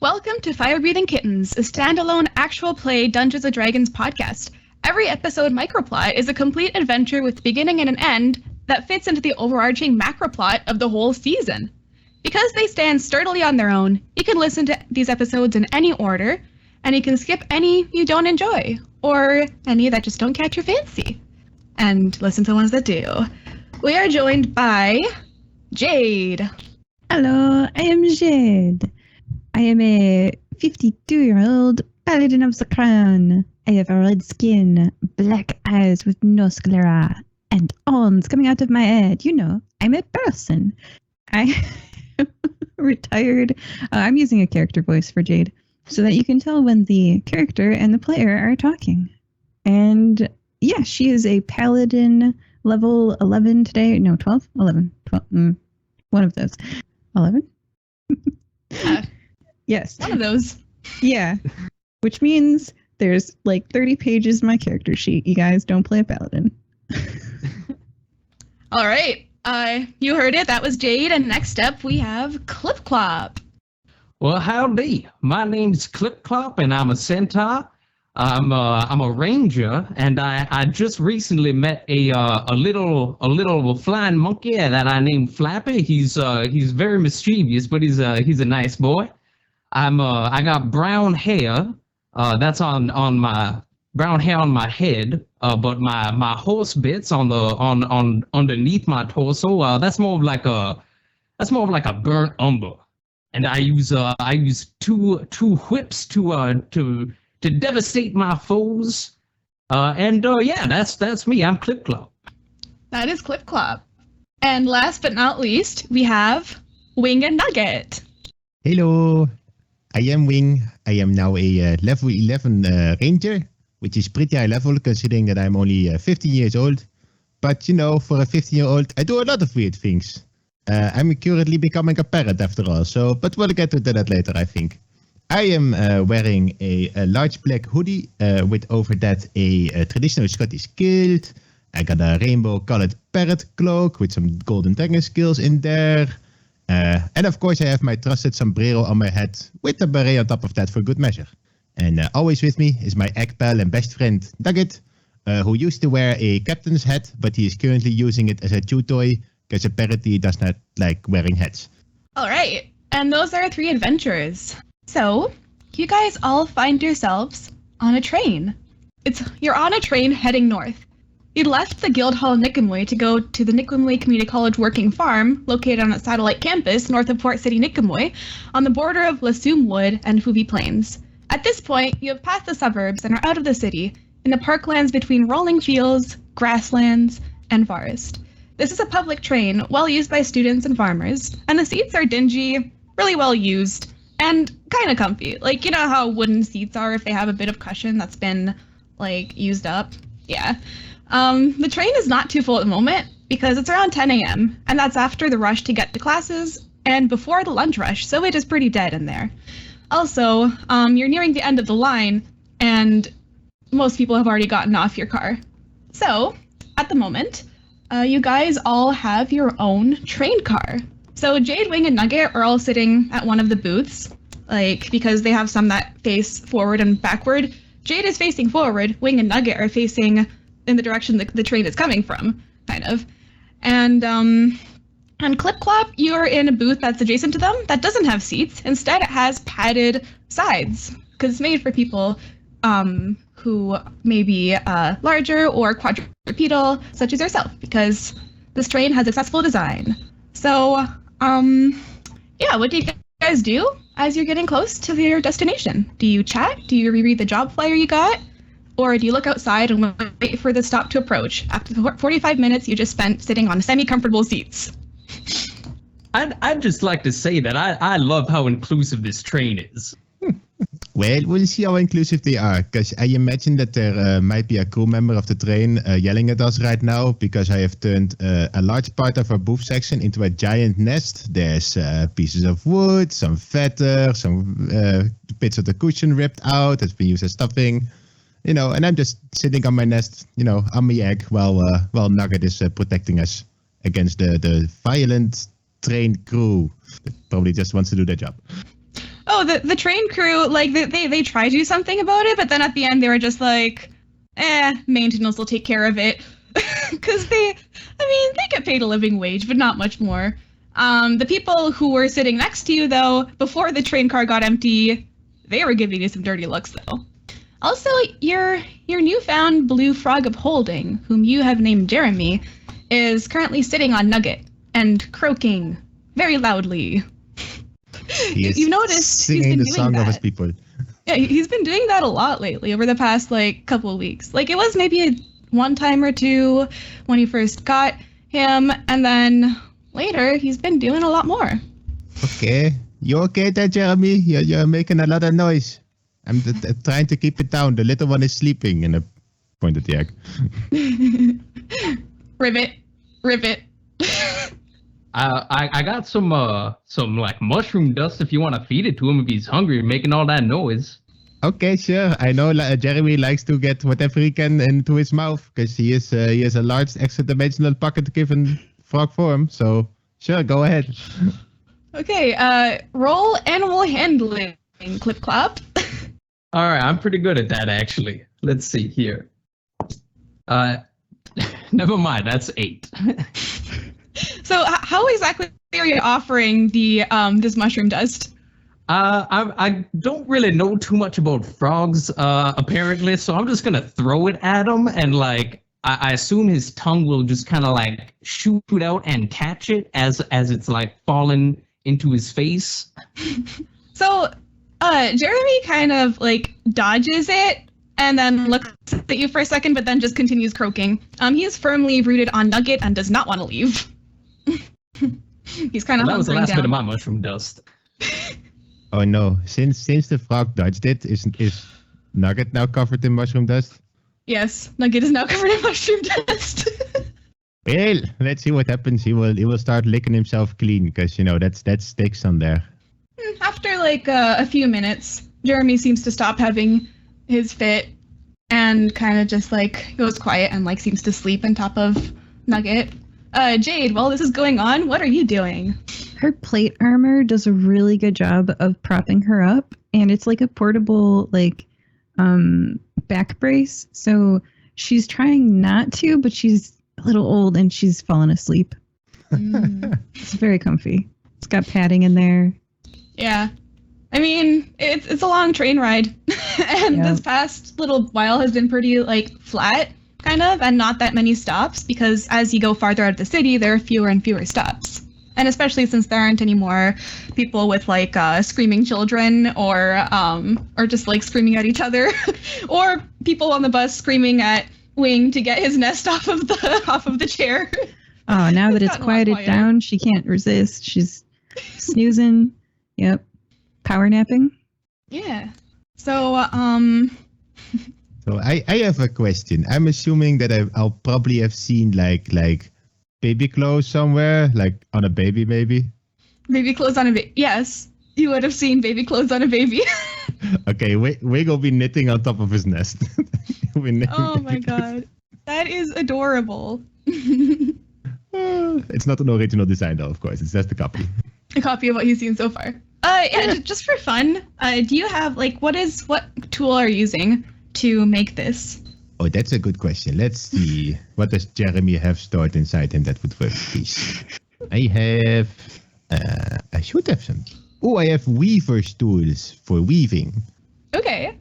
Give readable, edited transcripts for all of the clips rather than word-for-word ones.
Welcome to Firebreathing Kittens, a standalone actual play Dungeons & Dragons podcast. Every episode microplot is a complete adventure with beginning and an end that fits into the overarching macroplot of the whole season. Because they stand sturdily on their own, you can listen to these episodes in any order, and you can skip any you don't enjoy, or any that just don't catch your fancy, and listen to the ones that do. We are joined by Jade. Hello, I am Jade. I am a 52-year-old paladin of the crown. I have a red skin, black eyes with no sclera, and horns coming out of my head. You know, I'm a person. I am retired. I'm using a character voice for Jade so that you can tell when the character and the player are talking. And yeah, she is a paladin level 11 today. No, 12? 11. 12. One of those. 11? Yes. One of those. Yeah. Which means there's like 30 pages in my character sheet. You guys don't play a paladin. All right. You heard it. That was Jade. And next up, we have Clipclop. Well, howdy. My name's Clipclop, and I'm a centaur. I'm a ranger, and I just recently met a little flying monkey that I named Flappy. He's very mischievous, but he's a nice boy. I got brown hair. That's on my brown hair on my head. But my horse bits on underneath my torso. That's more of like a burnt umber. And I use two whips to devastate my foes. Yeah, that's me. I'm Clipclop. That is Clipclop. And last but not least, we have Wing and Nugget. Hello, I am Wing. I am now a level 11 ranger, which is pretty high level considering that I'm only 15 years old. But, you know, for a 15-year-old, I do a lot of weird things. I'm currently becoming a parrot after all, but we'll get to that later, I think. I am wearing a large black hoodie with over that a traditional Scottish kilt. I got a rainbow-colored parrot cloak with some golden dragon skills in there. And of course, I have my trusted sombrero on my head with a beret on top of that for good measure. And always with me is my egg pal and best friend, Nugget, who used to wear a captain's hat, but he is currently using it as a chew toy because apparently he does not like wearing hats. All right. And those are our 3 adventures. So, you guys all find yourselves on a train. You're on a train heading north. You left the Guildhall Nicomway to go to the Nicomway Community College Working Farm, located on a satellite campus north of Port City, Nicomway, on the border of Lassume Wood and Hoovie Plains. At this point, you have passed the suburbs and are out of the city, in the parklands between rolling fields, grasslands, and forest. This is a public train, well used by students and farmers, and the seats are dingy, really well used, and kind of comfy. Like, you know how wooden seats are if they have a bit of cushion that's been, like, used up? Yeah. The train is not too full at the moment because it's around 10 a.m. and that's after the rush to get to classes and before the lunch rush, so it is pretty dead in there. Also, you're nearing the end of the line and most people have already gotten off your car. So, at the moment, you guys all have your own train car. So Jade, Wing, and Nugget are all sitting at one of the booths, like, because they have some that face forward and backward. Jade is facing forward, Wing and Nugget are facing in the direction the train is coming from, kind of. And Clipclop, you're in a booth that's adjacent to them that doesn't have seats. Instead, it has padded sides, because it's made for people who may be larger or quadrupedal, such as yourself, because this train has accessible design. So, yeah, what do you guys do as you're getting close to your destination? Do you chat? Do you reread the job flyer you got? Or do you look outside and wait for the stop to approach after the 45 minutes you just spent sitting on semi-comfortable seats? I'd just like to say that I love how inclusive this train is. Well, we'll see how inclusive they are, because I imagine that there might be a crew member of the train yelling at us right now because I have turned a large part of our booth section into a giant nest. There's pieces of wood, some feather, some bits of the cushion ripped out that's been used as stuffing. You know, and I'm just sitting on my nest, you know, on my egg while Nugget is protecting us against the violent train crew that probably just wants to do their job. oh, the train crew, like, they tried to do something about it, but then at the end they were just like, maintenance will take care of it. Because they get paid a living wage, but not much more. The people who were sitting next to you, though, before the train car got empty, they were giving you some dirty looks, though. Also, your newfound blue frog of holding, whom you have named Jeremy, is currently sitting on Nugget and croaking very loudly. You've noticed singing the song of his people. Yeah, he's been doing that a lot lately over the past couple of weeks. Like, it was maybe one time or two when you first got him, and then later he's been doing a lot more. Okay, you okay there, Jeremy? You're making a lot of noise. I'm trying to keep it down. The little one is sleeping, and I point at the egg. Rivet. I got some like mushroom dust if you want to feed it to him if he's hungry, making all that noise. Okay, sure. I know Jeremy likes to get whatever he can into his mouth because he has a large extra-dimensional pocket given frog form. So sure, go ahead. Okay. Roll animal handling, Clipclop. All right, I'm pretty good at that actually. Let's see here. Never mind. That's 8. So how exactly are you offering the this mushroom dust? I don't really know too much about frogs, apparently, so I'm just gonna throw it at him, and like I assume his tongue will just kind of like shoot out and catch it as it's like falling into his face. So, Jeremy kind of like dodges it and then looks at you for a second, but then just continues croaking. He is firmly rooted on Nugget and does not want to leave. He's kind of that was the last down. bit of my mushroom dust. Oh no! Since the frog dodged it, is Nugget now covered in mushroom dust? Yes, Nugget is now covered in mushroom dust. Well, let's see what happens. He will start licking himself clean because that sticks on there. After like a few minutes, Jeremy seems to stop having his fit and kind of just like goes quiet and like seems to sleep on top of Nugget. Jade, while this is going on, what are you doing? Her plate armor does a really good job of propping her up, and it's like a portable back brace. So she's trying not to, but she's a little old and she's fallen asleep. It's very comfy. It's got padding in there. Yeah. I mean, it's a long train ride. And this past little while has been pretty like flat, kind of, and not that many stops, because as you go farther out of the city, there are fewer and fewer stops. And especially since there aren't any more people with like screaming children or just like screaming at each other, or people on the bus screaming at Wing to get his nest off of the chair. Oh, now that it's quieted down, she can't resist. She's snoozing. Yep. Power napping. Yeah. So So I have a question. I'm assuming that I'll probably have seen like baby clothes somewhere, like on a baby maybe. Baby clothes on a baby. Yes, you would have seen baby clothes on a baby. Okay, Wig will be knitting on top of his nest. Oh my god. That is adorable. It's not an original design though, of course. It's just a copy. A copy of what he's seen so far. Yeah, just for fun, do you have like what tool are you using to make this? Oh, that's a good question. Let's see. What does Jeremy have stored inside him that would work, please? I should have some. Oh, I have weaver's tools for weaving. Okay.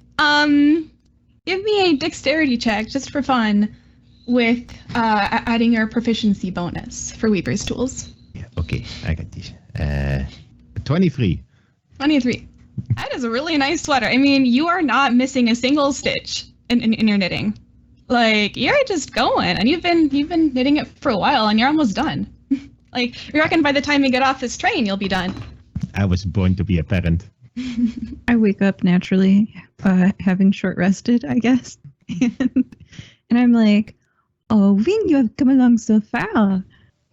Give me a dexterity check just for fun with adding your proficiency bonus for weaver's tools. Yeah, okay, I got this. 23. 23. That is a really nice sweater. I mean, you are not missing a single stitch in your knitting. Like, you're just going, and you've been knitting it for a while, and you're almost done. Like, you reckon by the time you get off this train, you'll be done. I was born to be a parent. I wake up naturally, having short rested, I guess. And I'm like, oh, Wing, you have come along so far.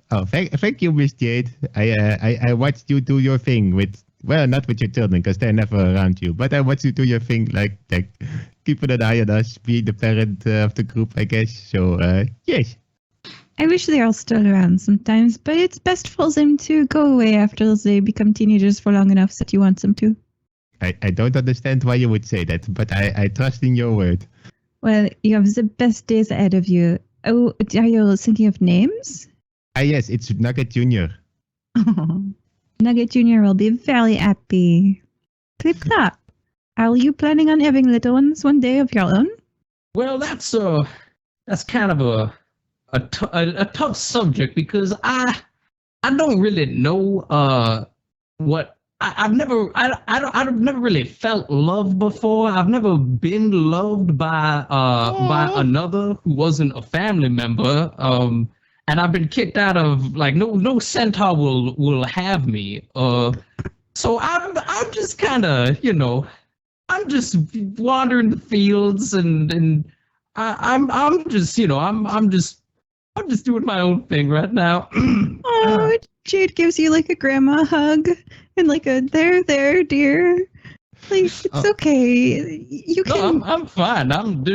Oh, thank you, Miss Jade. I watched you do your thing with, well, not with your children, because they're never around you, but I watched you do your thing, like keeping an eye on us, being the parent of the group, I guess. So, yes. I wish they are still around sometimes, but it's best for them to go away after they become teenagers for long enough that you want them to. I don't understand why you would say that, but I trust in your word. Well, you have the best days ahead of you. Oh, are you thinking of names? Yes, it's Nugget Jr. Nugget Jr. will be very happy. Clipclop, are you planning on having little ones one day of your own? Well, that's kind of a tough subject because I don't really know what I've never really felt love before. I've never been loved by another who wasn't a family member. And I've been kicked out of no centaur will have me. So I'm just kind of I'm just wandering the fields and I'm just I'm just doing my own thing right now. Oh, Jade gives you like a grandma hug and like a there, dear. Like it's okay. You can. No, I'm fine. I'm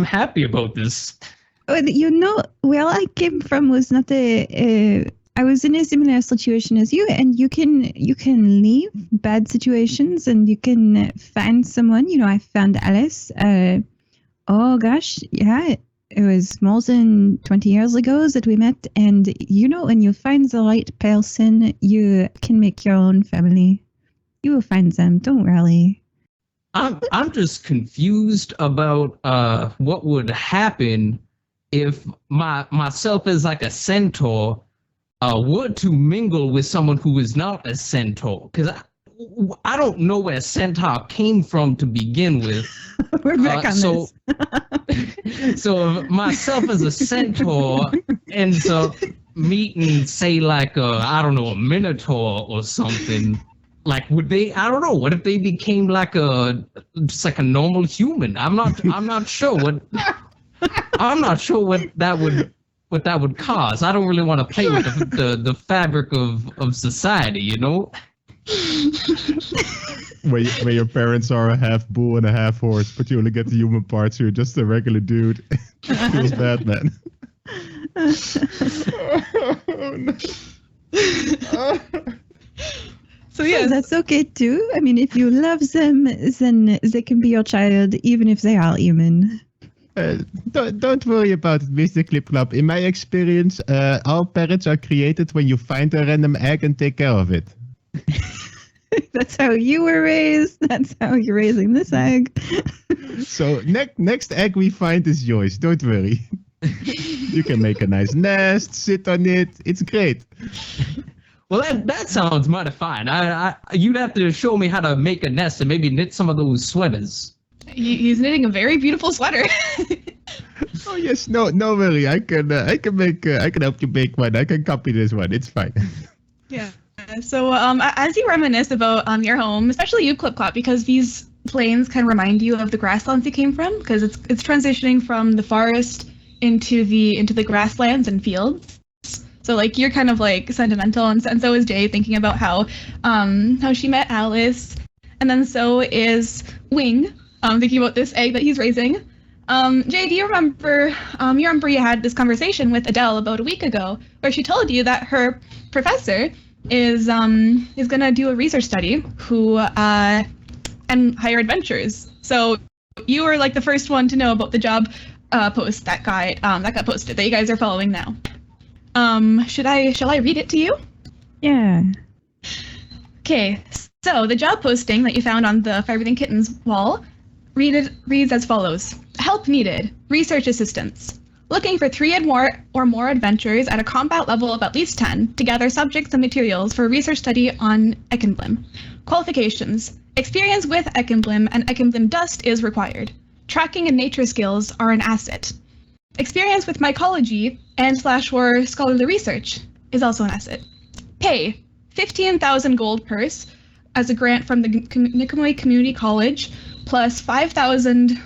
happy about this. Where I came from was not I was in a similar situation as you, and you can leave bad situations and you can find someone. I found Alice. Oh gosh, yeah, it was more than 20 years ago that we met, and when you find the right person, you can make your own family. You will find them. Don't worry. I'm just confused about what would happen if myself as like a centaur were to mingle with someone who is not a centaur, because I don't know where centaur came from to begin with. We're back on so, this. So myself as a centaur ends up meeting, say, like I don't know, a minotaur or something. Like, would they? I don't know. What if they became just like a normal human? I'm not sure what. I'm not sure what that would cause. I don't really want to play with the fabric of society, Where your parents are a half bull and a half horse, but you only get the human parts. You're just a regular dude. Feels bad, man. So yeah, that's okay too. I mean, if you love them, then they can be your child, even if they are human. Don't worry about it, Mr. Clipclop. In my experience, all parrots are created when you find a random egg and take care of it. That's how you were raised. That's how you're raising this egg. So next egg we find is yours. Don't worry. You can make a nice nest, sit on it. It's great. Well, that sounds mighty fine. You'd have to show me how to make a nest and maybe knit some of those sweaters. He's knitting a very beautiful sweater. Oh yes, no worry. I can help you make one. I can copy this one. It's fine. Yeah. So as you reminisce about your home, especially you, Clipclop, because these plains kind of remind you of the grasslands you came from, because it's transitioning from the forest into the grasslands and fields. So like you're kind of like sentimental, and so is Jay, thinking about how she met Alice, and then so is Wing, thinking about this egg that he's raising. Jay, do you remember you had this conversation with Adele about a week ago, where she told you that her professor is gonna do a research study and hire adventurers. So you were like the first one to know about the job post that got posted that you guys are following now. Shall I read it to you? Yeah. Okay, so the job posting that you found on the Firebreathing Kittens wall reads as follows. Help needed. Research assistance. Looking for 3 or more adventurers at a combat level of at least 10 to gather subjects and materials for a research study on Ekenblim. Qualifications. Experience with Ekenblim and Ekenblim dust is required. Tracking and nature skills are an asset. Experience with mycology and /war scholarly research is also an asset. Pay. 15,000 gold purse as a grant from the Nicomoy Community College, plus 5,000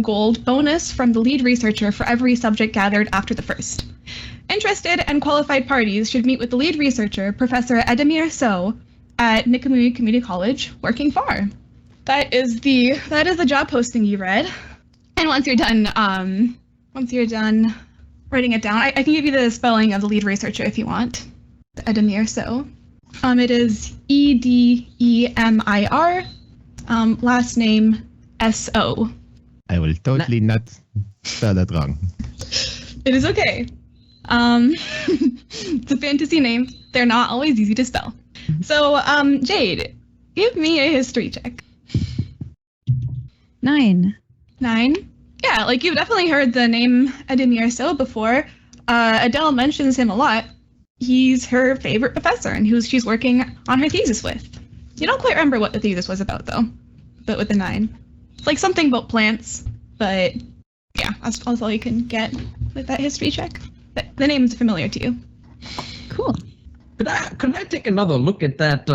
gold bonus from the lead researcher for every subject gathered after the first. Interested and qualified parties should meet with the lead researcher, Professor Edemir So, at Nicomoy Community College, working far. That is the job posting you read. And once you're done writing it down, I can give you the spelling of the lead researcher if you want. Edemir So. It is Edemir. Last name S-O. I will totally not spell that wrong. It is okay. It's a fantasy name. They're not always easy to spell. So, Jade, give me a history check. 9. 9? Yeah, like you've definitely heard the name Edemir So before. Adele mentions him a lot. He's her favorite professor and who she's working on her thesis with. You don't quite remember what the thesis was about, though, but with the 9. It's like something about plants, but yeah, that's all you can get with that history check. The name's familiar to you. Cool. Could I take another look at that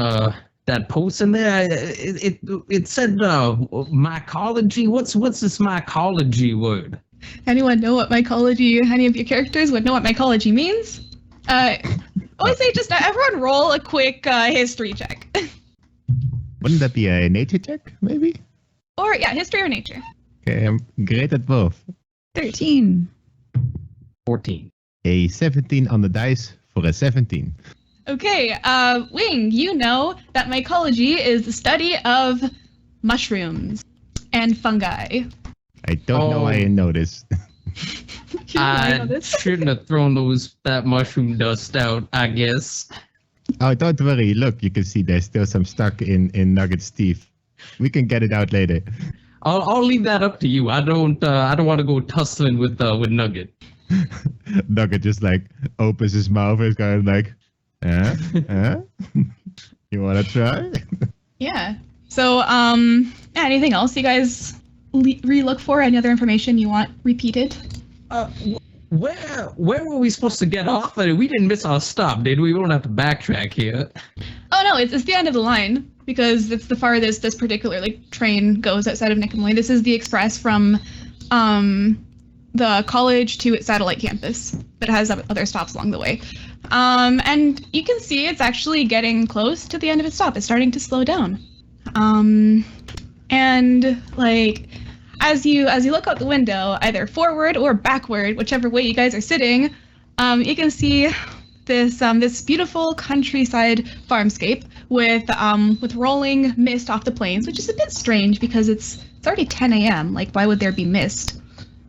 post in there? It said mycology. What's this mycology word? Anyone know what mycology? Any of your characters would know what mycology means? I would say just everyone roll a quick history check. Wouldn't that be a nature check, maybe? Or yeah, history or nature. Okay, I'm great at both. 13. 14. A 17 on the dice for a 17. Okay, Wing, you know that mycology is the study of mushrooms and fungi. I don't know why I know this. I shouldn't have thrown that mushroom dust out, I guess. Oh, don't worry. Look, you can see there's still some stuck in Nugget's teeth. We can get it out later. I'll leave that up to you. I don't want to go tussling with Nugget. Nugget just like opens his mouth and is kind of like, you wanna try? Yeah. So, anything else you guys re-look for? Any other information you want repeated? Where were we supposed to get off? We didn't miss our stop, did we? We don't have to backtrack here. Oh no, it's the end of the line because it's the farthest this particular train goes outside of Nicomoy. This is the express from the college to its satellite campus, but it has other stops along the way. And you can see it's actually getting close to the end of its stop. It's starting to slow down. And like as you look out the window, either forward or backward, whichever way you guys are sitting, you can see this beautiful countryside farmscape with rolling mist off the plains, which is a bit strange because it's already 10 a.m. Like, why would there be mist?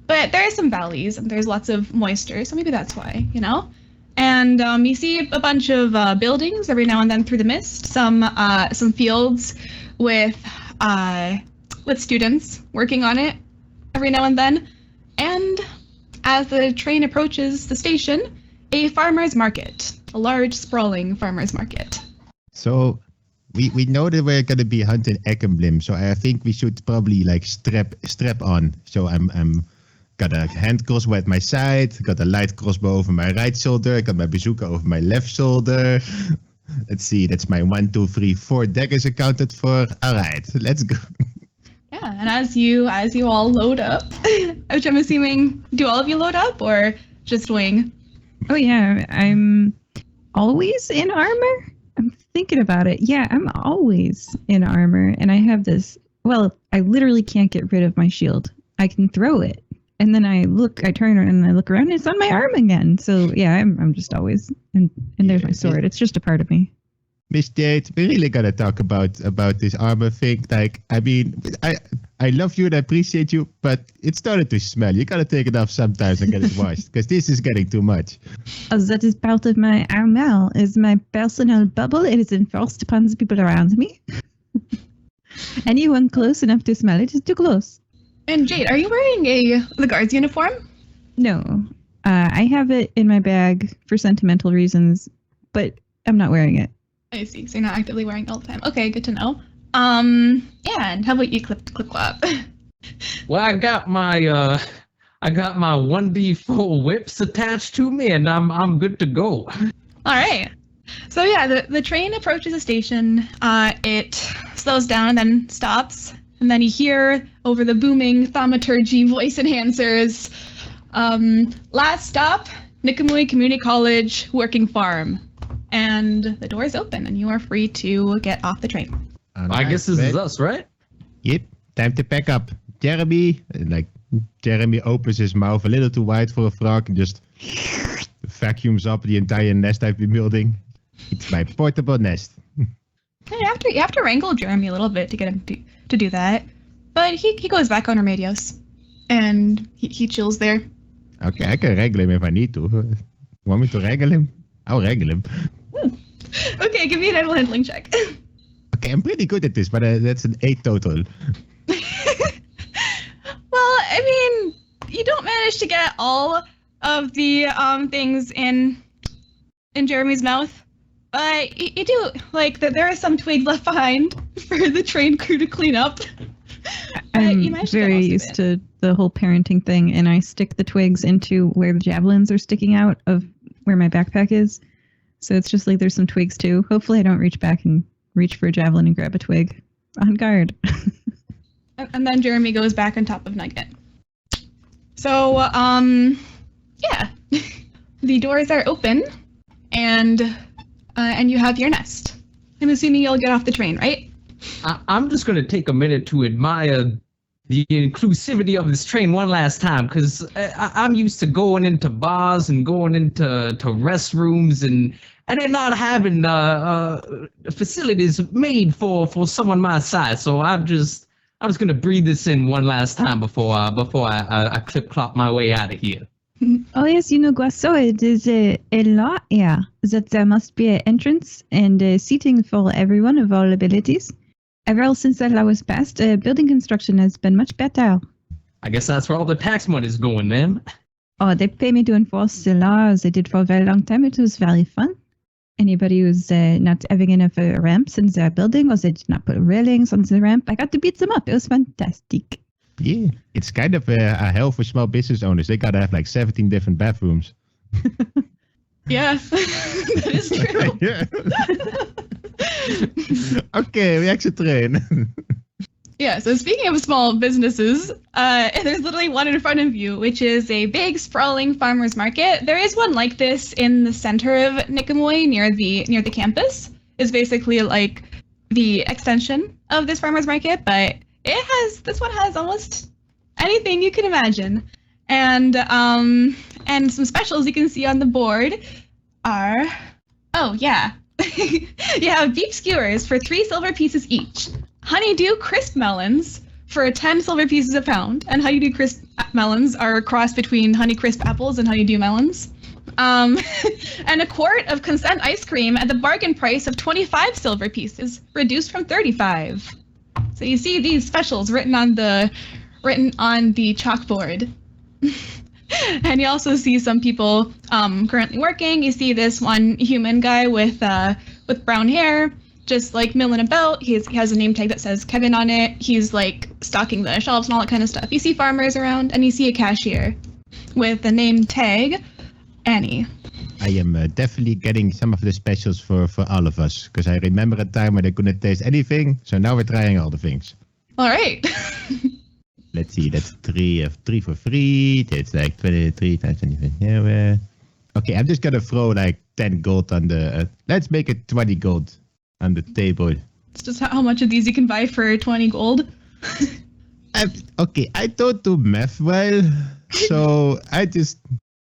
But there are some valleys and there's lots of moisture, so maybe that's why, you know? And you see a bunch of buildings every now and then through the mist, some fields with students working on it every now and then. And as the train approaches the station, a farmer's market, a large sprawling farmer's market. So we know that we're gonna be hunting Ekkenblim, so I think we should probably like strap on. So I'm got a hand crossbow at my side, got a light crossbow over my right shoulder, got my bazooka over my left shoulder. Let's see, that's my 1, 2, 3, 4 daggers accounted for. All right, let's go. Yeah, and as you all load up, which I'm assuming, do all of you load up or just Wing? Oh yeah, I'm always in armor. I'm thinking about it. Yeah, I'm always in armor, and I have this. Well, I literally can't get rid of my shield. I can throw it, and then I turn and I look around, and it's on my arm again. So yeah, I'm just always, and there's my sword. It's just a part of me. Miss Jade, we really gotta talk about this armor thing. Like, I mean, I love you and I appreciate you, but it started to smell. You gotta take it off sometimes and get it washed, because this is getting too much. As that is part of my armor, is my personal bubble. It is enforced upon the people around me. Anyone close enough to smell it is too close. And Jade, are you wearing the guard's uniform? No, I have it in my bag for sentimental reasons, but I'm not wearing it. I see. So you're not actively wearing it all the time. Okay, good to know. Yeah, and how about you, Clipclop? Well, I got my 1d4 whips attached to me, and I'm good to go. All right. So yeah, the train approaches a station. It slows down and then stops, and then you hear over the booming thaumaturgy voice enhancers, last stop, Nicomoy Community College Working Farm. And the door is open, and you are free to get off the train. I guess this is us, right? Yep, time to pack up. Jeremy opens his mouth a little too wide for a frog and just vacuums up the entire nest I've been building. It's my portable nest. You have to wrangle Jeremy a little bit to get him to do that, but he goes back on Remedios, and he chills there. Okay, I can wrangle him if I need to. Want me to wrangle him? I'll wrangle him. Okay, give me an animal handling check. Okay, I'm pretty good at this, but that's an 8 total. Well, I mean, you don't manage to get all of the things in Jeremy's mouth, but you do, like, that there are some twigs left behind for the train crew to clean up. I'm very used to the whole parenting thing, and I stick the twigs into where the javelins are sticking out of where my backpack is. So it's just like there's some twigs too. Hopefully I don't reach back and reach for a javelin and grab a twig. On guard. And then Jeremy goes back on top of Nugget. So, yeah. The doors are open, and you have your nest. I'm assuming you'll get off the train, right? I'm just going to take a minute to admire the inclusivity of this train one last time, because I'm used to going into bars and going into restrooms and they're not having facilities made for someone my size. So I'm just going to breathe this in one last time before I clip-clop my way out of here. Oh yes, Guaso, there's a law here that there must be an entrance and seating for everyone of all abilities. Ever since that law was passed, building construction has been much better. I guess that's where all the tax money's going then. Oh, they pay me to enforce the laws. They did for a very long time. It was very fun. Anybody who's not having enough ramps in their building, or they did not put railings on the ramp, I got to beat them up. It was fantastic. Yeah, it's kind of a hell for small business owners. They gotta have like 17 different bathrooms. Yeah, that is true. Okay, we exit train. Yeah, so speaking of small businesses, there's literally one in front of you, which is a big, sprawling farmer's market. There is one like this in the center of Nicomoy near the campus. It's basically like the extension of this farmer's market, but this one has almost anything you can imagine. And some specials you can see on the board are, oh yeah, you have beef skewers for 3 silver pieces each. Honeydew crisp melons for 10 silver pieces a pound. And honeydew crisp melons are a cross between Honeycrisp apples and honeydew melons. And a quart of consent ice cream at the bargain price of 25 silver pieces, reduced from 35. So you see these specials written on the chalkboard. And you also see some people currently working. You see this one human guy with brown hair, just like milling about. He has a name tag that says Kevin on it. He's like stocking the shelves and all that kind of stuff. You see farmers around, and you see a cashier with the name tag Annie. I am definitely getting some of the specials for all of us, because I remember a time when I couldn't taste anything, so now we're trying all the things. All right. Let's see, that's 3 for free. That's like 23 times 25. Yeah, okay, I'm just gonna throw like 10 gold on the. Let's make it 20 gold on the table. It's just how much of these you can buy for 20 gold. Okay, I don't do math well, so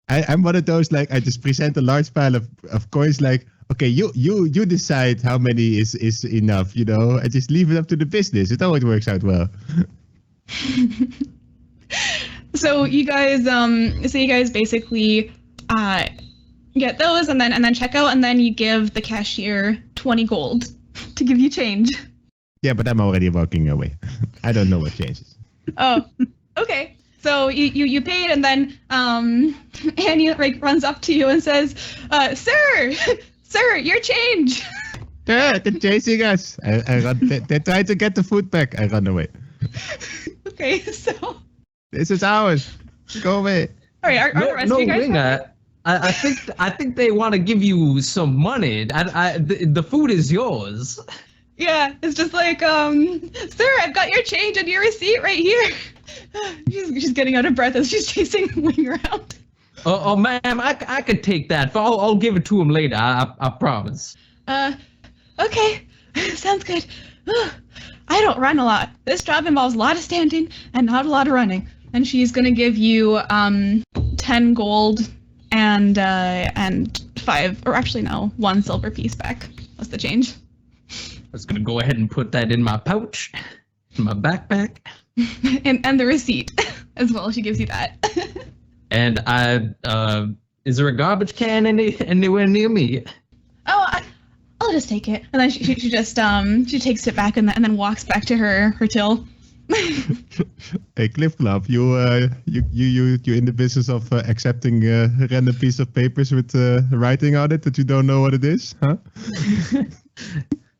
I'm one of those, like, I just present a large pile of coins, like, okay, you decide how many is enough, I just leave it up to the business. It always works out well. So you guys basically get those and then check out, and then you give the cashier 20 gold to give you change. Yeah, but I'm already walking away. I don't know what changes. Oh, okay. So you paid, and then Annie runs up to you and says, "Sir, your change." Yeah, they're chasing us. I run. They're trying to get the food back. I run away. Okay, so this is ours. Go away. All right, are the rest of you guys? Wing, I think they want to give you some money. The food is yours. Yeah, it's just like, sir, I've got your change and your receipt right here. She's getting out of breath as she's chasing Wing around. Oh, ma'am, I could take that. I'll give it to him later. I promise. Okay, sounds good. I don't run a lot. This job involves a lot of standing and not a lot of running. And she's gonna give you 10 gold and 5, or actually no, 1 silver piece back. That's the change. I was gonna go ahead and put that in my pouch, in my backpack. and the receipt as well. She gives you that. And is there a garbage can anywhere near me? I'll just take it. And then she just she takes it back and then walks back to her till. Hey, Clipclop, you in the business of accepting a random piece of papers with writing on it that you don't know what it is, huh?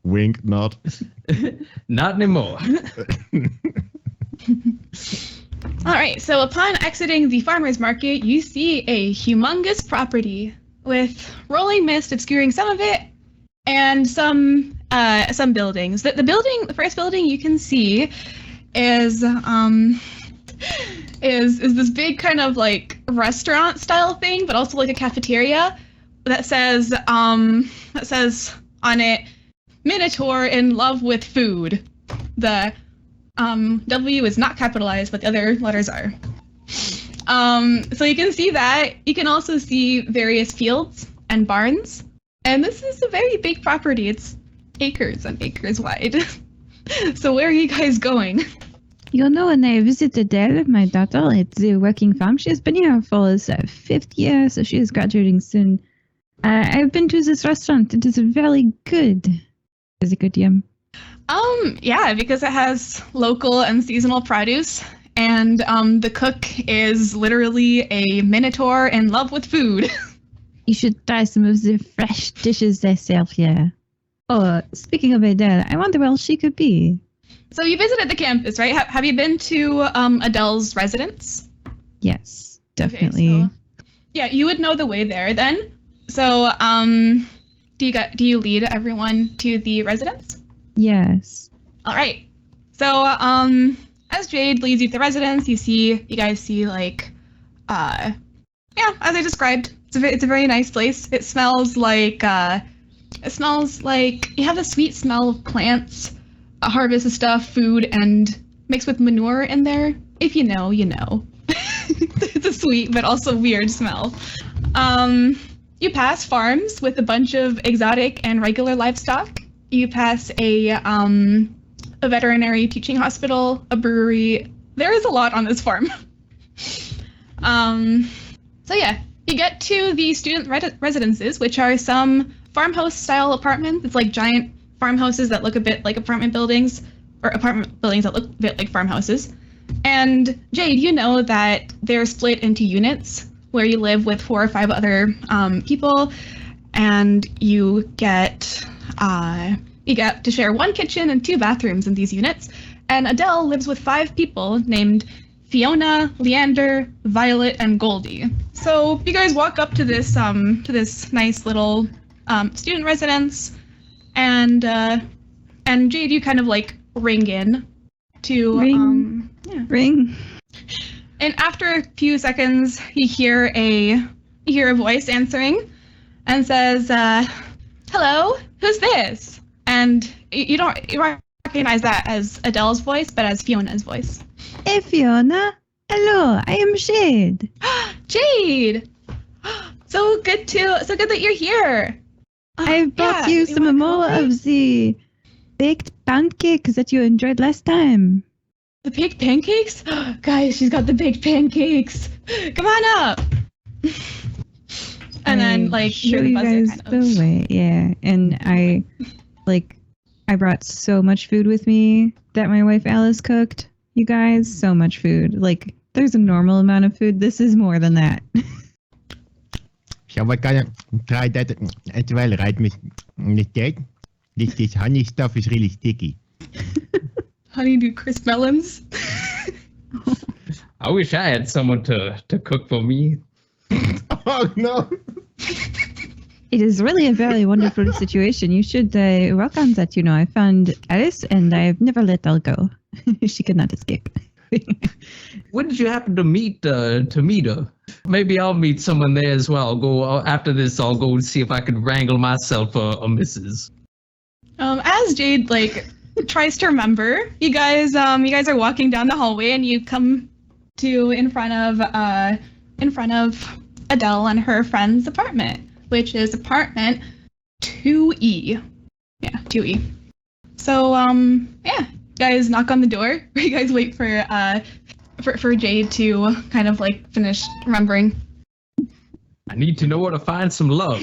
Wink, nod. Not anymore. All right, so upon exiting the farmer's market, you see a humongous property with rolling mist obscuring some of it and some buildings. The first building you can see is this big kind of like restaurant style thing, but also like a cafeteria that says on it, Minotaur in love with food. The W is not capitalized, but the other letters are. So you can see that. You can also see various fields and barns. And this is a very big property. It's acres and acres wide. So where are you guys going? You know, when I visited Adele, my daughter, at the working farm, she's been here for the 5th year, so she is graduating soon. I've been to this restaurant. It is very good. Is it good, Yum? Yeah, because it has local and seasonal produce, and the cook is literally a minotaur in love with food. You should try some of the fresh dishes they serve here. Oh, speaking of Adele, I wonder where she could be. So you visited the campus, right? Have you been to Adele's residence? Yes, definitely. Okay, so, yeah, you would know the way there then. So, do you lead everyone to the residence? Yes. All right. So, as Jade leads you to the residence, you guys see like, as I described, it's a very nice place. It smells like you have the sweet smell of plants, a harvest of stuff, food, and mixed with manure in there. If you know, you know. It's a sweet but also weird smell. You pass farms with a bunch of exotic and regular livestock. You pass a veterinary teaching hospital, a brewery. There is a lot on this farm. So yeah, you get to the student residences, which are some farmhouse-style apartments. It's like giant farmhouses that look a bit like apartment buildings, or apartment buildings that look a bit like farmhouses. And Jade, you know that they're split into units where you live with 4 or 5 other people, and you get to share 1 kitchen and 2 bathrooms in these units. And Adele lives with 5 people named Fiona, Leander, Violet, and Goldie. So you guys walk up to this nice little student residence, and Jade, you kind of like ring in to Ring. And after a few seconds, you hear a voice answering, and says, "Hello, who's this?" And you don't recognize that as Adele's voice, but as Fiona's voice. Hey, Fiona. Hello, I am Jade. Jade, so good that you're here. I brought you some more of the baked pancakes that you enjoyed last time. The baked pancakes? Guys, she's got the baked pancakes. Come on up. And then, like, show the you buzzer guys kind of. the way. Yeah, and I brought so much food with me that my wife Alice cooked. You guys, so much food. Like, there's a normal amount of food. This is more than that. So what kind of try that as well, right, Miss Jade? This honey stuff is really sticky. Honeydew crisp melons. I wish I had someone to cook for me. Oh no! It is really a very wonderful situation. You should welcome that. You know, I found Alice and I've never let her go. She could not escape. When did you happen to meet her? Maybe I'll meet someone there as well. After this. I'll go see if I can wrangle myself a missus. As Jade tries to remember, you guys are walking down the hallway and you come to in front of Adele and her friend's apartment. which is apartment 2E. Yeah, 2E. So, yeah, guys knock on the door. You guys wait for Jade to kind of like finish remembering. I need to know where to find some love.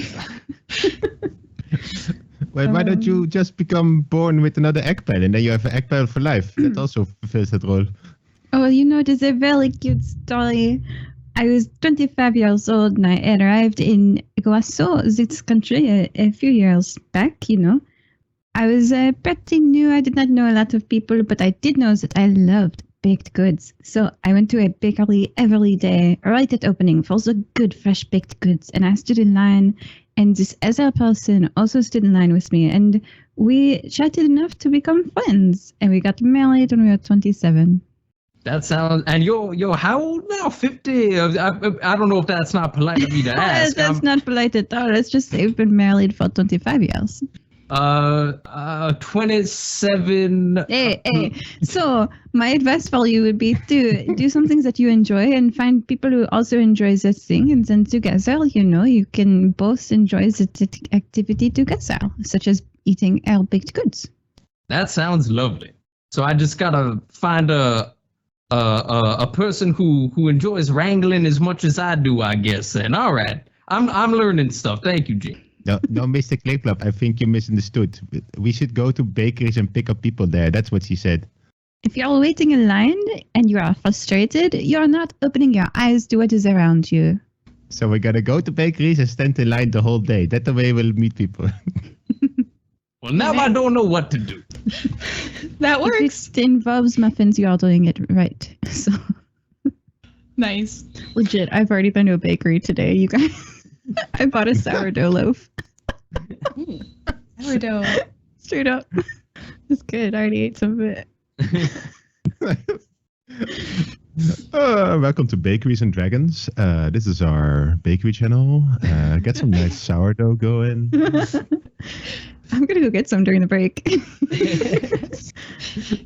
Well, why don't you just become born with another egg pile and then you have an egg pile for life? That also fulfills that role. Oh, there's a very cute story. I was 25 years old and I arrived in Guasso, this country, a few years back, I was pretty new. I did not know a lot of people, but I did know that I loved baked goods. So I went to a bakery every day, right at opening, for the good, fresh baked goods. And I stood in line, and this other person also stood in line with me. And we chatted enough to become friends. And we got married when we were 27. That sounds. And you're how old now? 50? I don't know if that's not polite of me to ask. That's not polite at all. Let's just say we've been married for 25 years. 27. Hey. So my advice for you would be to do some things that you enjoy and find people who also enjoy that thing, and then together, you can both enjoy the activity together, such as eating our baked goods. That sounds lovely. So I just gotta find a person who enjoys wrangling as much as I do, I guess. And all right, I'm learning stuff. Thank you, Jim. No, Mr. Clipclop, I think you misunderstood. We should go to bakeries and pick up people there. That's what she said. If you're waiting in line and you are frustrated, you're not opening your eyes to what is around you. So we're gonna go to bakeries and stand in line the whole day. That the way we'll meet people. Well, now I don't know what to do. That works. If it involves muffins, you are doing it right. So Nice. legit, I've already been to a bakery today, you guys. I bought a sourdough loaf. Sourdough. Straight up. It's good. I already ate some of it. Welcome to Bakeries and Dragons. This is our bakery channel. Get some nice sourdough going. I'm gonna go get some during the break.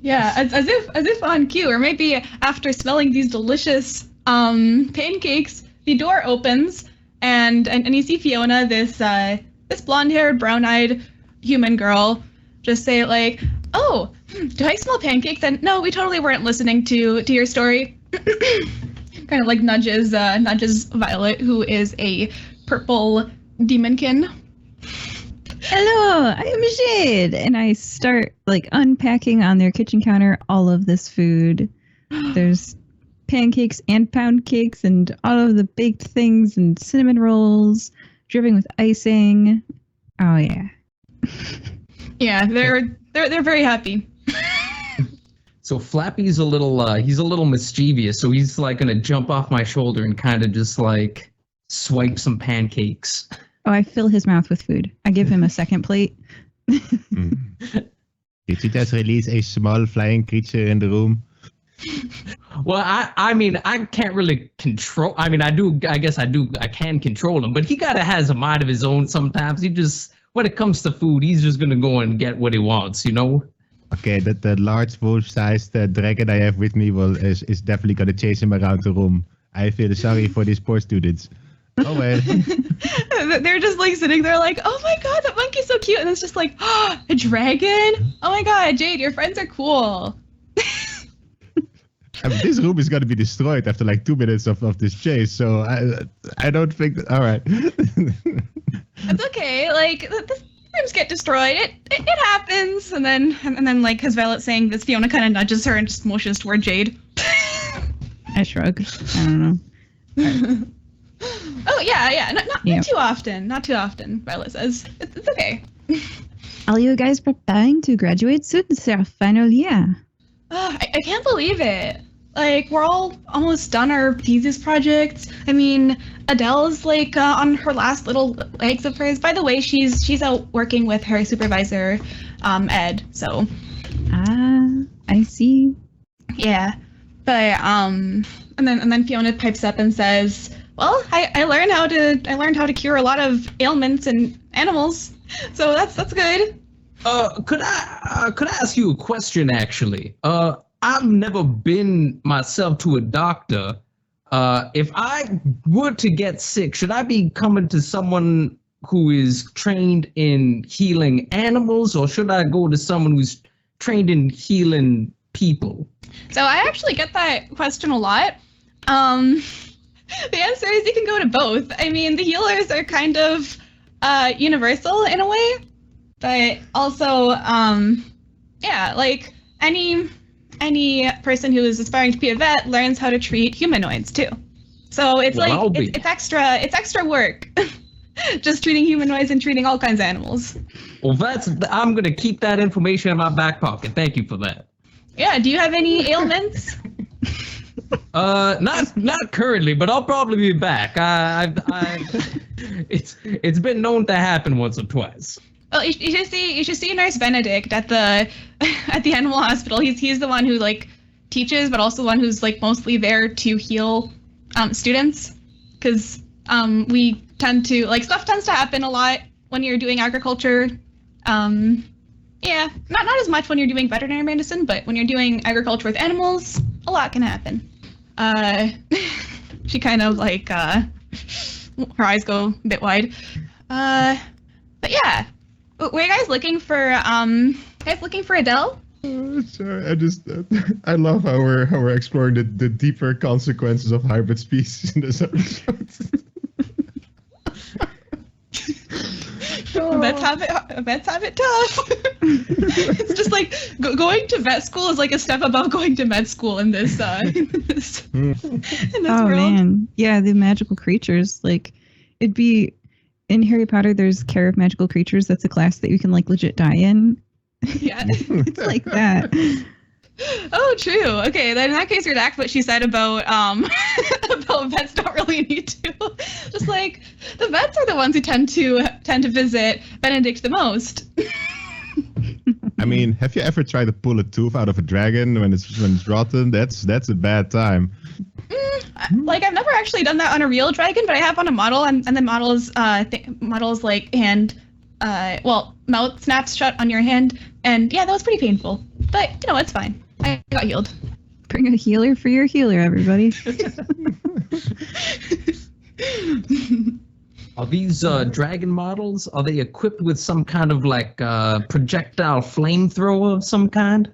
Yeah, as if on cue, or maybe after smelling these delicious pancakes, the door opens and you see Fiona, this blonde-haired, brown-eyed human girl, just say like, "Oh, do I smell pancakes?" And no, we totally weren't listening to your story. Kind of like nudges Violet, who is a purple demonkin. Hello, I am Jade, and I start like unpacking on their kitchen counter all of this food. There's pancakes and pound cakes and all of the baked things and cinnamon rolls dripping with icing. Oh yeah. Yeah, they're very happy. So Flappy's a little mischievous, so he's like gonna jump off my shoulder and kind of just like swipe some pancakes. Oh, I fill his mouth with food. I give him a second plate. Did you just release a small flying creature in the room? Well, I mean, I can't really control. I mean, I do. I guess I do. I can control him, but he gotta has a mind of his own sometimes. He just, when it comes to food, he's just gonna go and get what he wants, you know. Okay, the large wolf-sized dragon I have with me is definitely gonna chase him around the room. I feel sorry for these poor students. Oh well. They're just like sitting there like, "Oh my god, that monkey's so cute," and it's just like, "Oh, a dragon! Oh my god, Jade, your friends are cool." I mean, this room is gonna be destroyed after like 2 minutes of this chase, so I don't think. All right. It's okay. Like the rooms get destroyed. It happens. And then like as Violet saying this, Fiona kind of nudges her and just motions toward Jade. I shrug. I don't know. Oh yeah. Not too often. Not too often. Violet says it's okay. Are you guys preparing to graduate soon? It's our final year. I can't believe it. Like, we're all almost done our thesis projects. I mean, Adele's like on her last little legs of hers. By the way, she's out working with her supervisor, Ed. So. I see. Yeah, but and then Fiona pipes up and says, "Well, I learned how to cure a lot of ailments in animals, so that's good." Could I ask you a question actually? I've never been myself to a doctor. If I were to get sick, should I be coming to someone who is trained in healing animals, or should I go to someone who's trained in healing people? So I actually get that question a lot. The answer is you can go to both. I mean, the healers are kind of universal in a way, but also, yeah, like any person who is aspiring to be a vet learns how to treat humanoids too. So it's it's extra work, just treating humanoids and treating all kinds of animals. Well, I'm gonna keep that information in my back pocket. Thank you for that. Yeah. Do you have any ailments? Not currently, but I'll probably be back. It's been known to happen once or twice. Well, you should see Nurse Benedict at the animal hospital. He's the one who like teaches, but also the one who's like mostly there to heal students, because we tend to like stuff tends to happen a lot when you're doing agriculture. Yeah, not as much when you're doing veterinary medicine, but when you're doing agriculture with animals, a lot can happen. She kind of like her eyes go a bit wide. But yeah, were you guys looking for Adele? Sorry, I love how we're exploring the deeper consequences of hybrid species in this episode. Vets have it tough. It's just like going to vet school is like a step above going to med school in this in this Oh world. man, yeah, the magical creatures. Like, it'd be in Harry Potter. There's Care of Magical Creatures. That's a class that you can like legit die in. Yeah. It's like that. Oh, true. Okay, then in that case, redact what she said about about vets don't really need to. Just like the vets are the ones who tend to visit Benedict the most. I mean, have you ever tried to pull a tooth out of a dragon when it's rotten? That's a bad time. Like I've never actually done that on a real dragon, but I have on a model, and the models like hand, mouth snaps shut on your hand, and yeah, that was pretty painful. But you know, it's fine. I got healed. Bring a healer for your healer, everybody. Are these dragon models? Are they equipped with some kind of like projectile flamethrower of some kind?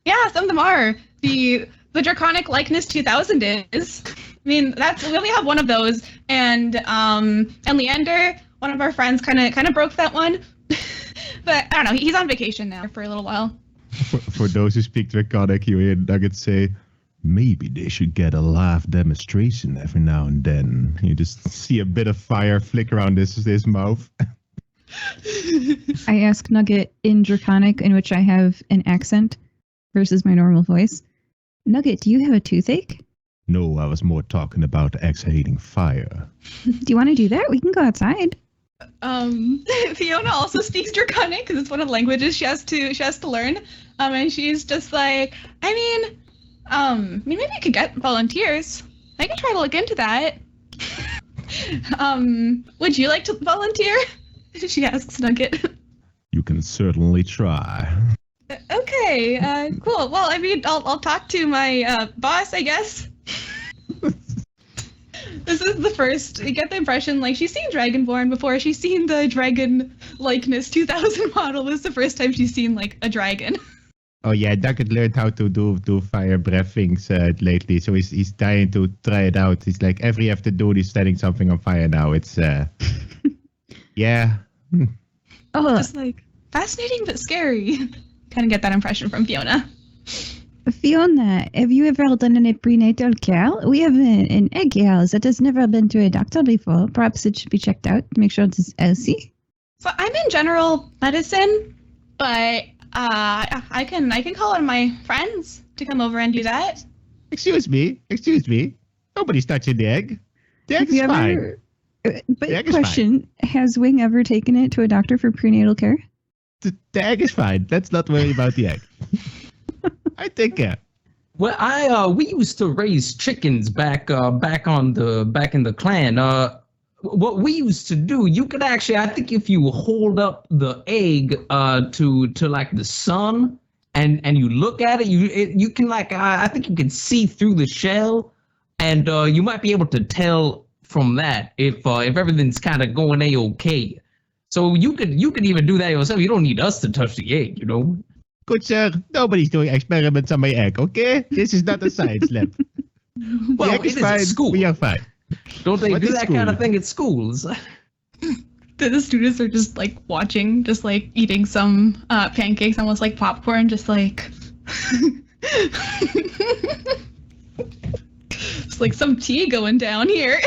Yeah, some of them are. The Draconic Likeness 2000 is. I mean, we only have one of those, and Leander, one of our friends, kind of broke that one. But I don't know. He's on vacation now for a little while. For those who speak Draconic, you hear Nugget say, maybe they should get a live demonstration every now and then. You just see a bit of fire flicker around his mouth. I ask Nugget in Draconic, in which I have an accent versus my normal voice. Nugget, do you have a toothache? No, I was more talking about exhaling fire. Do you want to do that? We can go outside. Fiona also speaks Draconic because it's one of the languages she has to learn. And she's just like, I mean, maybe you could get volunteers. I could try to look into that. Would you like to volunteer? She asks Nugget. You can certainly try. Okay, cool. Well, I mean, I'll talk to my boss, I guess. This is the first. You get the impression like she's seen Dragonborn before. She's seen the Dragon Likeness 2000 model. This is the first time she's seen like a dragon. Oh yeah, Nugget learned how to do fire breath things lately, so he's trying to try it out. He's like every afternoon he's setting something on fire now. It's yeah. Oh, Just like fascinating but scary. Kind of get that impression from Fiona. Fiona, have you ever done any prenatal care? We have an egg here that has never been to a doctor before. Perhaps it should be checked out to make sure it's healthy. So I'm in general medicine, but I can call on my friends to come over and do that. Excuse me. Nobody's touching the egg. The egg Have is you fine. ever? But The egg is question: has Wing ever taken it to a doctor for prenatal care? The egg is fine. Let's not worry about the egg. I take care. Well, we used to raise chickens back in the clan. What we used to do, you could actually, I think, if you hold up the egg to like the sun and you look at it, you can like I think you can see through the shell, and you might be able to tell from that if everything's kind of going a-okay. So you could even do that yourself. You don't need us to touch the egg, you know. Good sir, nobody's doing experiments on my egg, okay? This is not a science lab. Well, the egg it is is fine. at school. We are fine. Don't they What do is that kind of school? thing at schools? The students are just like watching, just like eating some pancakes, almost like popcorn, just like. It's like some tea going down here.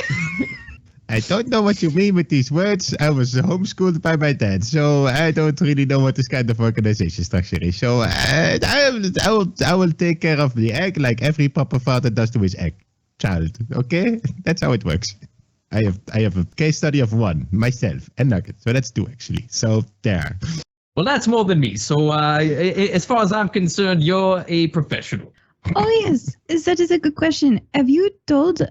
I don't know what you mean with these words. I was homeschooled by my dad, so I don't really know what this kind of organization structure is. So I will take care of the egg like every proper father does to his child. Okay, that's how it works. I have a case study of one myself and Nugget, so that's two actually. So there. Well, that's more than me. So as far as I'm concerned, you're a professional. Oh yes, that is a good question. Have you told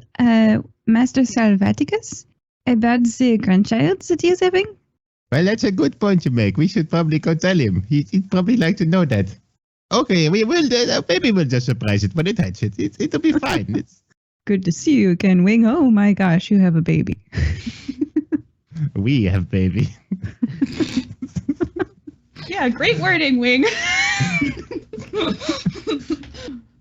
Master Salvaticus about the grandchild that he is having? Well, that's a good point you make. We should probably go tell him. He'd probably like to know that. Okay, we will. Maybe we'll just surprise it when it hatches. It'll be fine. It's Good to see you again, Wing. Oh my gosh, you have a baby. we have baby. Yeah, great wording, Wing.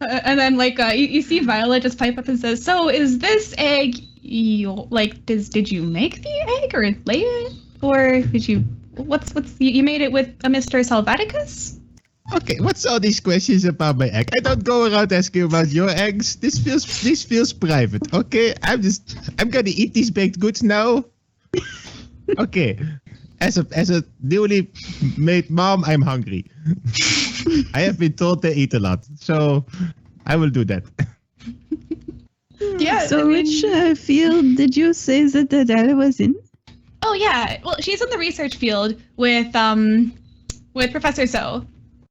And then, like, you see Violet just pipe up and says, "So, is this egg did you make the egg or lay it, or did you? You made it with a Mr. Salvaticus?" Okay, what's all these questions about my egg? I don't go around asking about your eggs. This feels private. Okay, I'm gonna eat these baked goods now. Okay, as a newly made mom, I'm hungry. I have been told they eat a lot, so I will do that. Yeah. So which field did you say that Adele was in? Oh yeah. Well, she's in the research field with Professor So.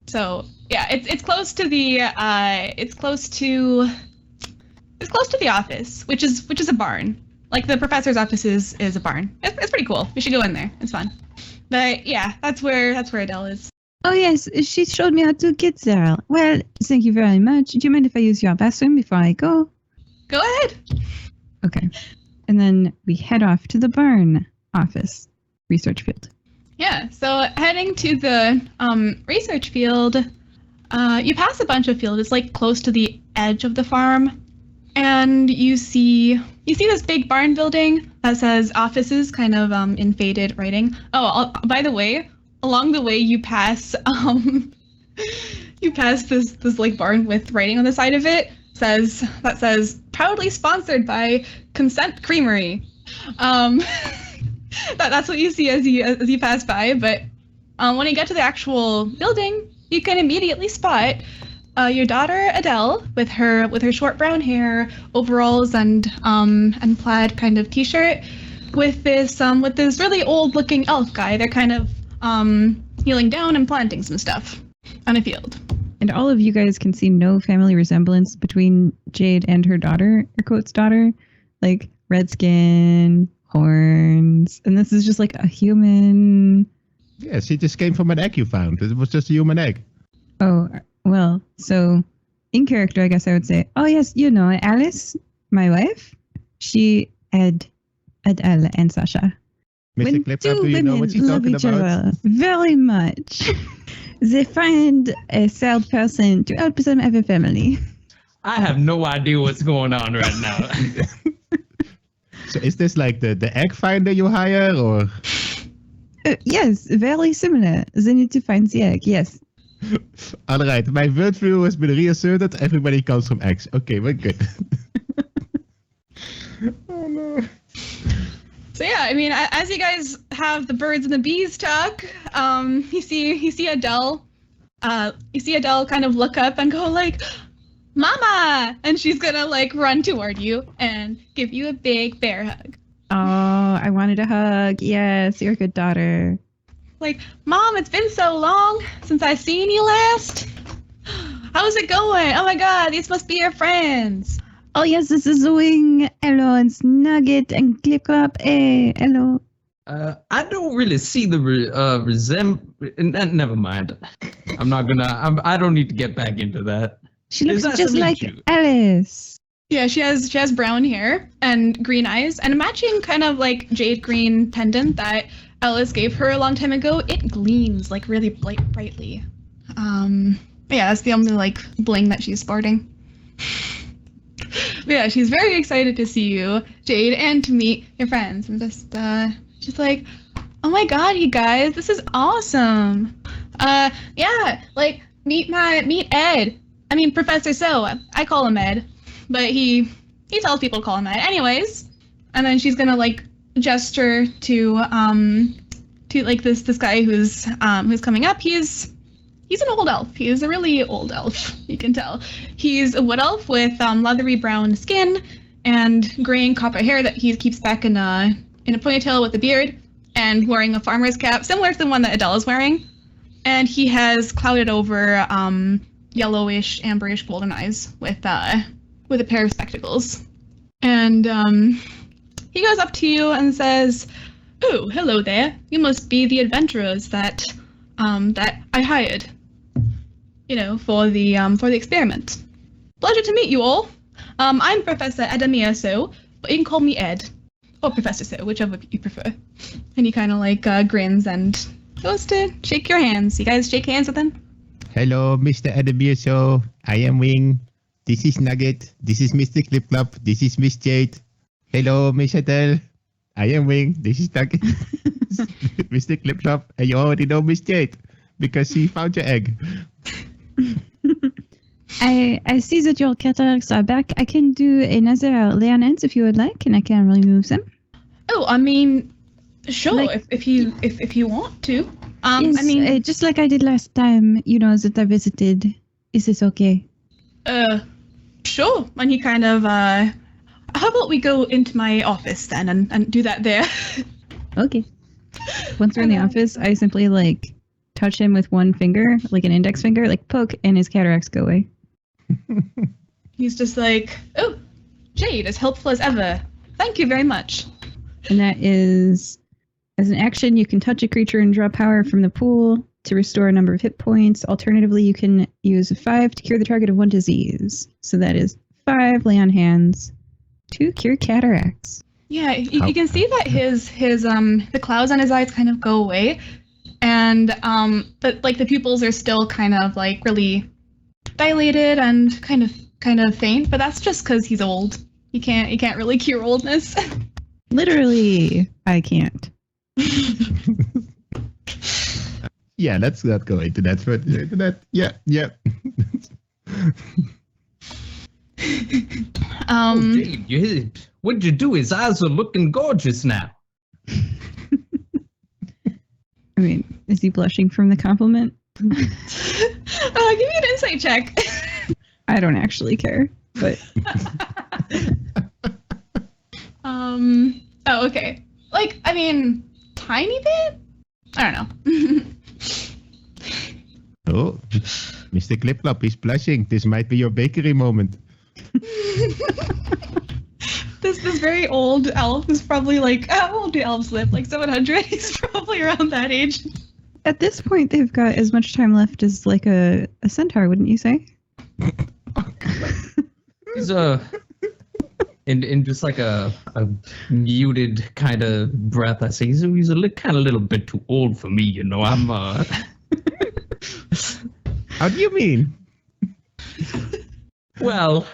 So yeah, it's close to the office, which is a barn. Like the professor's office is a barn. It's pretty cool. We should go in there. It's fun. But yeah, that's where Adele is. Oh yes, she showed me how to get there. Well, thank you very much. Do you mind if I use your bathroom before I go? Go ahead. Okay. And then we head off to the barn office research field. Yeah, so heading to the research field, you pass a bunch of fields. It's like close to the edge of the farm, and you see this big barn building that says offices, kind of in faded writing. Oh, by the way, along the way you pass this like barn with writing on the side of it that says proudly sponsored by Consent Creamery. That's what you see as you pass by, but when you get to the actual building, you can immediately spot your daughter Adele with her short brown hair, overalls, and plaid kind of t-shirt, with this really old looking elf guy. They're kind of kneeling down and planting some stuff on a field. And all of you guys can see no family resemblance between Jade and her daughter, air quotes daughter, like red skin, horns, and this is just like a human. Yeah, she just came from an egg you found. It was just a human egg. Oh, well, so in character, I guess I would say, oh yes, Alice, my wife, she had Adele and Sasha. Mr. When Clipclop, two do you know women what she's love talking each about? other very much, they find a third person to help them have a family. I have no idea what's going on right now. So is this like the egg finder you hire, or? Yes, very similar. They need to find the egg, yes. All right, my worldview has been reasserted. Everybody comes from eggs. Okay, we're good. Oh no. So yeah, I mean, as you guys have the birds and the bees talk, you see Adele, kind of look up and go like, "Mama!" and she's gonna like run toward you and give you a big bear hug. Oh, I wanted a hug. Yes, you're a good daughter. Like, "Mom, it's been so long since I've seen you last. How's it going? Oh my God, these must be your friends." Oh yes, this is Wing. Hello, it's Nugget and Clipclop. Hey, hello. I don't really see the never mind. I don't need to get back into that. She looks Nice to just meet like you. Alice. Yeah, she has brown hair and green eyes, and a matching kind of like jade green pendant that Ellis gave her a long time ago. It gleams like really brightly. But yeah, that's the only like bling that she's sporting. But yeah, she's very excited to see you, Jade, and to meet your friends. And just she's like, oh my god, you guys, this is awesome. Yeah, like meet Ed. I mean Professor So. I call him Ed, but he tells people to call him Ed. Anyways, and then she's gonna like gesture to like this guy who's coming up. He's an old elf. He's a really old elf, you can tell. He's a wood elf with leathery brown skin and gray and copper hair that he keeps back in a ponytail with a beard, and wearing a farmer's cap, similar to the one that Adele is wearing. And he has clouded over yellowish, amberish golden eyes with a pair of spectacles. And he goes up to you and says, "Oh, hello there. You must be the adventurers that I hired, for the experiment. Pleasure to meet you all. I'm Professor Adamir So, but you can call me Ed, or Professor So, whichever you prefer." And he kind of like grins and goes to shake your hands. You guys shake hands with him? Hello, Mr. Adabirso. I am Wing. This is Nugget. This is Mr. Clipclop. This is Miss Jade. Hello, Miss Adele. I am Wing. This is Nugget. Mr. Clipclop. And you already know Miss Jade because she found your egg. I see that your cataracts are back. I can do another lay on hands if you would like, and I can remove them. Oh, I mean, sure, Like- if you want to. Yes, I mean, just like I did last time, that I visited. Is this okay? sure. And he kind of, how about we go into my office then and do that there? Okay. Once we're in the office, I simply touch him with one finger, like an index finger, poke, and his cataracts go away. He's just like, oh, Jade, as helpful as ever. Thank you very much. And that is, as an action, you can touch a creature and draw power from the pool to restore a number of hit points. Alternatively, you can use 5 to cure the target of one disease. So that is 5 lay on hands to cure cataracts. Yeah, you can see that his the clouds on his eyes kind of go away, and but the pupils are still kind of really dilated and kind of faint. But that's just because he's old. He can't really cure oldness. Literally, I can't. Yeah, let's not go into that further. Into that. Yeah. Jade, what'd you do? His eyes are looking gorgeous now. I mean, is he blushing from the compliment? Give me an insight check. I don't actually care, but Oh, okay. I mean, tiny bit? I don't know. Oh, Mr. Clipclop is blushing. This might be your bakery moment. This very old elf is probably how old do elves live? 700? He's probably around that age. at this point, they've got as much time left as a centaur, wouldn't you say? He's in just a muted kind of breath, I say he's a little bit too old for me, I'm How do you mean? well,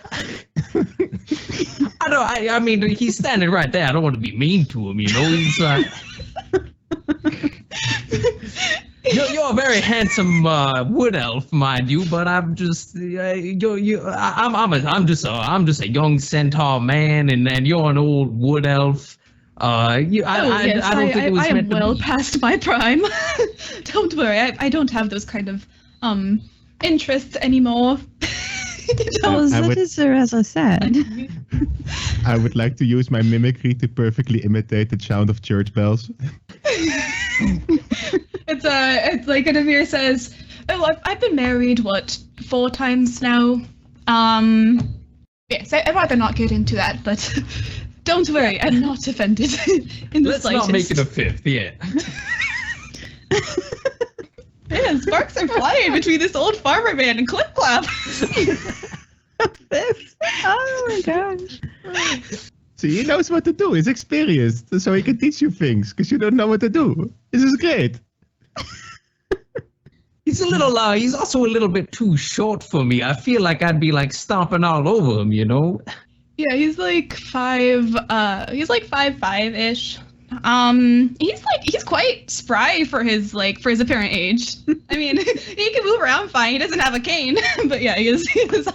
I mean he's standing right there. I don't want to be mean to him, he's You're a very handsome wood elf, mind you, but I'm just I'm just a young centaur man, and you're an old wood elf. I don't think it was I am meant to well be. past my prime. Don't worry, I don't have those kind of interests anymore. Well, I that would- is rather sad. I would like to use my mimicry to perfectly imitate the sound of church bells. It's like Adamir says, "Oh, I've been married 4 times now." Yes, I'd rather not get into that, but don't worry, I'm not offended in the Let's slightest. not make it a fifth, yeah. Man, sparks are flying between this old farmer man and Clipclop. This. Oh my gosh. See, he knows what to do. He's experienced, so he can teach you things because you don't know what to do. This is great. He's he's also a little bit too short for me. I feel like I'd be like stomping all over him, you know? Yeah, he's like 5'5" ish. He's quite spry for his apparent age. I mean, he can move around fine. He doesn't have a cane, but yeah, he is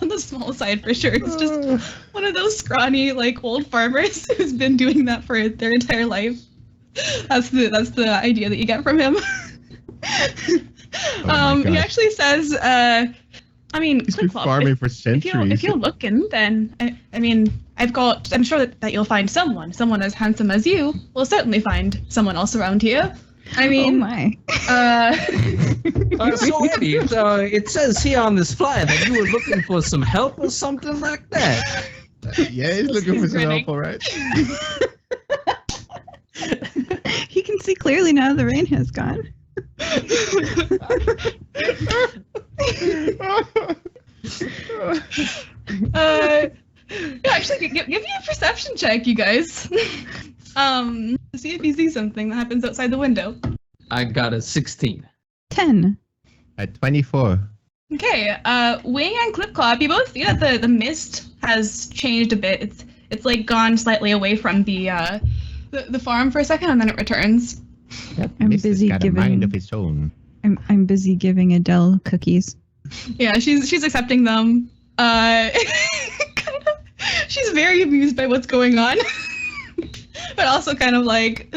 on the small side for sure. It's just one of those scrawny old farmers who's been doing that for their entire life. That's the idea that you get from him. He actually says, he's been farming for centuries. If you're looking, then I'm sure that you'll find someone as handsome as you. Will certainly find someone else around here. I mean, oh my. So Eddie, it says here on this flyer that you were looking for some help or something like that. Yeah, he's looking for some help, all right. He can see clearly now the rain has gone. Actually, give me a perception check, you guys. To see if you see something that happens outside the window. I got a 16. 10. At 24. Okay, Wing and Clipclop, you both see that the mist has changed a bit. It's like gone slightly away from the farm for a second, and then it returns. I'm busy got giving. a mind of its own. I'm busy giving Adele cookies. Yeah, she's accepting them. She's very amused by what's going on, but also kind of like,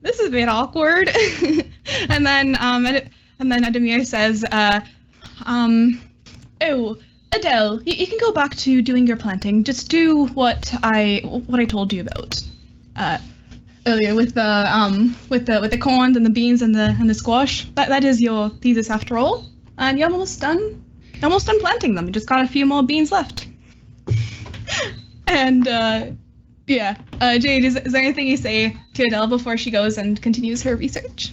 this is a bit awkward. and then Ademir says, "Oh, Adele, you can go back to doing your planting. Just do what I told you about earlier with the corn and the beans and the squash. That is your thesis after all, and you're almost done. Almost done planting them. You just got a few more beans left." And Jade, is there anything you say to Adele before she goes and continues her research?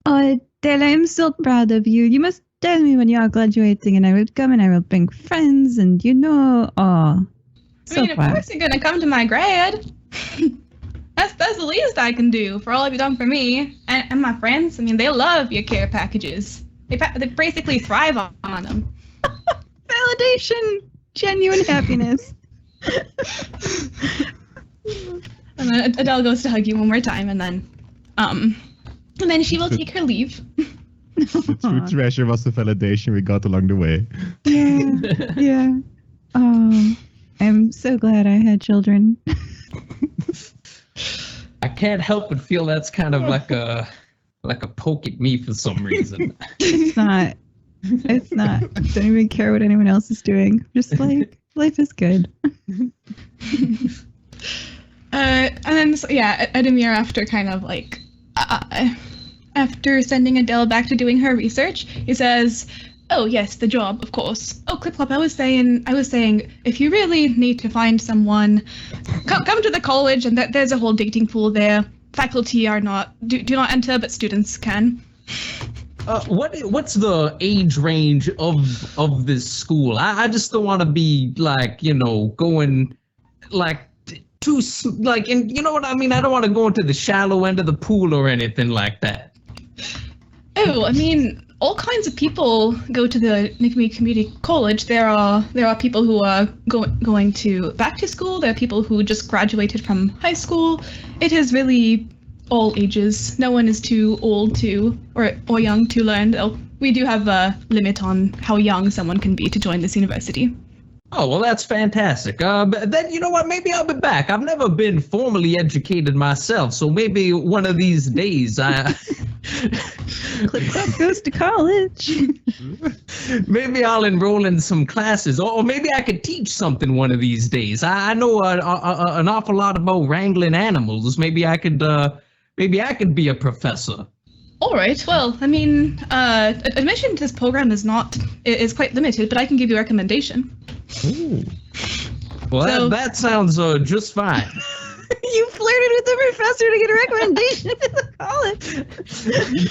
Oh, Adele, I'm so proud of you. You must tell me when you are graduating, and I will come and I will bring friends, and Of course you're gonna come to my grad. That's the least I can do for all you've done for me and my friends. I mean, they love your care packages. They basically thrive on them. Validation, genuine happiness. And then Adele goes to hug you one more time, and then she will take her leave. The true treasure was the validation we got along the way. Yeah. Oh, I'm so glad I had children. I can't help but feel that's kind of like a poke at me for some reason. It's not. I don't even care what anyone else is doing. Just like, life is good. And then, Ademir, after kind of like, after sending Adele back to doing her research, he says, "Oh yes, the job, of course. Oh, Clipclop, I was saying, if you really need to find someone, come to the college, and there's a whole dating pool there. Faculty do not enter, but students can." What's the age range of this school? I just don't want to be going too you know what I mean? I don't want to go into the shallow end of the pool or anything like that. Oh, I mean, all kinds of people go to the Nicomedia Community College. There are people who are going back to school. There are people who just graduated from high school. It is really all ages. No one is too old to or young to learn. Though we do have a limit on how young someone can be to join this university. Oh, well, that's fantastic. But then, you know what? Maybe I'll be back. I've never been formally educated myself, so maybe one of these days Clipclop goes to college. Maybe I'll enroll in some classes, or maybe I could teach something one of these days. I know an awful lot about wrangling animals. Maybe I could be a professor. All right. Well, I mean, admission to this program is quite limited, but I can give you a recommendation. Ooh. Well, that sounds just fine. You flirted with the professor to get a recommendation to the college.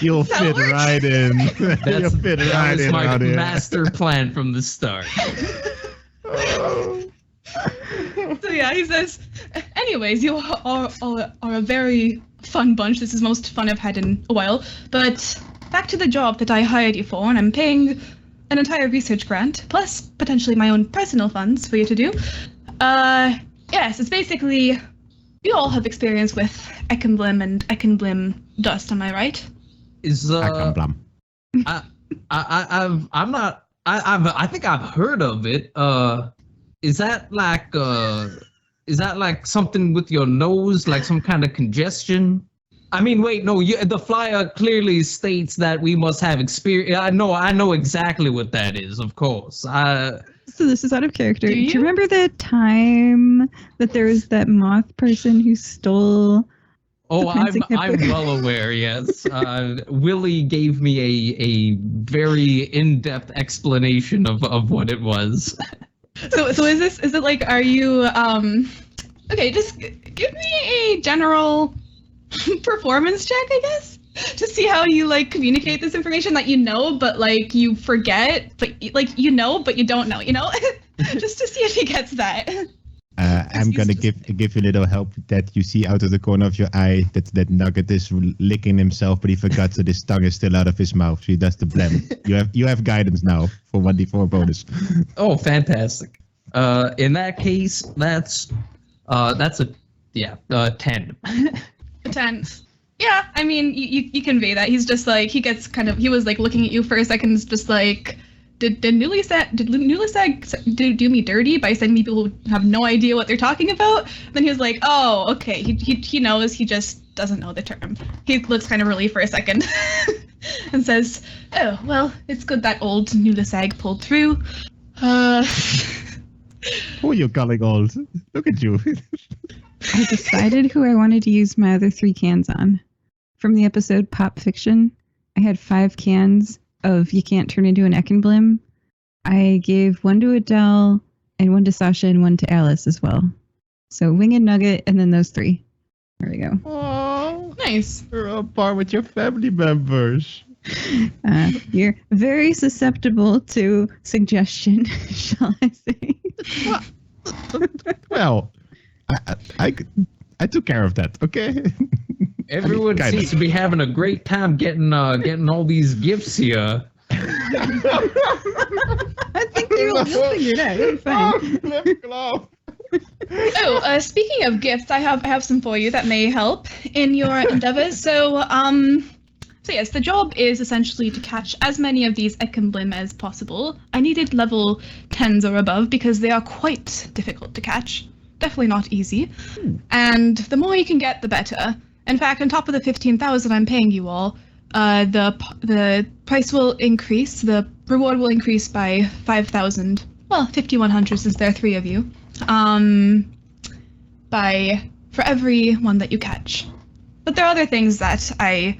You'll fit right in. You'll fit right in. That was my out here. master plan from the start. So yeah, he says, anyways, you are a very fun bunch. This is the most fun I've had in a while. But back to the job that I hired you for, and I'm paying an entire research grant, plus potentially my own personal funds for you to do. Yes, it's basically, you all have experience with Ekenblim and Ekenblim dust, am I right? I think I've heard of it. Is that like something with your nose, like some kind of congestion? I mean, wait, no. The flyer clearly states that we must have experience. I know exactly what that is. Of course. So this is out of character. Do Do you? you remember the time that there was that moth person who stole? Oh, Prancing I'm Hippo. well aware. Yes, Willie gave me a very in-depth explanation of what it was. So is it like, are you, okay, just give me a general performance check, I guess, to see how you like communicate this information that you know, but like you forget, but like you know, but you don't know, just to see if he gets that. I'm gonna give you a little help that you see out of the corner of your eye that Nugget is licking himself, but he forgot that his tongue is still out of his mouth, so he does the blem. You have guidance now for 1d4 bonus. Oh, fantastic! In that case, that's a 10. A 10. Yeah, I mean, you convey that. He's just like, he was like looking at you for a second, just like, did Nulisag do me dirty by sending me people who have no idea what they're talking about? Then he was like, oh, okay, he knows, he just doesn't know the term. He looks kind of relieved for a second and says, oh, well, it's good that old Nulisag pulled through. Who are you calling old? Look at you. I decided who I wanted to use my other 3 cans on. From the episode Pop Fiction, I had 5 cans of You Can't Turn Into an Ekenblim. I gave 1 to Adele, and 1 to Sasha, and 1 to Alice as well. So Wing and Nugget, and then those 3. There we go. Oh, Nice. you're on par with your family members. You're very susceptible to suggestion, shall I say. Well, I took care of that, okay? Everyone Guidance. seems to be having a great time getting all these gifts here. I think you'll figure it out. You're fine. Clipclop. Oh, speaking of gifts, I have some for you that may help in your endeavors. So yes, the job is essentially to catch as many of these Ekenblim as possible. I needed level 10s or above because they are quite difficult to catch. Definitely not easy. And the more you can get, the better. In fact, on top of the 15,000 I'm paying you all, the price will increase. The reward will increase by 5,000. Well, 5,100 since there are 3 of you. For every one that you catch. But there are other things that I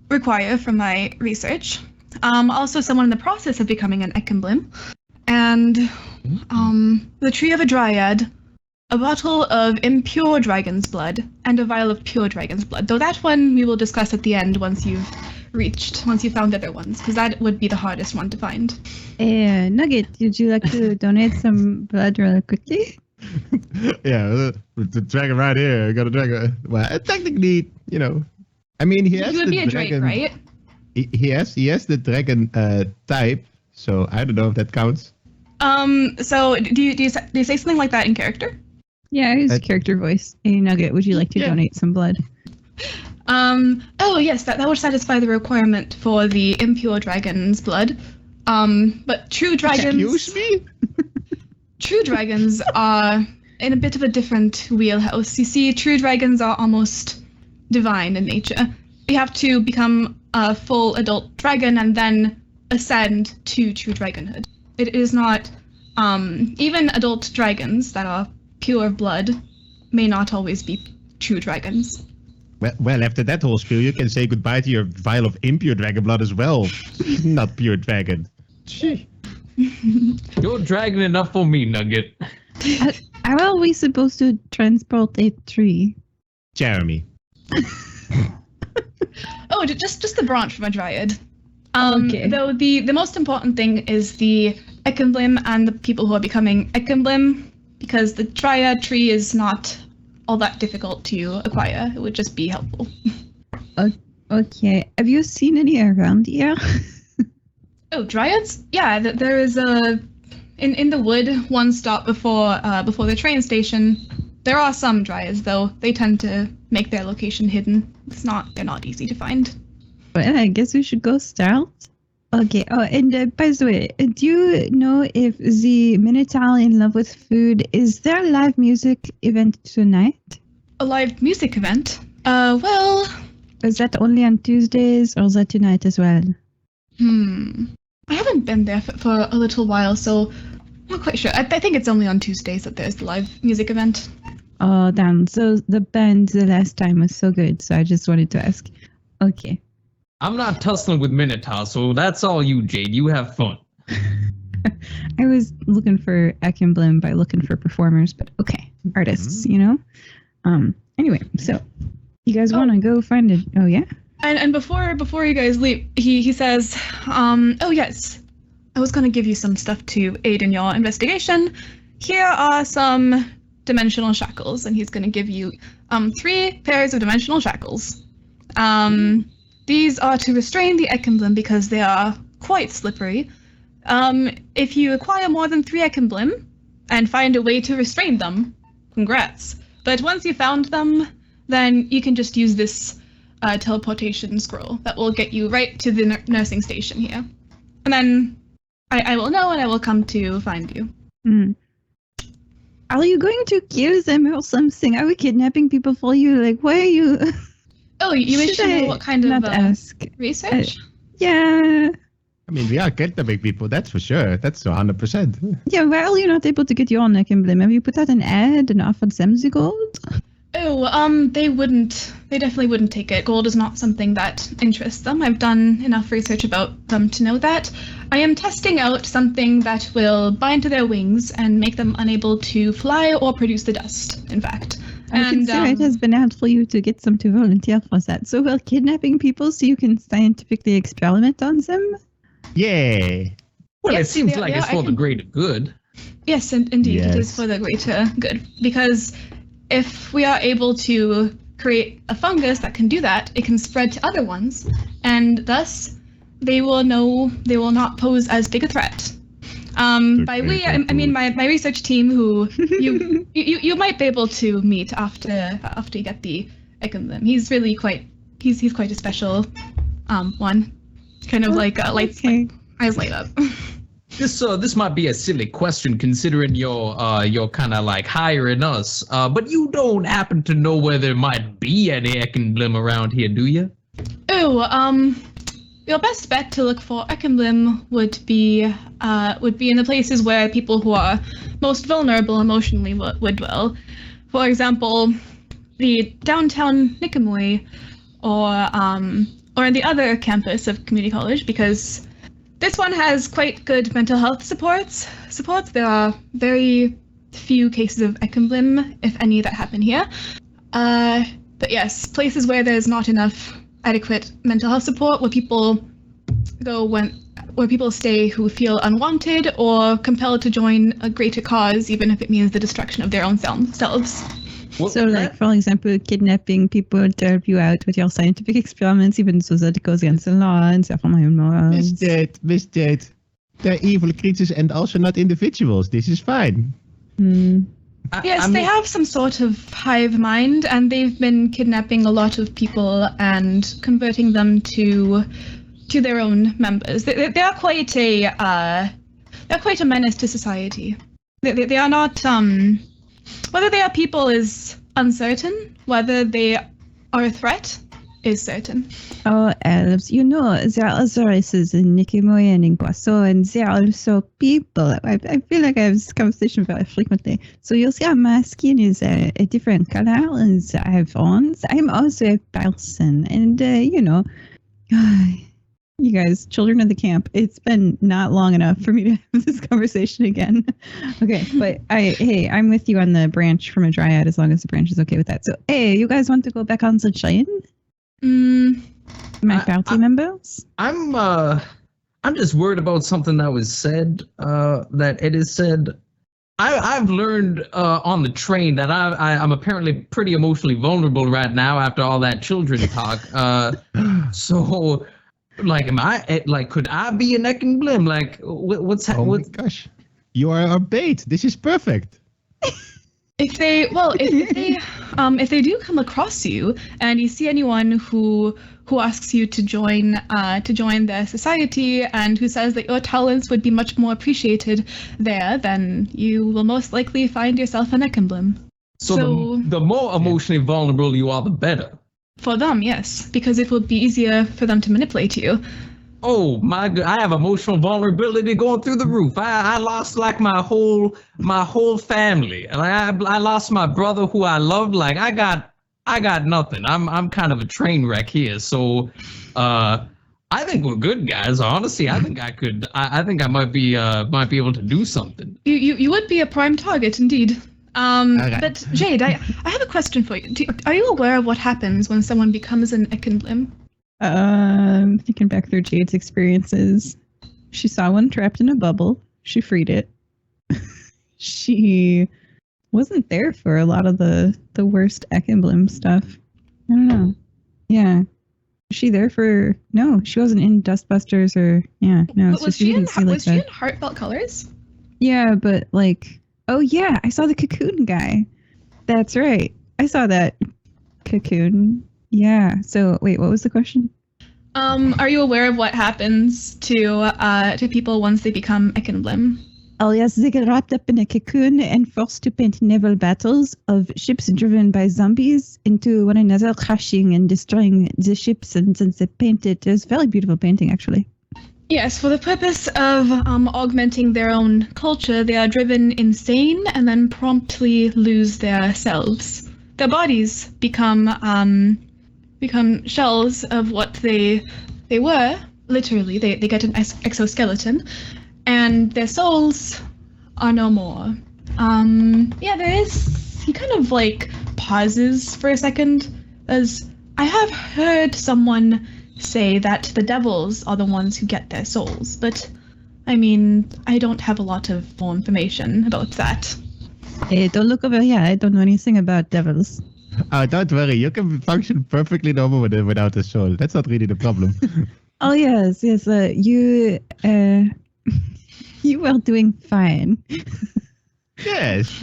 require from my research. Also, someone in the process of becoming an Ekenblim, and the Tree of a Dryad, a bottle of impure dragon's blood, and a vial of pure dragon's blood. Though that one we will discuss at the end once you've found the other ones, because that would be the hardest one to find. Nugget, would you like to donate some blood really quickly? Yeah, the dragon right here. I got a dragon. Well, technically, I mean, he has You would the be a drake, dragon. right? He has the dragon type. So I don't know if that counts. So do you say something like that in character? Yeah, his character voice. Hey, Nugget, would you like to donate some blood? Oh yes, that would satisfy the requirement for the impure dragon's blood. But true dragons. Excuse me? True dragons are in a bit of a different wheelhouse. You see, true dragons are almost divine in nature. You have to become a full adult dragon and then ascend to true dragonhood. It is not, even adult dragons that are pure blood may not always be true dragons. Well, after that whole spiel, you can say goodbye to your vial of impure dragon blood as well. Not pure dragon. Gee. You're dragging enough for me, Nugget. How are we supposed to transport a tree? Jeremy. Oh, just the branch from a dryad. Okay. Though the most important thing is the Ekemblim and the people who are becoming Ekemblim, because the Dryad tree is not all that difficult to acquire. It would just be helpful. Okay. Have you seen any around here? Oh, Dryads? Yeah, there is in the wood, one stop before the train station. There are some Dryads, though. They tend to make their location hidden. They're not easy to find. Well, I guess we should go start. Okay. Oh, and by the way, do you know if the Minotaur in Love with Food, is there a live music event tonight? A live music event? Well... Is that only on Tuesdays, or is that tonight as well? I haven't been there for a little while, so I'm not quite sure. I think it's only on Tuesdays that there's the live music event. Oh, damn. So the band the last time was so good, so I just wanted to ask. Okay. I'm not tussling with Minotaur, so that's all you, Jade. You have fun. I was looking for Ekemblim by looking for performers, but okay. Artists, you know? Anyway, so you guys want to go find it? Oh, yeah? And before you guys leave, he says, oh yes, I was going to give you some stuff to aid in your investigation. Here are some dimensional shackles, and he's going to give you 3 pairs of dimensional shackles. These are to restrain the Ekemblim because they are quite slippery. If you acquire more than 3 Ekemblim and find a way to restrain them, congrats. But once you found them, then you can just use this teleportation scroll that will get you right to the nursing station here. And then I will know and I will come to find you. Are you going to kill them or something? Are we kidnapping people for you? Like, why are you... Oh, you wish to know what kind of ask? Research? Yeah. I mean, we are kidnapping people, that's for sure. That's 100%. Yeah, why are you not able to get your neck emblem? Have you put out an ad and offered them the gold? Oh, they definitely wouldn't take it. Gold is not something that interests them. I've done enough research about them to know that. I am testing out something that will bind to their wings and make them unable to fly or produce the dust, in fact. I consider it has been hard for you to get them to volunteer for that. So we're kidnapping people so you can scientifically experiment on them? Yeah. Well, Yes, it seems they like are- it's for the greater good. Yes, indeed, it is Yes. for the greater good. Because if we are able to create a fungus that can do that, it can spread to other ones, and thus they will not pose as big a threat. By we, I mean my research team, who you might be able to meet after you get the Ekemblim. He's really he's quite a special one, kind of like lights, Okay. eyes light up. This might be a silly question considering you're kind of like hiring us, but you don't happen to know where there might be any Ekemblim around here, do you? Oh, your best bet to look for Ekemblim would be in the places where people who are most vulnerable emotionally would dwell. For example, the downtown Nikamui, or in the other campus of community college, because this one has quite good mental health supports. There are very few cases of Ekemblim, if any, that happen here. But yes, places where there's not enough adequate mental health support, where people go where people stay who feel unwanted or compelled to join a greater cause, even if it means the destruction of their own selves. Well, So, like, for example, kidnapping people to help you out with your scientific experiments, even though that it goes against the law and stuff on my own morals. Miss Jade. They're evil creatures and also not individuals. This is fine. Yes, they have some sort of hive mind, and they've been kidnapping a lot of people and converting them to their own members. They are quite a menace to society. They are not. Whether they are people is uncertain. Whether they are a threat is certain. Oh, elves. You know, there are other races in Nikimoy and in Guaso, and they are also people. I feel like I have this conversation very frequently. So you'll see my skin is a different color, and I have horns. I'm also a person, and, you know, you guys, children of the camp, it's been not long enough for me to have this conversation again. Okay, but I'm with you on the branch from a dryad as long as the branch is okay with that. So, hey, you guys want to go back on the train? My party members? I'm I'm just worried about something that was said. That it is said. I've learned on the train that I'm apparently pretty emotionally vulnerable right now after all that children talk. So, like, could I be a neck and blim? Like, what's Oh my gosh. You are our bait. This is perfect. If they do come across you and you see anyone who asks you to join their society and who says that your talents would be much more appreciated there, then you will most likely find yourself a neck emblem. So the more emotionally vulnerable you are, the better. For them, yes, because it will be easier for them to manipulate you. Oh my God! I have emotional vulnerability going through the roof. I lost like my whole family, and I lost my brother who I loved. Like I got nothing. I'm kind of a train wreck here. So, I think we're good guys. Honestly, I think I could. I think I might be able to do something. You would be a prime target indeed. Okay. But Jade, I have a question for you. Are you aware of what happens when someone becomes an Ekkenblim? Thinking back through Jade's experiences, she saw one trapped in a bubble. She freed it. She wasn't there for a lot of the worst Ekkenblim stuff. I don't know. Yeah. Was she there for... No, she wasn't in Dustbusters or... Yeah, no. Was she in Heartfelt Colors? Yeah, but like... Oh yeah, I saw the cocoon guy. That's right. I saw that cocoon. Yeah. So wait, what was the question? Are you aware of what happens to people once they become Ekkenblim? Oh yes, they get wrapped up in a cocoon and forced to paint naval battles of ships driven by zombies into one another, crashing and destroying the ships. And since they paint it, it's a very beautiful painting actually. Yes, for the purpose of augmenting their own culture, they are driven insane and then promptly lose their selves. Their bodies become shells of what they were. Literally, they get an exoskeleton, and their souls are no more. He kind of like pauses for a second, as I have heard someone say that the devils are the ones who get their souls, but I mean, I don't have a lot of more information about that. Hey, don't look over here. I don't know anything about devils. Don't worry. You can function perfectly normal without a soul. That's not really the problem. Oh yes. You you are doing fine. Yes.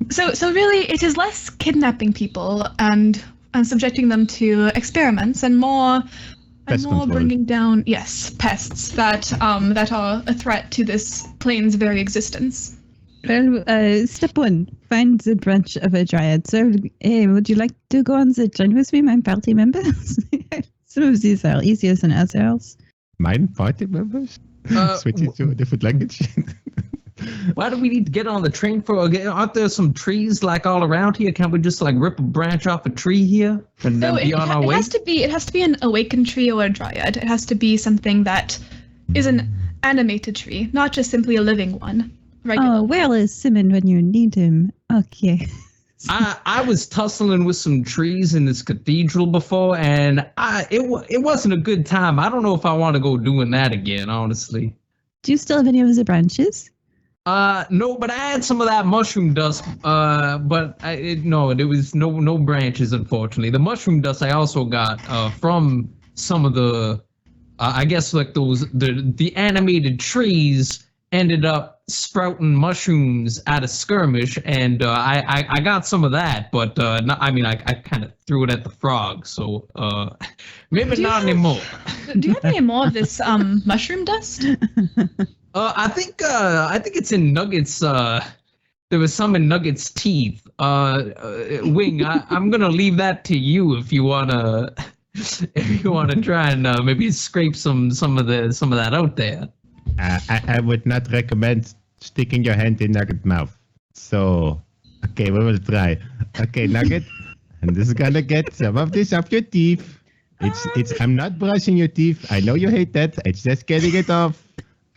So really, it is less kidnapping people and subjecting them to experiments and more bringing down pests that are a threat to this plane's very existence. Well, step one, find the branch of a dryad. So, would you like to go on the journey with me, my party members? Some of these are easier than others. Mine party members? Switching to a different language? Why do we need to get on the train for? Aren't there some trees like all around here? Can't we just like rip a branch off a tree here and then be on our way? It has to be an awakened tree or a dryad. It has to be something that is an animated tree, not just simply a living one. Regular. Oh, where is Simon when you need him? Okay. I was tussling with some trees in this cathedral before, and it wasn't a good time. I don't know if I want to go doing that again, honestly. Do you still have any of the branches? No, but I had some of that mushroom dust. But there was no branches, unfortunately. The mushroom dust I also got from some of the, I guess like the animated trees ended up sprouting mushrooms at a skirmish, and I got some of that, but I kind of threw it at the frog, so maybe not anymore. Do you have any more of this mushroom dust? I think it's in Nugget's. There was some in Nugget's teeth. Wing, I'm gonna leave that to you if you wanna try and maybe scrape some of that out there. I would not recommend sticking your hand in Nugget's mouth. So, okay, we will try. Okay, Nugget, and this is gonna get some of this off your teeth. I'm not brushing your teeth. I know you hate that. It's just getting it off.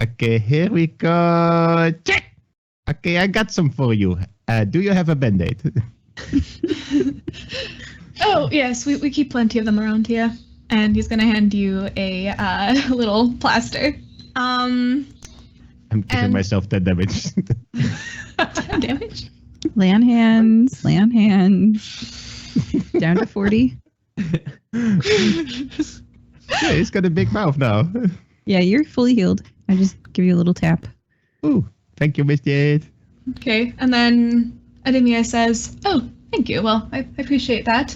Okay, here we go. Check. Okay, I got some for you. Do you have a Band-Aid? Oh, yes, we keep plenty of them around here. and he's gonna hand you a little plaster. I'm giving And- myself 10 damage. 10 damage. Lay on hands. Down to 40. Yeah, he's got a big mouth now. Yeah, you're fully healed. I just give you a little tap. Ooh, thank you, Miss Jade. Okay, and then Edemir says, "Oh, thank you. Well, I appreciate that.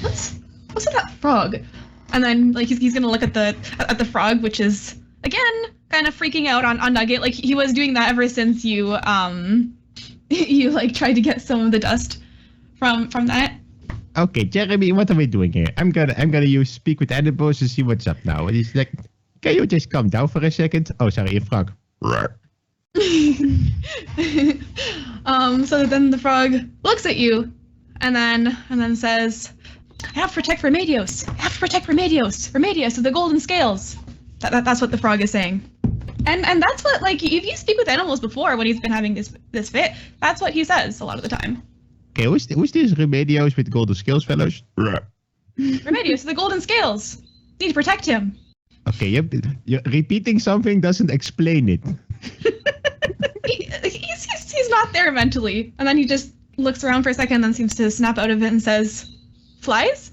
What's with that frog?" And then like he's gonna look at the frog, which is again kind of freaking out on Nugget. Like he was doing that ever since you you like tried to get some of the dust from that. Okay, Jeremy, what are we doing here? I'm gonna use speak with animals to see what's up now. And he's like, can you just calm down for a second? Oh, sorry, a frog. So then the frog looks at you, and then says, "I have to protect Remedios. I have to protect Remedios. Remedios of the golden scales." That's what the frog is saying, and that's what, like, if you speak with animals before when he's been having this fit, that's what he says a lot of the time. Okay, who's these Remedios with golden skills, fellows? Remedios of the golden scales. Need to protect him. Okay, you're repeating something doesn't explain it. He's not there mentally, and then he just looks around for a second, and then seems to snap out of it and says, "Flies?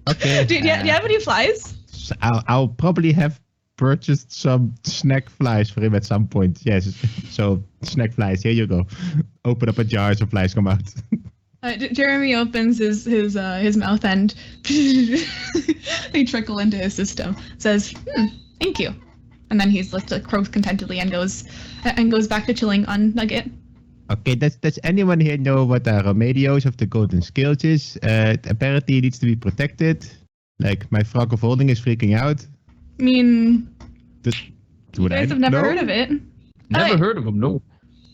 Okay. Do you have any flies?" So I'll probably have purchased some snack flies for him at some point. Yes. So snack flies, here you go. Open up a jar so flies come out. Jeremy opens his mouth and they trickle into his system. Says, "Thank you," and then he's like croaks contentedly and goes back to chilling on Nugget. Okay, does anyone here know what the Remedios of the golden scales is? Apparently it needs to be protected. Like my frog of holding is freaking out. I mean, Do you guys have never heard of it. Never heard of them, no.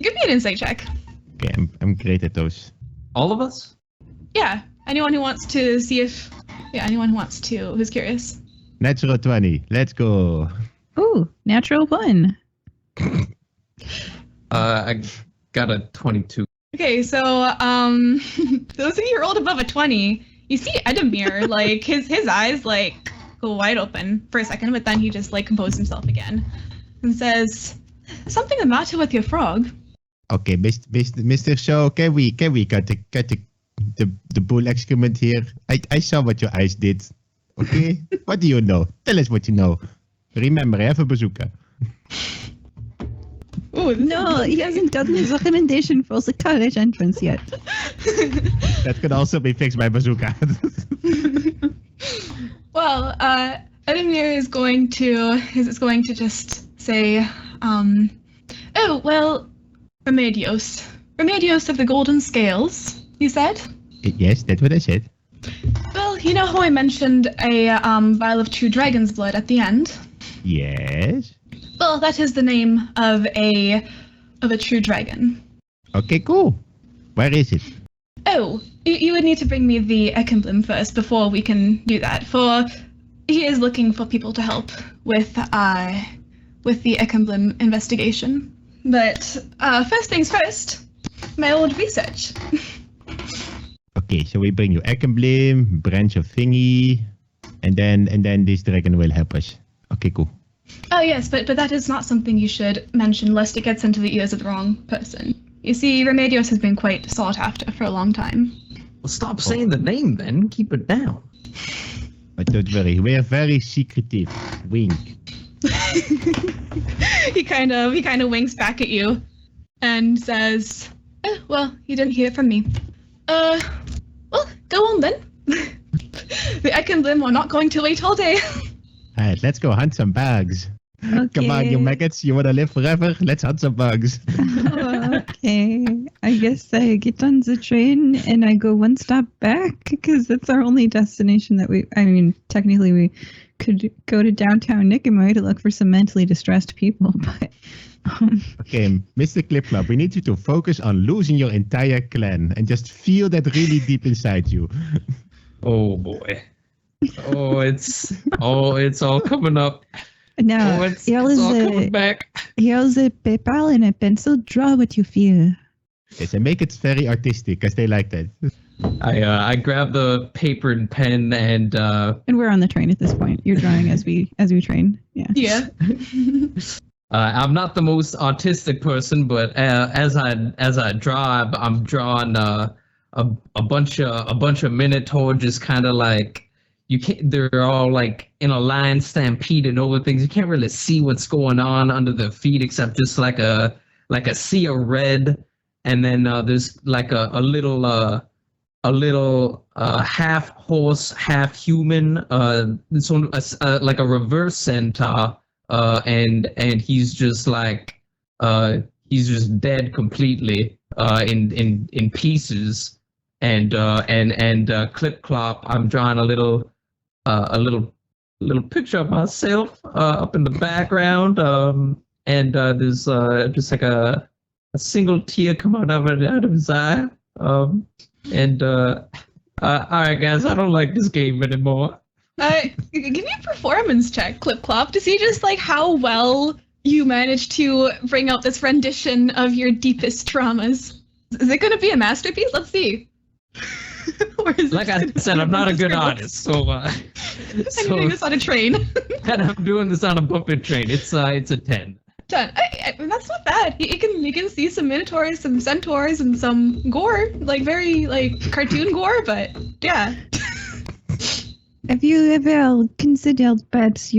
Give me an insight check. Okay, I'm great at those. All of us? Yeah, anyone who wants to see if, anyone who's curious. Natural 20. Let's go. Ooh, natural 1. I got a 22. Okay, so those of you who rolled above a 20, you see Edemir, like his eyes like go wide open for a second, but then he just like composed himself again and says, "Something the matter with your frog?" Okay, Mr. Shaw, can we cut the bull excrement here? I saw what your eyes did. Okay? What do you know? Tell us what you know. Remember, I have a bazooka. Ooh, No, he hasn't done his recommendation for the college entrance yet. That could also be fixed by bazooka. Well, Edemir is going to just say, "Oh, well, Remedios of the golden scales," he said. Yes, that's what I said. Well, you know how I mentioned a vial of true dragon's blood at the end? Yes. Well, that is the name of a true dragon. Okay, cool. Where is it? Oh, you would need to bring me the Ekemblem first before we can do that, for he is looking for people to help with the Ekemblem investigation. But first things first, my old research. Okay, so we bring you Ekemblem, branch of thingy, and then this dragon will help us. Okay, cool. Oh yes, but that is not something you should mention lest it gets into the ears of the wrong person. You see, Remedios has been quite sought after for a long time. Well, stop saying the name then. Keep it down. But don't worry, we're very secretive. Wink. He kind of winks back at you and says, "Well, you didn't hear it from me. Well, go on then. The Ekemblem are not going to wait all day." Alright, let's go hunt some bugs. Come on, you maggots, you wanna live forever? Let's hunt some bugs. Okay, I guess I get on the train and I go one stop back because that's our only destination technically we could go to downtown Nicomoy to look for some mentally distressed people, but Okay, Mr. Clipclop, we need you to focus on losing your entire clan and just feel that really deep inside you. Oh boy. It's all coming up. now It's all coming back. here's a paper and a pencil. Draw what you feel. Yes, and make it very artistic, because they like that. I grab the paper and pen and we're on the train at this point. You're drawing as we train. Yeah. Yeah. I'm not the most artistic person, but as I draw, I'm drawing a bunch of Minotaur, just kind of like you can't. They're all like in a line, stampeding over things. You can't really see what's going on under their feet, except just like a sea of red, and then there's like a little half horse, half human, like a reverse centaur. And he's just like he's just dead completely in pieces, and Clipclop, I'm drawing a little picture of myself up in the background, and there's just like a single tear coming out of his eye, and all right guys, I don't like this game anymore. Give me a performance check, Clipclop, to see just like how well you managed to bring out this rendition of your deepest traumas. Is it going to be a masterpiece? Let's see. Or is Like I said, I'm not a good artist, so I'm doing this on a train. and I'm doing this on a puppet train. It's a 10. 10. That's not bad. You can see some minotaurs, some centaurs, and some gore, like very like cartoon gore. But yeah. Have you ever considered perhaps,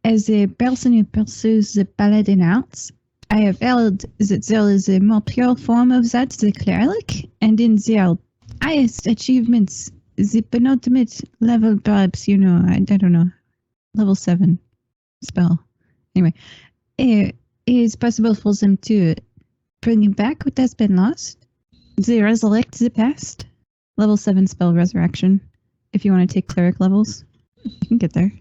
as a person who pursues the paladin arts, I have heard that there is a more pure form of that, the cleric, and in their highest achievements, the penultimate level, perhaps, I don't know, level 7 spell. Anyway, it is possible for them to bring back what has been lost. They resurrect the past. Level 7 spell resurrection. If you want to take cleric levels, you can get there.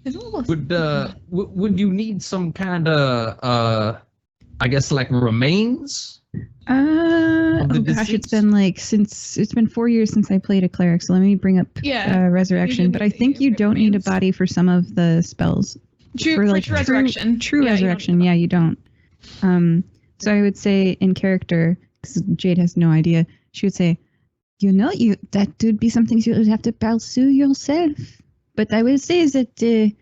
Would you need some kind of I guess like remains? Oh gosh, it's been 4 years since I played a cleric, so let me bring up resurrection. But I think you don't need a body for some of the spells. True resurrection. True resurrection. Yeah, you don't. So I would say in character, because Jade has no idea, she would say, that would be something you would have to pursue yourself. But I will say that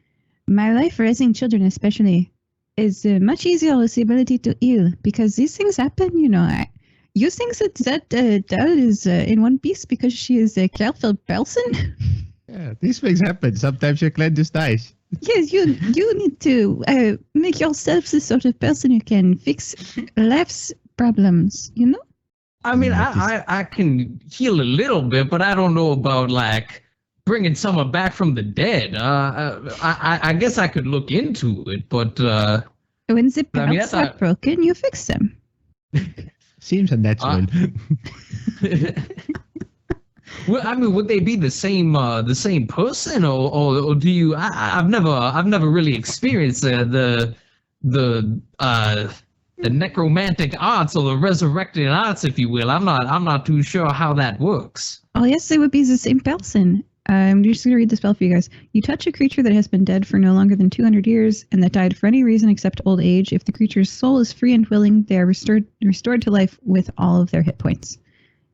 my life raising children, especially, is much easier with the ability to heal, because these things happen. You think that doll is in one piece because she is a careful person? Yeah, these things happen. Sometimes your clan just dies. Yes, you need to make yourself the sort of person who can fix life's problems. I mean, I can heal a little bit, but I don't know about like bringing someone back from the dead. I guess I could look into it, but when the parts are broken, you fix them. Seems unnatural. Well, I mean, would they be the same person, or do you? I've never really experienced the necromantic arts or the resurrecting arts, if you will. I'm not too sure how that works. Oh yes, they would be the same person. I'm just going to read the spell for you guys. You touch a creature that has been dead for no longer than 200 years and that died for any reason except old age. If the creature's soul is free and willing, they are restored to life with all of their hit points.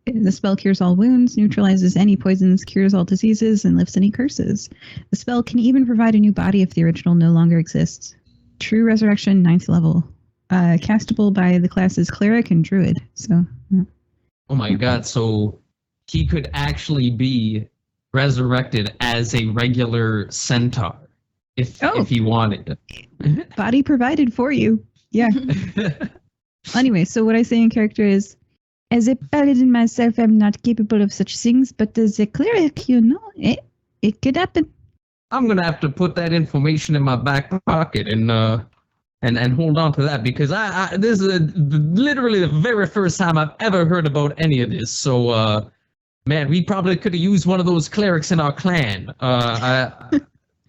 The spell cures all wounds, neutralizes any poisons, cures all diseases, and lifts any curses. The spell can even provide a new body if the original no longer exists. True Resurrection, 9th level. Castable by the classes Cleric and Druid. So. Oh my god! So he could actually be resurrected as a regular centaur if he wanted. Body provided for you. Yeah. Anyway, so what I say in character is, as a paladin myself, I'm not capable of such things, but as a cleric, it could happen. I'm gonna have to put that information in my back pocket and hold on to that, because I this is literally the very first time I've ever heard about any of this. So, man, we probably could have used one of those clerics in our clan. That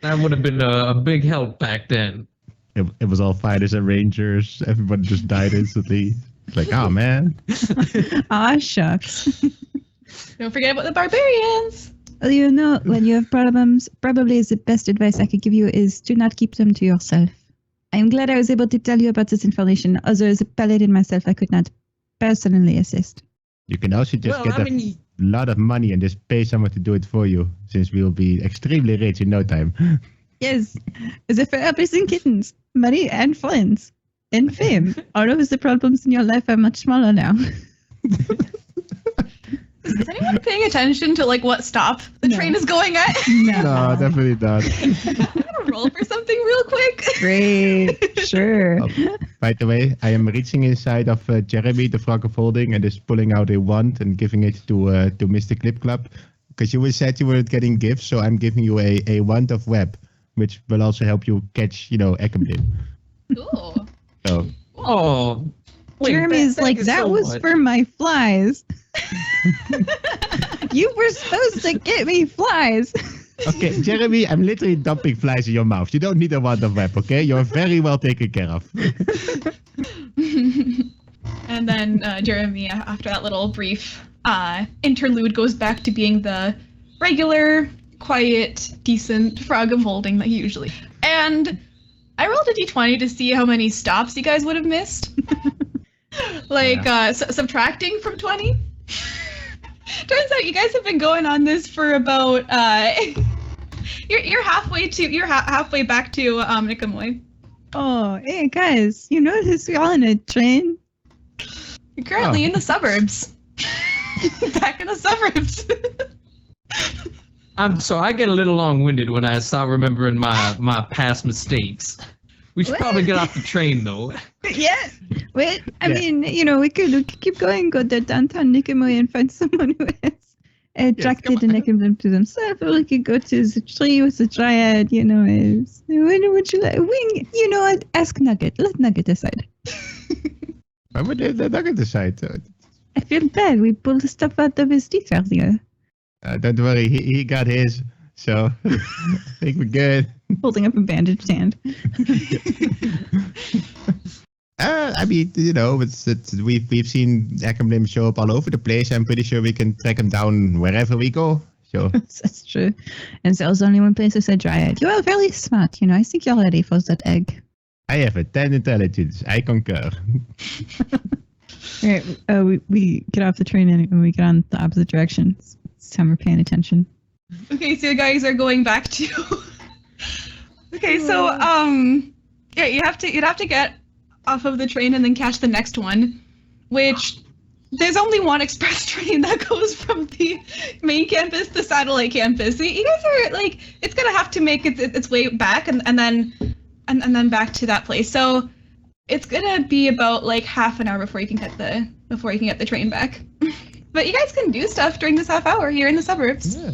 would have been a big help back then. It was all fighters and rangers. Everybody just died instantly. It's like, oh man. Aw, shucks. Don't forget about the barbarians. Well, when you have problems, probably the best advice I could give you is do not keep them to yourself. I'm glad I was able to tell you about this information. Although as a paladin myself, I could not personally assist. You can also just lot of money and just pay someone to do it for you, since we will be extremely rich in no time. Yes, as if Firebreathing Kittens, money and friends and fame. All of the problems in your life are much smaller now. Is anyone paying attention to like what stop the train is going at? No, definitely not. I'm gonna roll for something real quick. Great, sure. By the way, I am reaching inside of Jeremy, the frog of holding, and just pulling out a wand and giving it to Mr. Clipclop. Because you said you weren't getting gifts, so I'm giving you a wand of web, which will also help you catch, Ekamblim. Cool. So, Oh, wait, Jeremy's thank like, you that so was much." for my flies. You were supposed to get me flies. okay, Jeremy, I'm literally dumping flies in your mouth. You don't need a wand of web, okay? You're very well taken care of. And then Jeremy, after that little brief interlude, goes back to being the regular, quiet, decent frog of holding that he usually. And I rolled a d20 to see how many stops you guys would have missed. Subtracting from 20. Turns out you guys have been going on this for about you're halfway back to Nikamoy. Oh, hey guys, you notice we're all in a train? You're currently in the suburbs. Back in the suburbs. I get a little long-winded when I start remembering my past mistakes. We should probably get off the train, though. Yeah. Wait, I mean, we could keep going, go to downtown Nikamoy and find someone who has attracted an Nikamlim to themselves, or we could go to the tree with the dryad, when would you like? Wing, you know what? Ask Nugget. Let Nugget decide. Why would the Nugget decide? I feel bad. We pulled the stuff out of his teeth earlier. Don't worry, he got his, so I think we're good. Holding up a bandaged hand. I mean, we've seen Ekamblim show up all over the place. I'm pretty sure we can track him down wherever we go. So That's true. And so there's only one place that said dryad. You are very smart, I think you're ready for that egg. I have a 10 intelligence. I concur. All right, we get off the train and we get on the opposite direction. It's time we're paying attention. Okay, so you guys are going back to. Okay, so you'd have to get off of the train and then catch the next one, which there's only one express train that goes from the main campus to satellite campus. So you guys are like, it's gonna have to make its way back and then back to that place. So it's gonna be about like half an hour before you can get the train back. But you guys can do stuff during this half hour here in the suburbs. Yeah.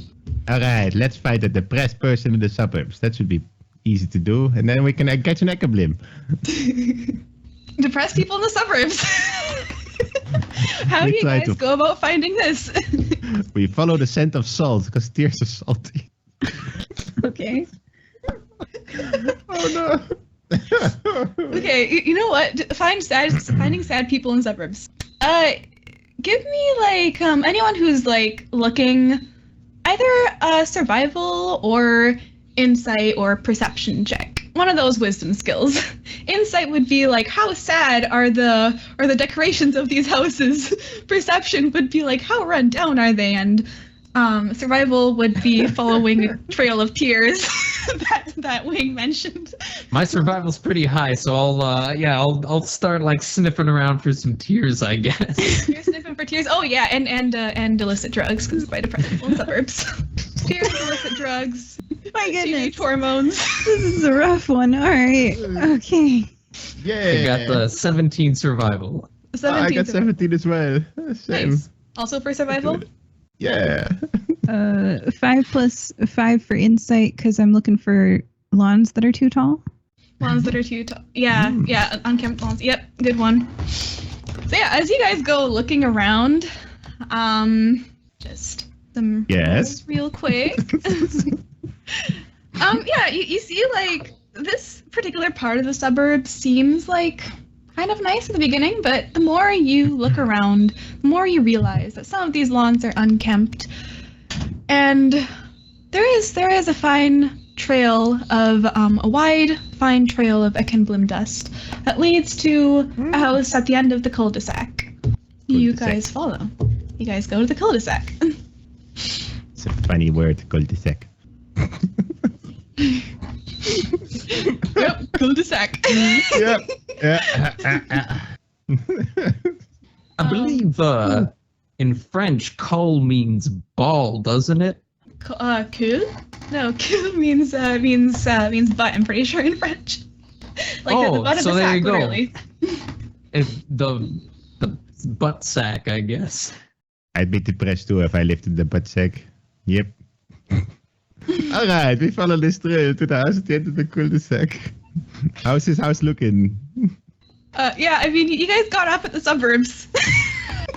All right, let's find a depressed person in the suburbs. That should be easy to do, and then we can catch an Ekamblim. Depressed people in the suburbs. How do We you try guys to- go about finding this? We follow the scent of salt, because tears are salty. Okay. Oh no. Okay, you know what? Finding sad people in suburbs. Give me like anyone who's like looking either survival or insight or perception check. One of those wisdom skills. Insight would be like how sad are the decorations of these houses. Perception would be like how run down are they, and survival would be following a trail of tears that Wing mentioned. My survival's pretty high, so I'll start like sniffing around for some tears, I guess. You're sniffing for tears. Oh yeah, and illicit drugs because it's quite depressing in suburbs. Tears, illicit drugs, My goodness. teenage hormones. This is a rough one. All right. Okay. Yeah. I got the 17 survival. I 17 got 17 as well. Same. Nice. Also for survival. Yeah. 5 plus 5 for insight because I'm looking for lawns that are too tall. Lawns that are too tall. Yeah, yeah, unkempt lawns. Yep, good one. So yeah, as you guys go looking around, just some Yes. rolls real quick. Yeah, you see like this particular part of the suburb seems like kind of nice at the beginning, but the more you look around, the more you realize that some of these lawns are unkempt, and there is a fine trail of a wide, fine trail of Ekamblim dust that leads to a house at the end of the cul-de-sac. You Cul-de-sac. guys follow. you guys go to the cul-de-sac. It's a funny word, cul-de-sac. Yep, cul-de-sac. Yep. I believe in French, cul means ball, doesn't it? Cool? No, cool means butt. I'm pretty sure in French. Like the butt of so the there sack, you go. literally. If the butt sack, I guess. I'd be depressed too if I lifted the butt sack. Yep. Alright, we follow this trail to the house at the end of the cul-de-sac. How's his house looking? Yeah, I mean, you guys got off at the suburbs.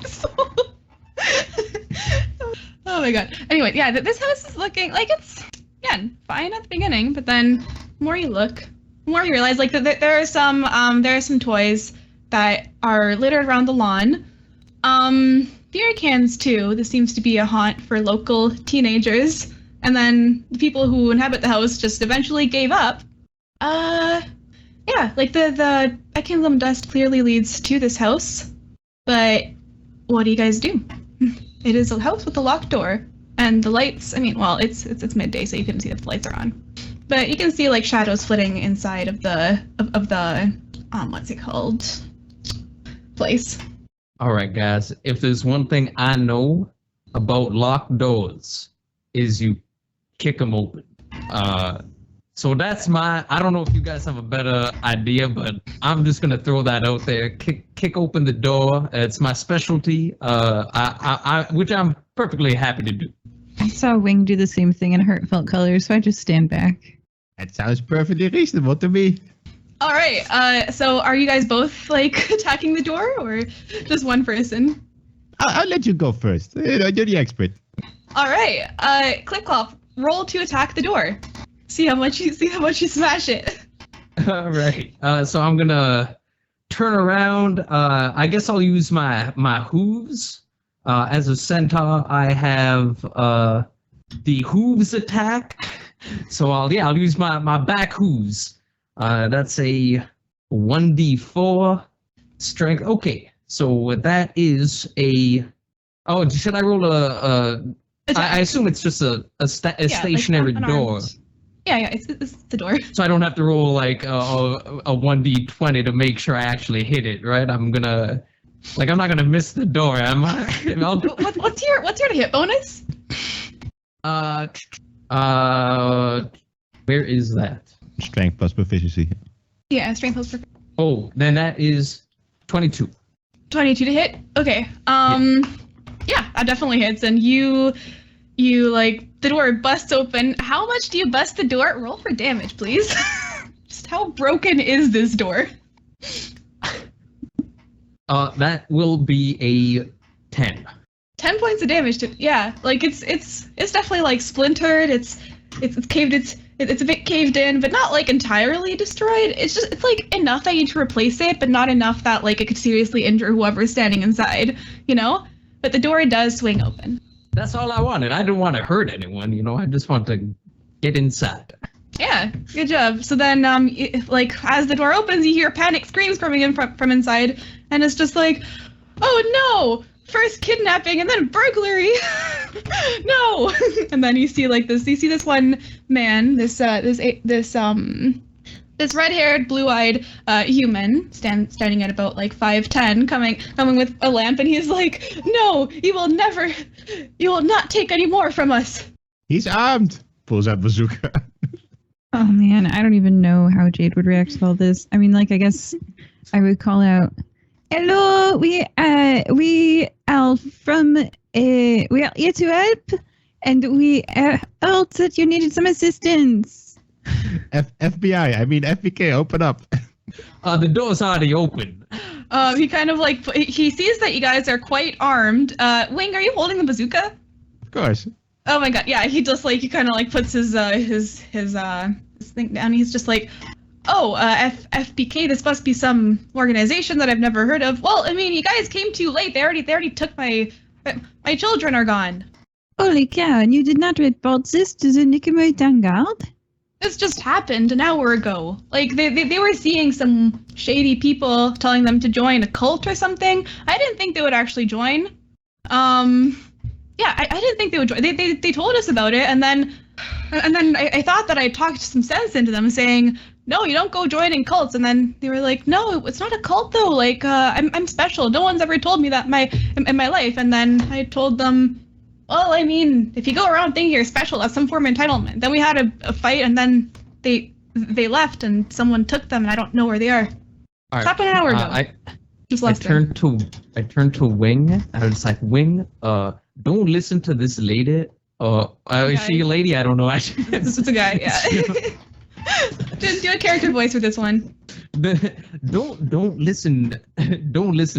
So... Oh my god. Anyway, yeah, this house is looking like it's, again, fine at the beginning, but then the more you look, the more you realize, like, that there are some toys that are littered around the lawn. Beer cans, too. This seems to be a haunt for local teenagers. And then the people who inhabit the house just eventually gave up. Yeah, like the Buckingham dust clearly leads to this house. But what do you guys do? It is a house with a locked door, and the lights. I mean, well, it's midday, so you couldn't see if the lights are on, but you can see like shadows flitting inside of the what's it called? Place. All right, guys. If there's one thing I know about locked doors, is you kick them open. So that's I don't know if you guys have a better idea, but I'm just gonna throw that out there. Kick open the door. It's my specialty. Which I'm perfectly happy to do. I saw Wing do the same thing in heartfelt colors, so I just stand back. That sounds perfectly reasonable to me. All right. So are you guys both like attacking the door, or just one person? I'll let you go first. You know, you're the expert. All right. Clipclop, roll to attack the door. See how much you smash it. All right. So I'm gonna turn around. I guess I'll use my hooves. As a centaur, I have the hooves attack. So I'll use my back hooves. That's a 1d4 strength. Okay. So that is a. Oh, should I roll I assume it's just a stationary like door. unarmed. Yeah, it's the door. So I don't have to roll like a 1d20 to make sure I actually hit it, right? I'm not gonna miss the door, am I? What's your hit bonus? Where is that? Strength plus proficiency. Yeah, strength plus. Oh, then that is 22. 22 to hit. Okay. Yeah, that definitely hits, and you like the door busts open. How much do you bust the door? Roll for damage, please. Just how broken is this door? That will be a 10. 10 points of damage to like it's definitely like splintered. It's caved. It's a bit caved in, but not like entirely destroyed. It's like enough that you need to replace it, but not enough that like it could seriously injure whoever's standing inside. You know, but the door does swing open. That's all I wanted. I didn't want to hurt anyone, you know. I just want to get inside. Yeah, good job. So then, like as the door opens, you hear panic screams coming in from inside, and it's just like, oh no! First kidnapping and then burglary. No! And then you see like this. You see this one man, this red-haired, blue-eyed human standing at about like 5'10", coming with a lamp, and he's like, "No, you will not take any more from us." He's armed. Pulls out bazooka. Oh man, I don't even know how Jade would react to all this. I mean, like, I guess I would call out, "Hello, we are from we are here to help, and we heard that you needed some assistance." FBI, I mean FBK, open up. The door's already open. He kind of like he sees that you guys are quite armed. Wing, are you holding the bazooka? Of course. Oh my god, yeah. He just like he kind of like puts his thing down. He's just like, "Oh, FBK. This must be some organization that I've never heard of." Well, I mean, you guys came too late. They already took my children are gone. Holy cow! And you did not report this to the Nicometan Guard? This just happened an hour ago. Like, they were seeing some shady people telling them to join a cult or something. I didn't think they would actually join. Yeah, I didn't think they would join. They told us about it, and then I thought that I talked some sense into them, saying, no, you don't go joining cults. And then they were like, no, it's not a cult though. Like, I'm special. No one's ever told me that in my life. And then I told them, well, I mean, if you go around thinking you're special, that's some form of entitlement. Then we had a fight, and then they left, and someone took them, and I don't know where they are. All It's happened an hour ago. I Just turned to Wing. I was like, Wing, don't listen to this lady. Is she a lady? I don't know. It's a guy, yeah. Do a character voice for this one. Don't listen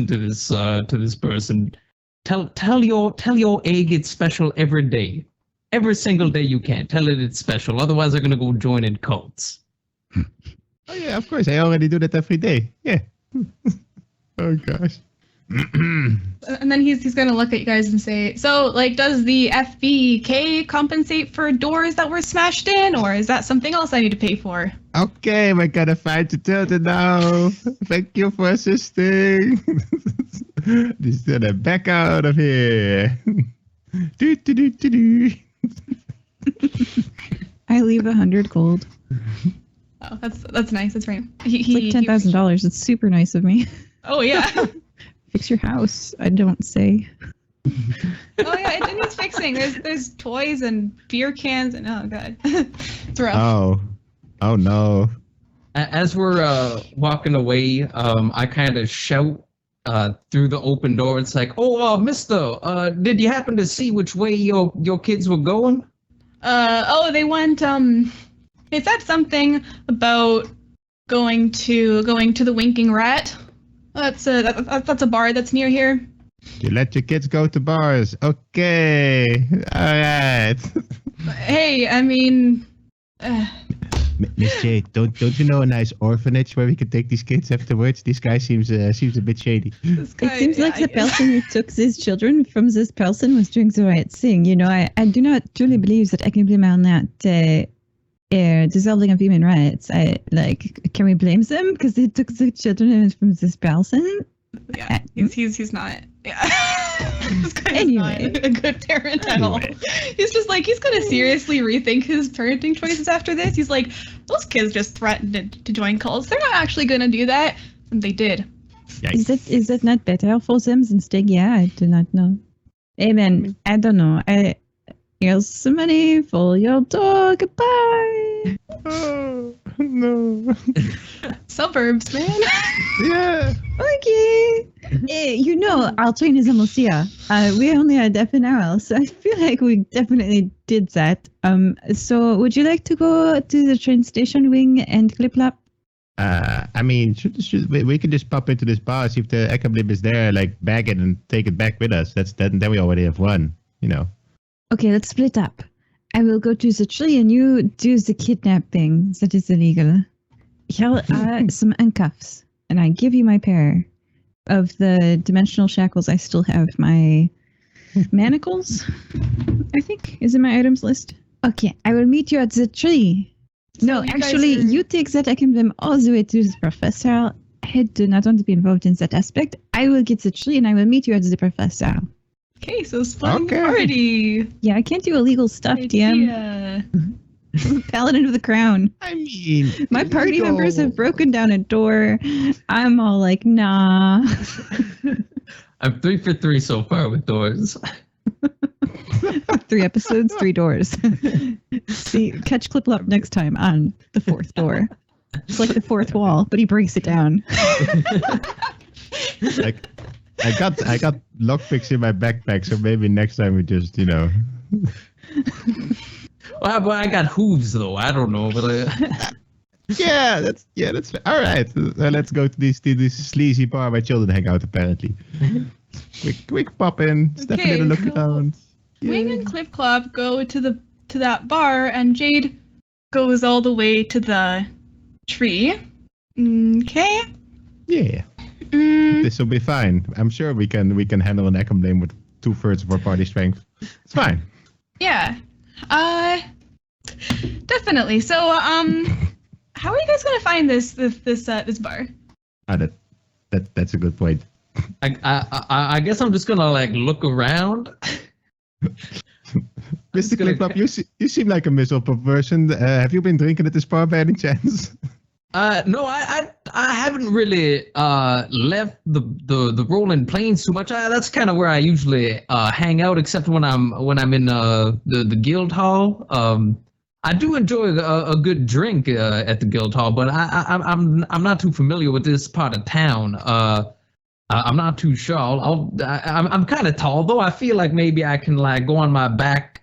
to this person. Tell your egg it's special every day. Every single day you can. Tell it it's special. Otherwise they're gonna go join in cults. Oh yeah, of course. I already do that every day. Yeah. Oh gosh. And then he's gonna look at you guys and say, so, like, does the FBK compensate for doors that were smashed in, or is that something else I need to pay for? Okay, we're gonna find the tilted now. Thank you for assisting. Just gonna back out of here. Do, do, do, do, do. I leave 100 gold. Oh, that's nice. That's right. It's like $10,000. It's super nice of me. Oh yeah. Fix your house, I don't say. Oh yeah, it needs fixing. There's toys and beer cans and oh god, it's rough. Oh no. As we're walking away, I kind of shout through the open door. It's like, oh, mister, did you happen to see which way your kids were going? They went. They said something about going to the Winking Rat. That's a bar that's near here. You let your kids go to bars. Okay. All right. Hey, I mean. Miss Jade, don't you know a nice orphanage where we can take these kids afterwards? This guy seems a bit shady. This guy, It seems like the person who took these children from this person was doing the right thing. You know, I do not truly believe that Ekniblim are not deserving of human rights. Can we blame them because they took the children from this person? Yeah, he's not. Yeah. This guy Anyway. is not a good parent at all. He's just like, he's gonna seriously rethink his parenting choices after this. He's like, those kids just threatened to join cults. They're not actually gonna do that, and they did. Yikes. Is that not better for them than staying? Yeah, I do not know. Amen. I don't know. Here's some money for your dog. Bye. Oh no. Suburbs, man. Yeah. Okay. You know, our train is almost here. We only had half an hour, so I feel like we definitely did that. So would you like to go to the train station, Wing and Clipclop? I mean, we could just pop into this bar, see if the Ekniblim is there, like bag it and take it back with us. Then we already have one, you know. Okay, let's split up. I will go to the tree and you do the kidnapping. That is illegal. Here are some handcuffs, and I give you my pair of the dimensional shackles. I still have my manacles, I think, is in my items list. Okay, I will meet you at the tree. So No, you guys actually, are- you take that Ekniblim all the way to the professor. I do not want to be involved in that aspect. I will get the tree and I will meet you at the professor. Okay, so splitting Okay. party. Yeah, I can't do illegal stuff, DM. Yeah. Paladin of the Crown. I mean, My party illegal. members have broken down a door. I'm all like, nah. I'm 3 for 3 so far with doors. 3 episodes, 3 doors. See, catch Clipclop next time on the 4th door. It's like the 4th wall, but he breaks it down. Like, I got lockpicks in my backpack, so maybe next time we just, you know. Well, I got hooves though. I don't know, but Yeah, that's all right. Let's go to this sleazy bar where children hang out. Apparently, quick pop in, step Okay, a little look so around. Wing and Clipclop go to that bar, and Jade goes all the way to the tree. Okay. Yeah, this will be fine. I'm sure we can handle an Ekniblim with 2/3 of our party strength. It's fine. Yeah. Definitely. So, how are you guys gonna find this bar? That's a good point. I guess I'm just gonna like look around. Mr. Clipclop, you seem like a miserable person. Have you been drinking at this bar by any chance? No, I haven't really left the rolling plains too much. That's kind of where I usually hang out, except when I'm in the guild hall. I do enjoy a good drink at the guild hall, but I'm not too familiar with this part of town. I'm not too sure. I'm kind of tall though. I feel like maybe I can like go on my back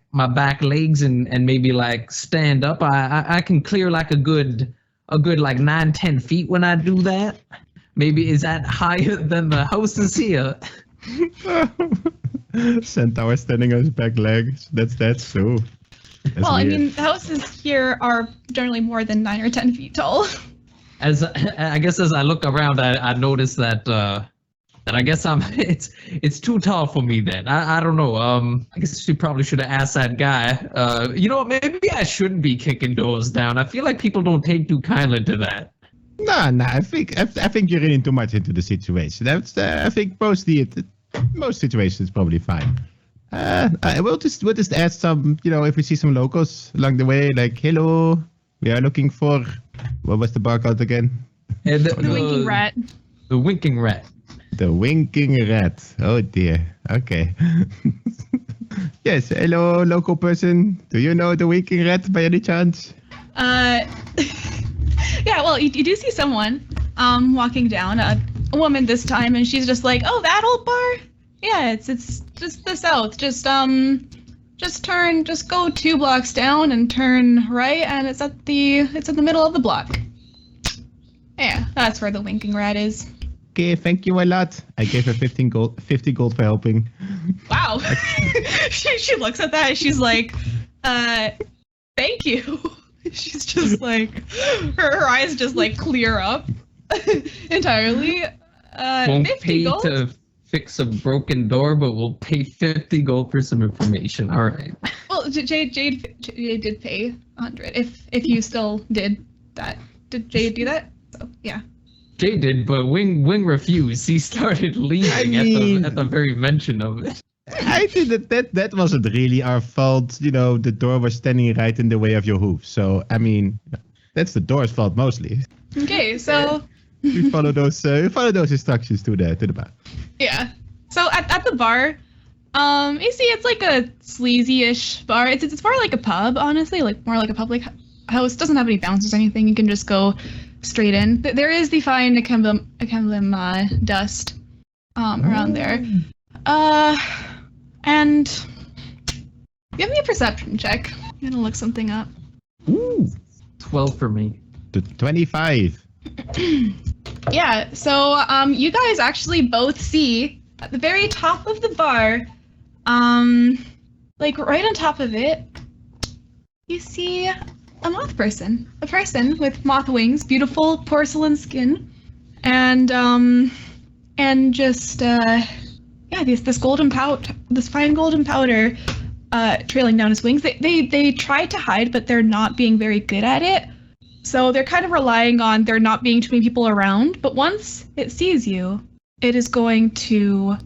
legs and maybe like stand up. I can clear like a good like 9-10 feet when I do that. Maybe is that higher than the houses here? Centaur standing on his back legs. That's so. That's Well, weird. I mean, the houses here are generally more than 9 or 10 feet tall. As I guess as I look around, I notice that I guess it's too tall for me then. I don't know. I guess you probably should have asked that guy. You know what? Maybe I shouldn't be kicking doors down. I feel like people don't take too kindly to that. Nah. I think you're reading too much into the situation. That's I think most situations probably fine. We'll just add some. You know, if we see some locals along the way, like hello, we are looking for. What was the bar called again? And The winking rat. The winking rat. The winking rat. Oh dear. Okay. Yes. Hello, local person. Do you know the winking rat by any chance? Yeah, well, you do see someone walking down, a woman this time, and she's just like, "Oh, that old bar? Yeah, it's just the south. Just go 2 blocks down and turn right, and it's in the middle of the block." Yeah, that's where the winking rat is. Okay, thank you a lot. I gave her 50 gold for helping. Wow. she looks at that and she's like, thank you. She's just like, her eyes just like clear up entirely. Won't 50 pay gold? to fix a broken door, but we'll pay 50 gold for some information. All right. Well, Jade did pay 100 if you still did that. Did Jade do that? So, yeah. Jay did, but Wing refused. He started leaving at the very mention of it. I think that wasn't really our fault. You know, the door was standing right in the way of your hoof. So, I mean, that's the door's fault mostly. Okay, so We follow those instructions to the bar. yeah. So at the bar, you see it's like a sleazy-ish bar. It's more like a pub, honestly, like more like a public house. It doesn't have any bouncers or anything. You can just go straight in. There is the fine Akemblem dust around there. And give me a perception check. I'm gonna look something up. Ooh, 12 for me. To 25. Yeah, so you guys actually both see at the very top of the bar, like right on top of it, you see a moth person. A person with moth wings, beautiful porcelain skin, and just this golden this fine golden powder trailing down his wings. They try to hide, but they're not being very good at it. So they're kind of relying on there not being too many people around, but once it sees you, it is going to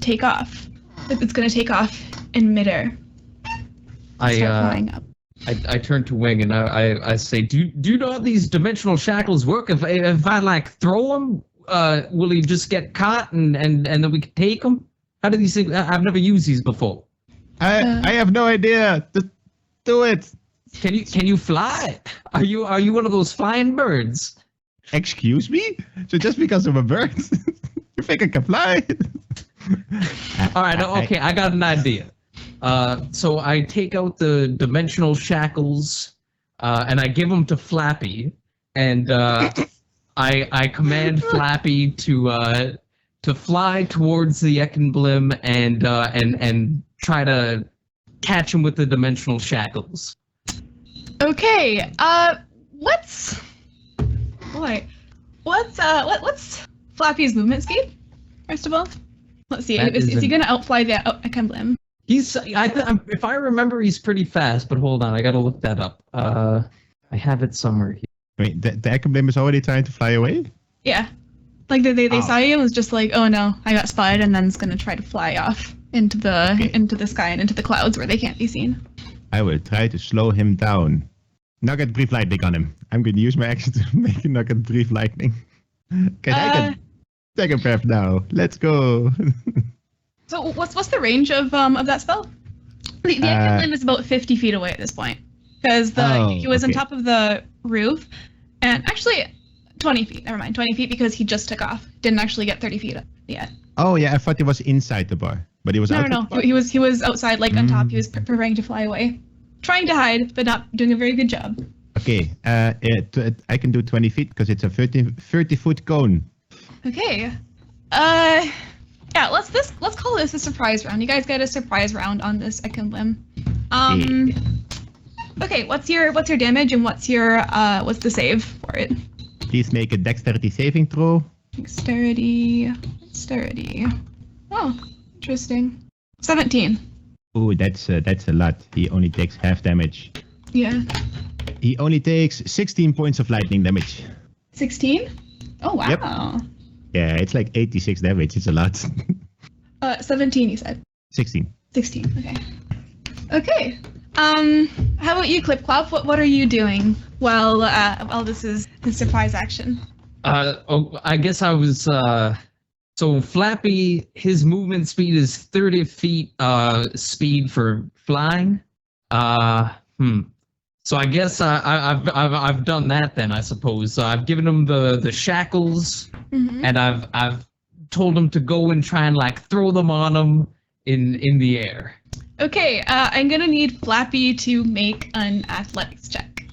take off. It's going to take off in midair. Start flying up. I turn to Wing and I say, do you know how these dimensional shackles work? If I like throw them, will he just get caught and then we can take him? How do these things? I've never used these before. I have no idea. Just do it. Can you fly? Are you one of those flying birds? Excuse me? So just because I'm a bird, you think I can fly? All right, okay, I got an idea. So I take out the dimensional shackles, and I give them to Flappy, and I command Flappy to fly towards the Ekkenblim and try to catch him with the dimensional shackles. Okay. What's Flappy's movement speed? First of all, let's see. Is he gonna outfly the Ekkenblim? If I remember, he's pretty fast. But hold on, I gotta look that up. I have it somewhere here. Wait, the Ekkenblim is already trying to fly away? Yeah. Like they Oh. saw you and was just like, oh no, I got spotted, and then it's gonna try to fly off into the sky and into the clouds where they can't be seen. I will try to slow him down. Nugget Brief Lightning on him. I'm going to use my action to make a Nugget Brief Lightning. Okay, I can take a breath now. Let's go. So what's the range of that spell? The Ekin is about 50 feet away at this point, because he was on top of the roof, and actually 20 feet. Never mind, 20 feet because he just took off. Didn't actually get 30 feet yet. Oh yeah, I thought he was inside the bar, but he was out. No. He was outside, like on top. He was preparing to fly away, trying to hide, but not doing a very good job. Okay, I can do 20 feet because it's a 30-foot cone. Okay. Yeah, let's call this a surprise round. You guys get a surprise round on this Ekin limb. Okay, what's your damage and what's the save for it? Please make a dexterity saving throw. Dexterity. Oh, interesting. 17. Ooh, that's a lot. He only takes half damage. Yeah. He only takes 16 points of lightning damage. 16? Oh wow. Yep. Yeah, it's like 86 damage. It's a lot. 17 you said. 16. 16. Okay. Okay. How about you, Clipclop? What are you doing while this is the surprise action? I guess I was so Flappy, his movement speed is 30 feet speed for flying. So I guess I've done that then, I suppose. So I've given him the shackles, and I've told him to go and try and like throw them on him in the air. Okay, I'm gonna need Flappy to make an athletics check.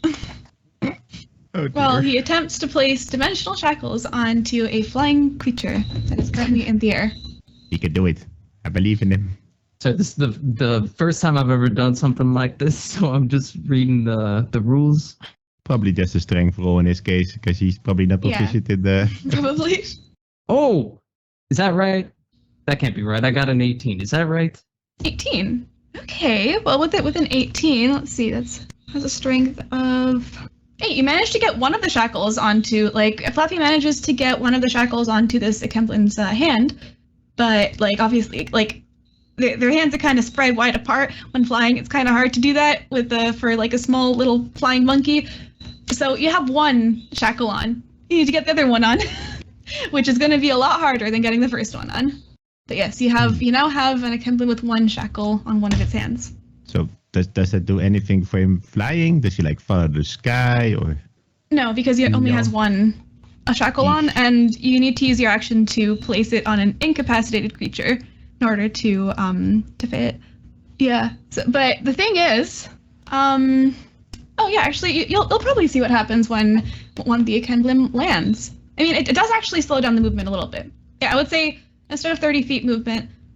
Oh, Well, he attempts to place dimensional shackles onto a flying creature that is currently in the air. He can do it. I believe in him. So this is the first time I've ever done something like this, so I'm just reading the rules. Probably just a strength roll in his case, because he's probably not Yeah. proficient in the... Probably. Oh, is that right? That can't be right. I got an 18. Is that right? 18. Okay, well with an 18, let's see, has a strength of... Hey, you managed to get one of the shackles onto, Flappy manages to get one of the shackles onto this Ekemblin's hand, but, obviously, their hands are kind of spread wide apart when flying. It's kind of hard to do that for a small little flying monkey. So you have one shackle on. You need to get the other one on, which is going to be a lot harder than getting the first one on. But yes, you now have an Ekemblin with one shackle on one of its hands. So does that do anything for him flying? Does he follow the sky or? No, because he only has a shackle on, and you need to use your action to place it on an incapacitated creature in order to fit. Yeah. So, but the thing is, actually, you'll probably see what happens when one of the Ekemblim lands. I mean, it does actually slow down the movement a little bit. Yeah, I would say instead of 30 feet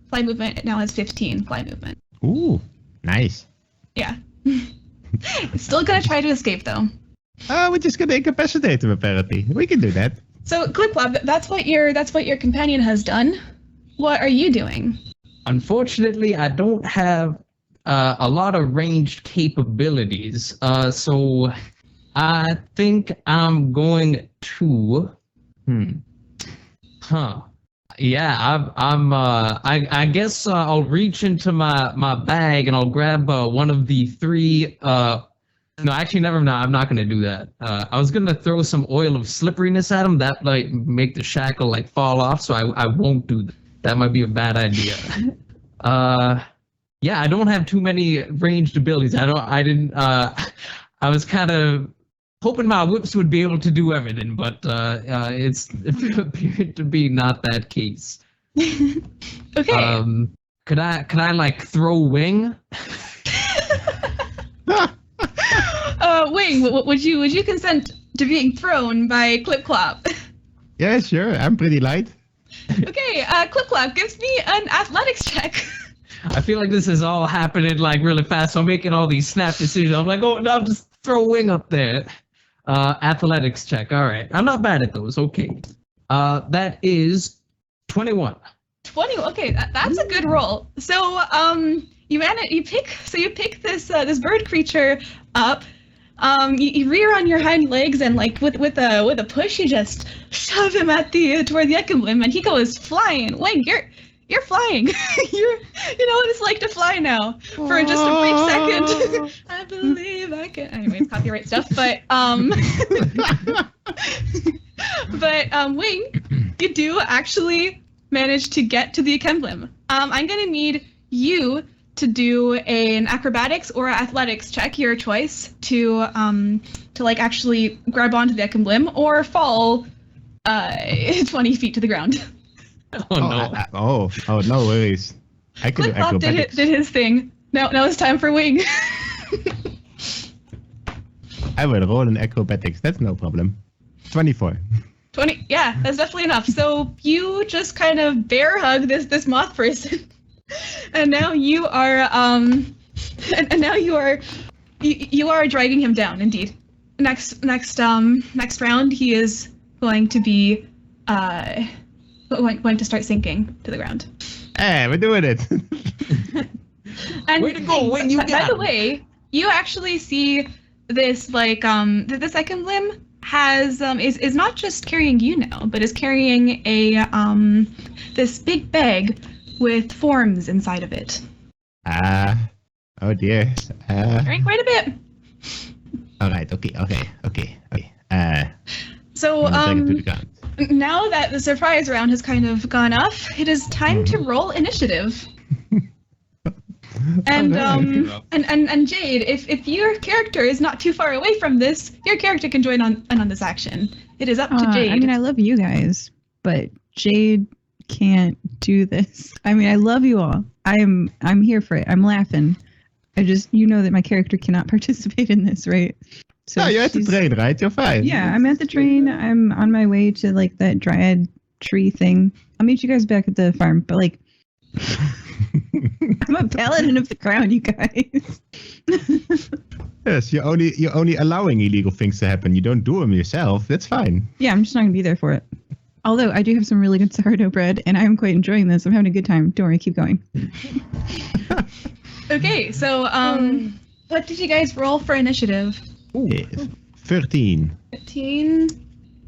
fly movement, it now has 15 fly movement. Ooh, nice. Yeah. It's still gonna try to escape though. We're just gonna incapacitate him apparently. We can do that. So Clipclop, that's what your companion has done. What are you doing? Unfortunately, I don't have a lot of ranged capabilities. So I think I'm going to. Yeah, I guess I'll reach into my bag and I'll grab one of the three. No, actually, never mind. I'm not gonna do that. I was gonna throw some oil of slipperiness at him that make the shackle fall off. So I won't do that. That might be a bad idea. Yeah, I don't have too many ranged abilities. I was kind of hoping my whips would be able to do everything, but it appeared to be not that case. Okay. Could I throw Wing? Wing, would you consent to being thrown by Clipclop? Yeah, sure. I'm pretty light. Okay, Clipclop gives me an athletics check. I feel like this is all happening really fast. So I'm making all these snap decisions. I'm like, oh no, I'll just throw Wing up there. Athletics check. All right, I'm not bad at those. Okay, that is 21. 20. Okay, that's a good roll. So you pick this bird creature up, You rear on your hind legs and like with a push, you just shove him toward the Ekimlim, and he goes flying. Wing, you're flying. You know what it's like to fly now for just a brief second. I believe I can. Anyways, copyright stuff, but Wing, you do actually manage to get to the Ekimlim. I'm gonna need you to do an acrobatics or athletics check, your choice, to like actually grab onto the Ekimlim or fall 20 feet to the ground. Oh no! No worries. I can do Clipclop acrobatics. did his thing. Now it's time for Wing. I will roll an acrobatics. That's no problem. 24. 20. Yeah, that's definitely enough. So you just kind of bear hug this moth person, and now you are and now you are dragging him down. Indeed. Next round, he is going to be going to start sinking to the ground. Hey, we're doing it. And way to go, Wing! You by got the him. way, you actually see this like this Ekimlim has is not just carrying you now, but is carrying a this big bag with forms inside of it. Oh dear. Carrying quite a bit. All right. Okay. So I'm gonna take it to the ground. now that the surprise round has kind of gone off, it is time to roll initiative. And Alright. and Jade, if your character is not too far away from this, your character can join on this action. It is up to Jade. I mean, I love you guys, but Jade can't do this. I mean, I love you all. I'm here for it. I'm laughing. I just, you know that my character cannot participate in this, right? So No, you're at the she's- train, right? You're fine. Yeah, I'm at the train. I'm on my way to like that dryad tree thing. I'll meet you guys back at the farm, but like I'm a paladin of the crown, you guys. Yes, you're only allowing illegal things to happen. You don't do them yourself. That's fine. Yeah, I'm just not gonna be there for it. Although I do have some really good sourdough bread, and I'm quite enjoying this. I'm having a good time. Don't worry, keep going. Okay, so what did you guys roll for initiative? Yes. 13. 15.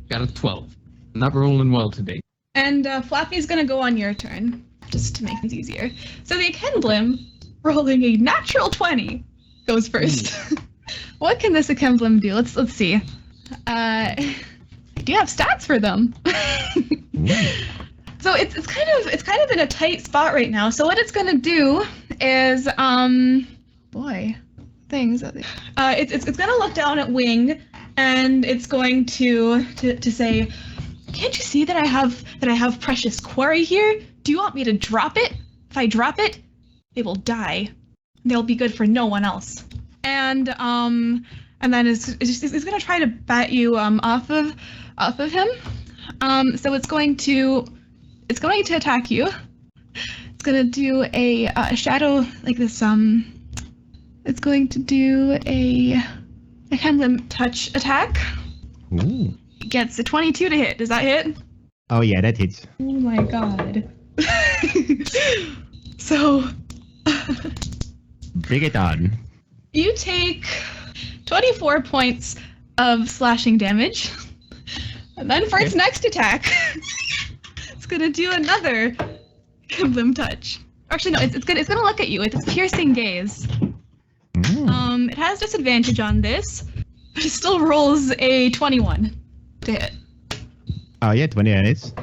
Got a 12. Not rolling well today. And Flappy's gonna go on your turn, just to make things easier. So the Akemblim, rolling a natural 20, goes first. What can this Akemblim do? Let's see. I do have stats for them. So it's kind of in a tight spot right now. So what it's gonna do is it's gonna look down at Wing, and it's going to say, "Can't you see that I have precious quarry here? Do you want me to drop it? If I drop it, they will die. They'll be good for no one else." And then it's gonna try to bat you off of him. So it's going to attack you. It's gonna do a shadow like this. It's going to do a Hemlim touch attack. Ooh. It gets a 22 to hit. Does that hit? Oh yeah, that hits. Oh my god. So Bring it on. you take 24 points of slashing damage. And then for its next attack, it's gonna do another Hemlim touch. Actually, no, it's gonna look at you with its piercing gaze. Mm. It has disadvantage on this, but it still rolls a 21 to hit. Oh yeah, 20 hits.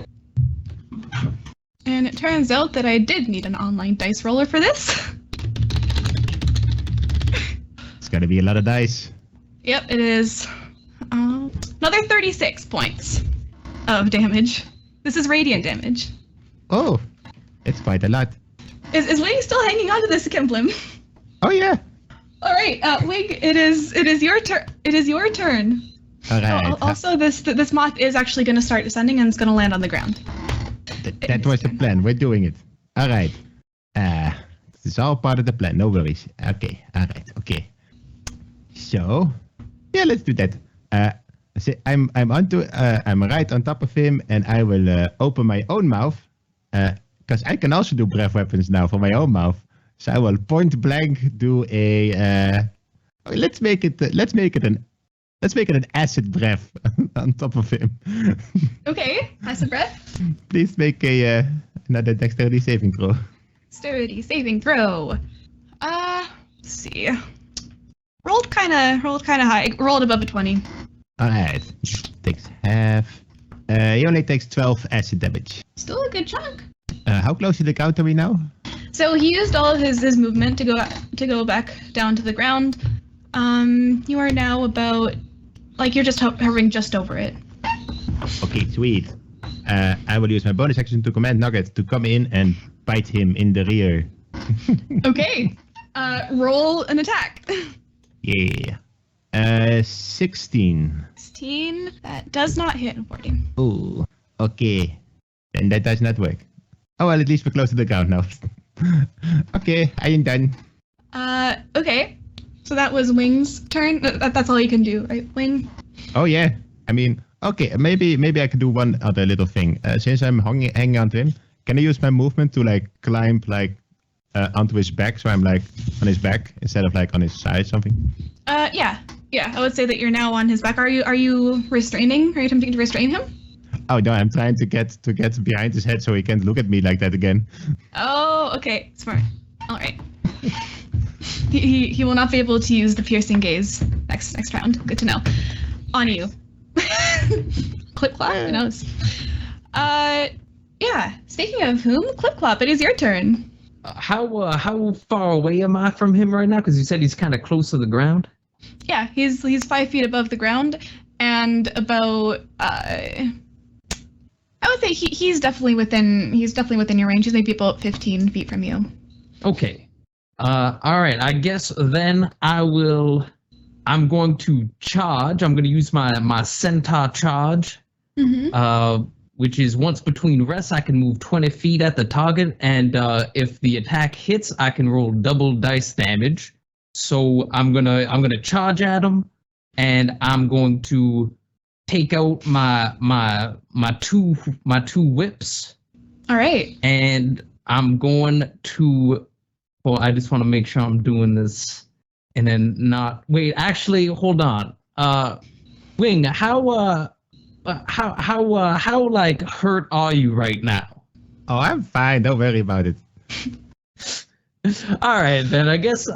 And it turns out that I did need an online dice roller for this. It's gotta be a lot of dice. Yep, it is. Another 36 points of damage. This is radiant damage. Oh, it's quite a lot. Is Wing still hanging on to this Kemplim? Oh yeah. All right, Wing, it is your turn. It is your turn. All right. Also, this moth is actually going to start descending and it's going to land on the ground. That was the plan. We're doing it. All right. This is all part of the plan. No worries. Okay. All right. Okay. So, yeah, let's do that. So I'm right on top of him, and I will open my own mouth, because I can also do breath weapons now for my own mouth. So I will point blank do a Let's make it an acid breath on top of him. Okay, acid breath. Please make another dexterity saving throw. Dexterity saving throw. Let's see. Rolled kind of high. Rolled above a 20. Alright. Takes half. He only takes 12 acid damage. Still a good chunk. How close to the ground are we now? So he used all of his movement to go back down to the ground. You are now about, like, you're just hovering just over it. Okay, sweet. I will use my bonus action to command Nugget to come in and bite him in the rear. Okay. Roll an attack. Yeah. 16. 16. That does not hit, unfortunately. Ooh. Okay. Then that does not work. Oh, well, at least we're close to the ground now. Okay, I am done. Okay. So that was Wing's turn. That's all you can do, right, Wing? Oh, yeah. I mean, okay, maybe I could do one other little thing. Since I'm hanging onto him, can I use my movement to, like, climb, like, onto his back, so I'm, like, on his back instead of, like, on his side, something? Yeah. I would say that you're now on his back. Are you restraining? Are you attempting to restrain him? Oh no, I'm trying to get behind his head so he can't look at me like that again. Oh, okay, smart. All right. He will not be able to use the piercing gaze next round. Good to know. On you. Clipclop, who knows? Yeah. Speaking of whom, Clipclop, it is your turn. How far away am I from him right now? Because you said he's kind of close to the ground. Yeah, he's 5 feet above the ground, and about I would say he's definitely within your range. He's maybe about 15 feet from you. Okay. All right. I guess then I'm going to charge. I'm going to use my Centaur Charge, which is once between rests, I can move 20 feet at the target, and if the attack hits, I can roll double dice damage. So I'm gonna charge at him, and I'm going to take out my two whips. All right. And I'm going to. Well, I just want to make sure I'm doing this, and then not. Wait, actually, hold on. Wing, how like hurt are you right now? Oh, I'm fine. Don't worry about it. All right, then I guess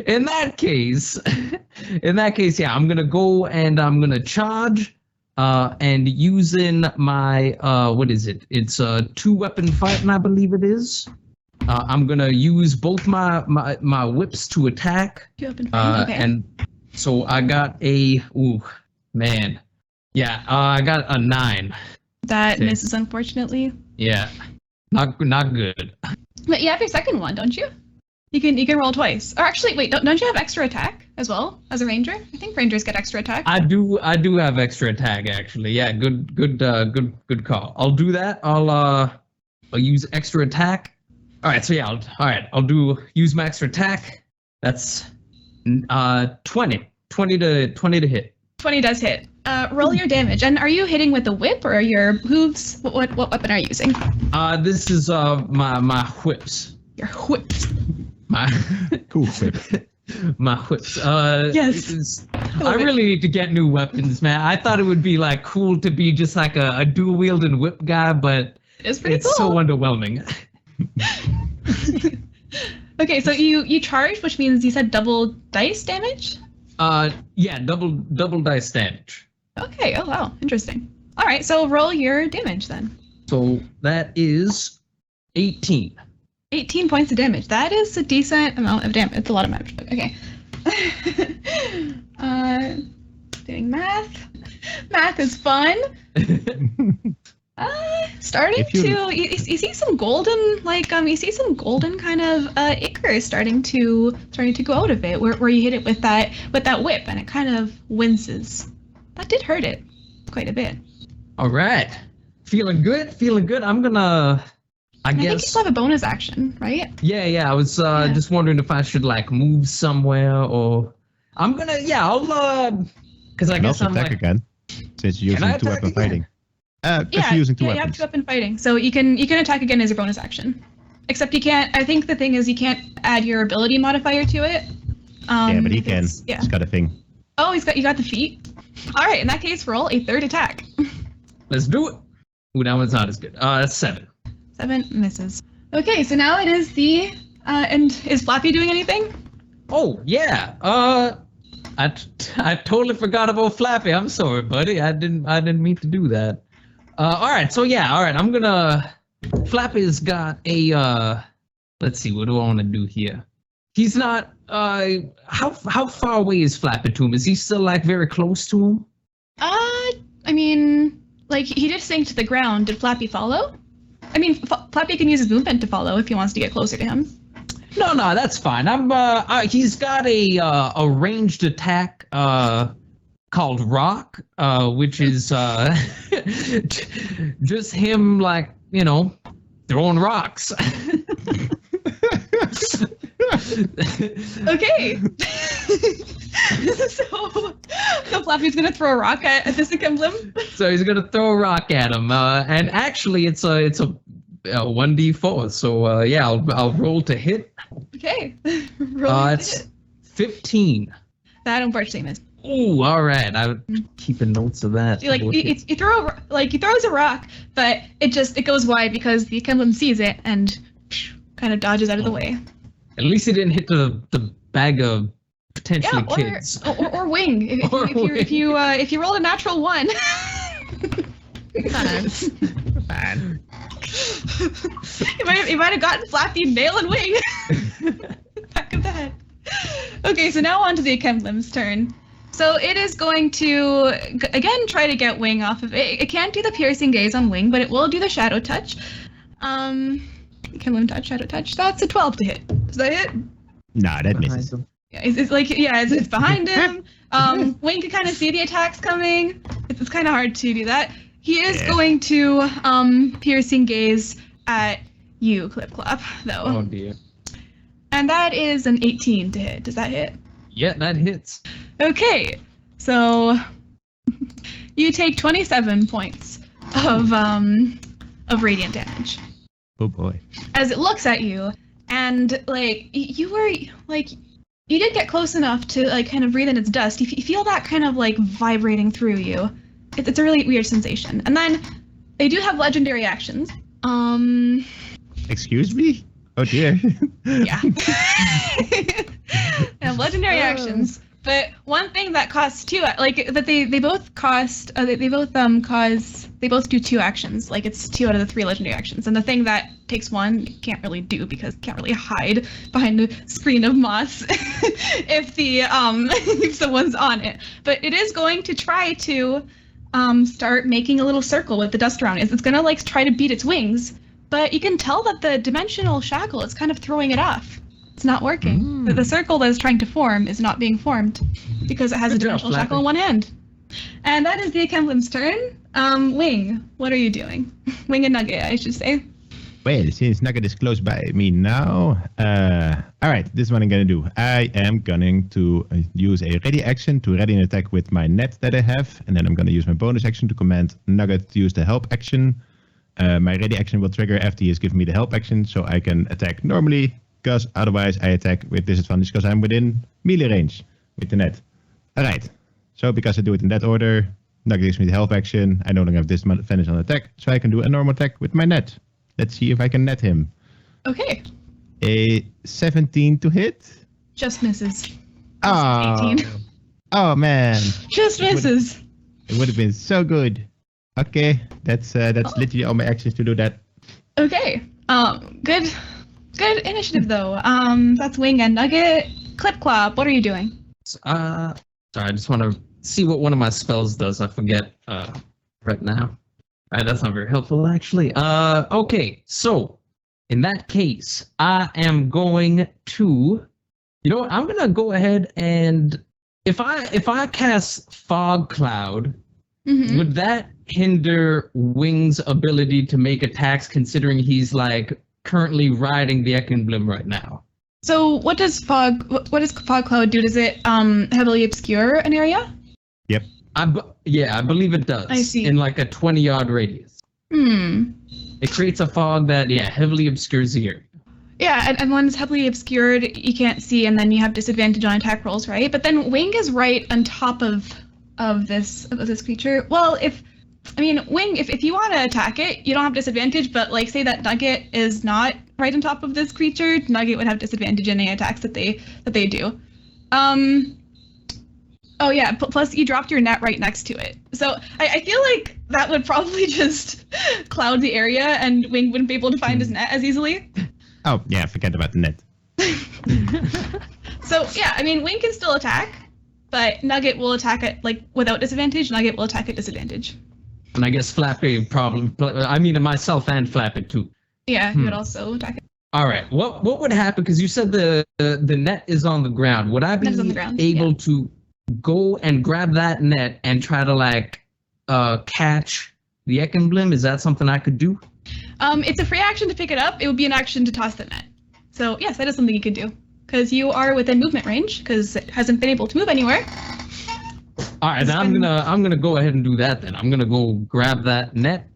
in that case, yeah, I'm gonna go and I'm gonna charge, and using my what is it? It's a 2-weapon fight, and I believe it is. I'm gonna use both my whips to attack. Okay. And so I got I got a 9. That misses, unfortunately. Yeah, not good. But you have your second one, don't you? You can roll twice. Or actually, wait, don't you have extra attack as well as a ranger? I think rangers get extra attack. I do have extra attack actually. Yeah, good call. I'll do that. I'll use extra attack. All right, so yeah, I'll use my extra attack. That's 20 to hit. 20 does hit. Roll your damage. And are you hitting with the whip or your hooves? What weapon are you using? This is my whips. Your whips. My cool whip. My whips. Yes. I really need to get new weapons, man. I thought it would be like cool to be just like a dual wielding whip guy, but it's cool. So underwhelming. Okay, so you charged, which means you said double dice damage? Yeah, double dice damage. Okay, oh wow, interesting. All right, so roll your damage then. So that is 18. 18 points of damage. That is a decent amount of damage. It's a lot of damage, but okay. Doing math. Math is fun. You see some golden, kind of ichor starting to go out of it, where you hit it with that whip, and it kind of winces. That did hurt it quite a bit. All right, feeling good. I'm gonna. I guess. I think you still have a bonus action, right? Yeah. I was just wondering if I should like move somewhere, or I'm gonna. Yeah, I'll. Because I guess I'm attack like. again, since you're using 2-weapon fighting. Using 2 weapons. You have 2-weapon fighting, so you can attack again as your bonus action. Except you can't. I think the thing is you can't add your ability modifier to it. Yeah, but he can. Yeah. He's got a thing. Oh, you got the feet. All right, in that case, roll a third attack. Let's do it. Ooh, that one's not as good. That's 7. 7 misses. Okay, so now it is the and is Flappy doing anything? Oh yeah. I totally forgot about Flappy. I'm sorry, buddy. I didn't mean to do that. All right. So yeah. All right. I'm gonna. Flappy's got a. Let's see. What do I want to do here? He's not. How far away is Flappy to him? Is he still like very close to him? I mean, like he did sink to the ground. Did Flappy follow? I mean, Flappy can use his movement to follow if he wants to get closer to him. No, that's fine. He's got a ranged attack called Rock, which is just him like, throwing rocks. Okay. so Flappy's gonna throw a rock at this emblem. So he's gonna throw a rock at him, and actually it's a 1d4. So yeah, I'll roll to hit. Okay. Roll to It's hit. 15. That unfortunately missed. Ooh, all right. I'm keeping notes of that. You throw he throws a rock, but it goes wide because the emblem sees it and kind of dodges out of the way. At least he didn't hit the bag of potentially kids. Or wing. If you rolled a natural 1. Man. You might have gotten Flappy nail and wing. Back of the head. Okay, so now on to the emblem's turn. So it is going to again try to get Wing off of it. It can't do the piercing gaze on Wing, but it will do the shadow touch. Emblem touch, shadow touch. That's a 12 to hit. Is that it? Nah, that misses. Yeah, it's behind him. Wing can kind of see the attacks coming. It's kind of hard to do that. He is going to piercing gaze at you, Clipclop, though. Oh dear. And that is an 18 to hit. Does that hit? Yeah, that hits. Okay, so you take 27 points of radiant damage Oh boy. as it looks at you, and you did get close enough to kind of breathe in its dust. You feel that kind of vibrating through you. It's a really weird sensation. And then they do have legendary actions. Excuse me? Oh dear. Yeah. They have legendary actions. But one thing that costs 2, they both cost, they both do 2 actions. It's 2 out of the 3 legendary actions. And the thing that takes 1, you can't really do because you can't really hide behind a screen of moss if someone's on it. But it is going to try to start making a little circle with the dust around it. It's going to try to beat its wings, but you can tell that the dimensional shackle is kind of throwing it off. It's not working. The circle that is trying to form is not being formed because it has a dimensional shackle in one hand. And that is the emblem's turn. Wing, what are you doing? Wing and Nugget, I should say. Well, since Nugget is close by me now, all right, this is what I'm going to do. I am going to use a ready action to ready an attack with my net that I have, and then I'm going to use my bonus action to command Nugget to use the help action. My ready action will trigger after he has given me the help action, so I can attack normally, because otherwise I attack with disadvantage because I'm within melee range with the net. All right, so because I do it in that order, Nugget gives me the help action. I no longer have disadvantage on attack, so I can do a normal attack with my net. Let's see if I can net him. Okay. A 17 to hit. Just misses. Oh, 18. Oh man. Just misses. It would have been so good. Okay, that's literally all my actions to do that. Okay. Good initiative though. That's Wing and Nugget. Clipclop, what are you doing? Sorry, I just want to see what one of my spells does. I forget right now. That's not very helpful, actually. Okay, so in that case, I am going to, I'm gonna go ahead and if I cast Fog Cloud, would that hinder Wing's ability to make attacks, considering he's currently riding the emblem right now? So what does Fog Cloud do? Does it heavily obscure an area? Yep. I believe it does. I see. In a 20-yard radius. It creates a fog that heavily obscures the area. Yeah, and one's heavily obscured, you can't see, and then you have disadvantage on attack rolls, right? But then Wing is right on top of this creature. Well, Wing, if you want to attack it, you don't have disadvantage, but like say that Nugget is not right on top of this creature, Nugget would have disadvantage in any attacks that they do. Oh yeah, plus you dropped your net right next to it. So I feel like that would probably just cloud the area and Wing wouldn't be able to find his net as easily. Oh, yeah, forget about the net. So yeah, Wing can still attack, but Nugget will attack it like without disadvantage, Nugget will attack at disadvantage. And I guess Flappy myself and Flappy too. Yeah, he would also attack it. All right. What would happen? Because you said the net is on the ground. Would I be able to go and grab that net and try to catch the Ekemblem? Is that something I could do? It's a free action to pick it up. It would be an action to toss the net. So yes, that is something you could do because you are within movement range because it hasn't been able to move anywhere. All right, I'm gonna go ahead and do that then. I'm gonna go grab that net,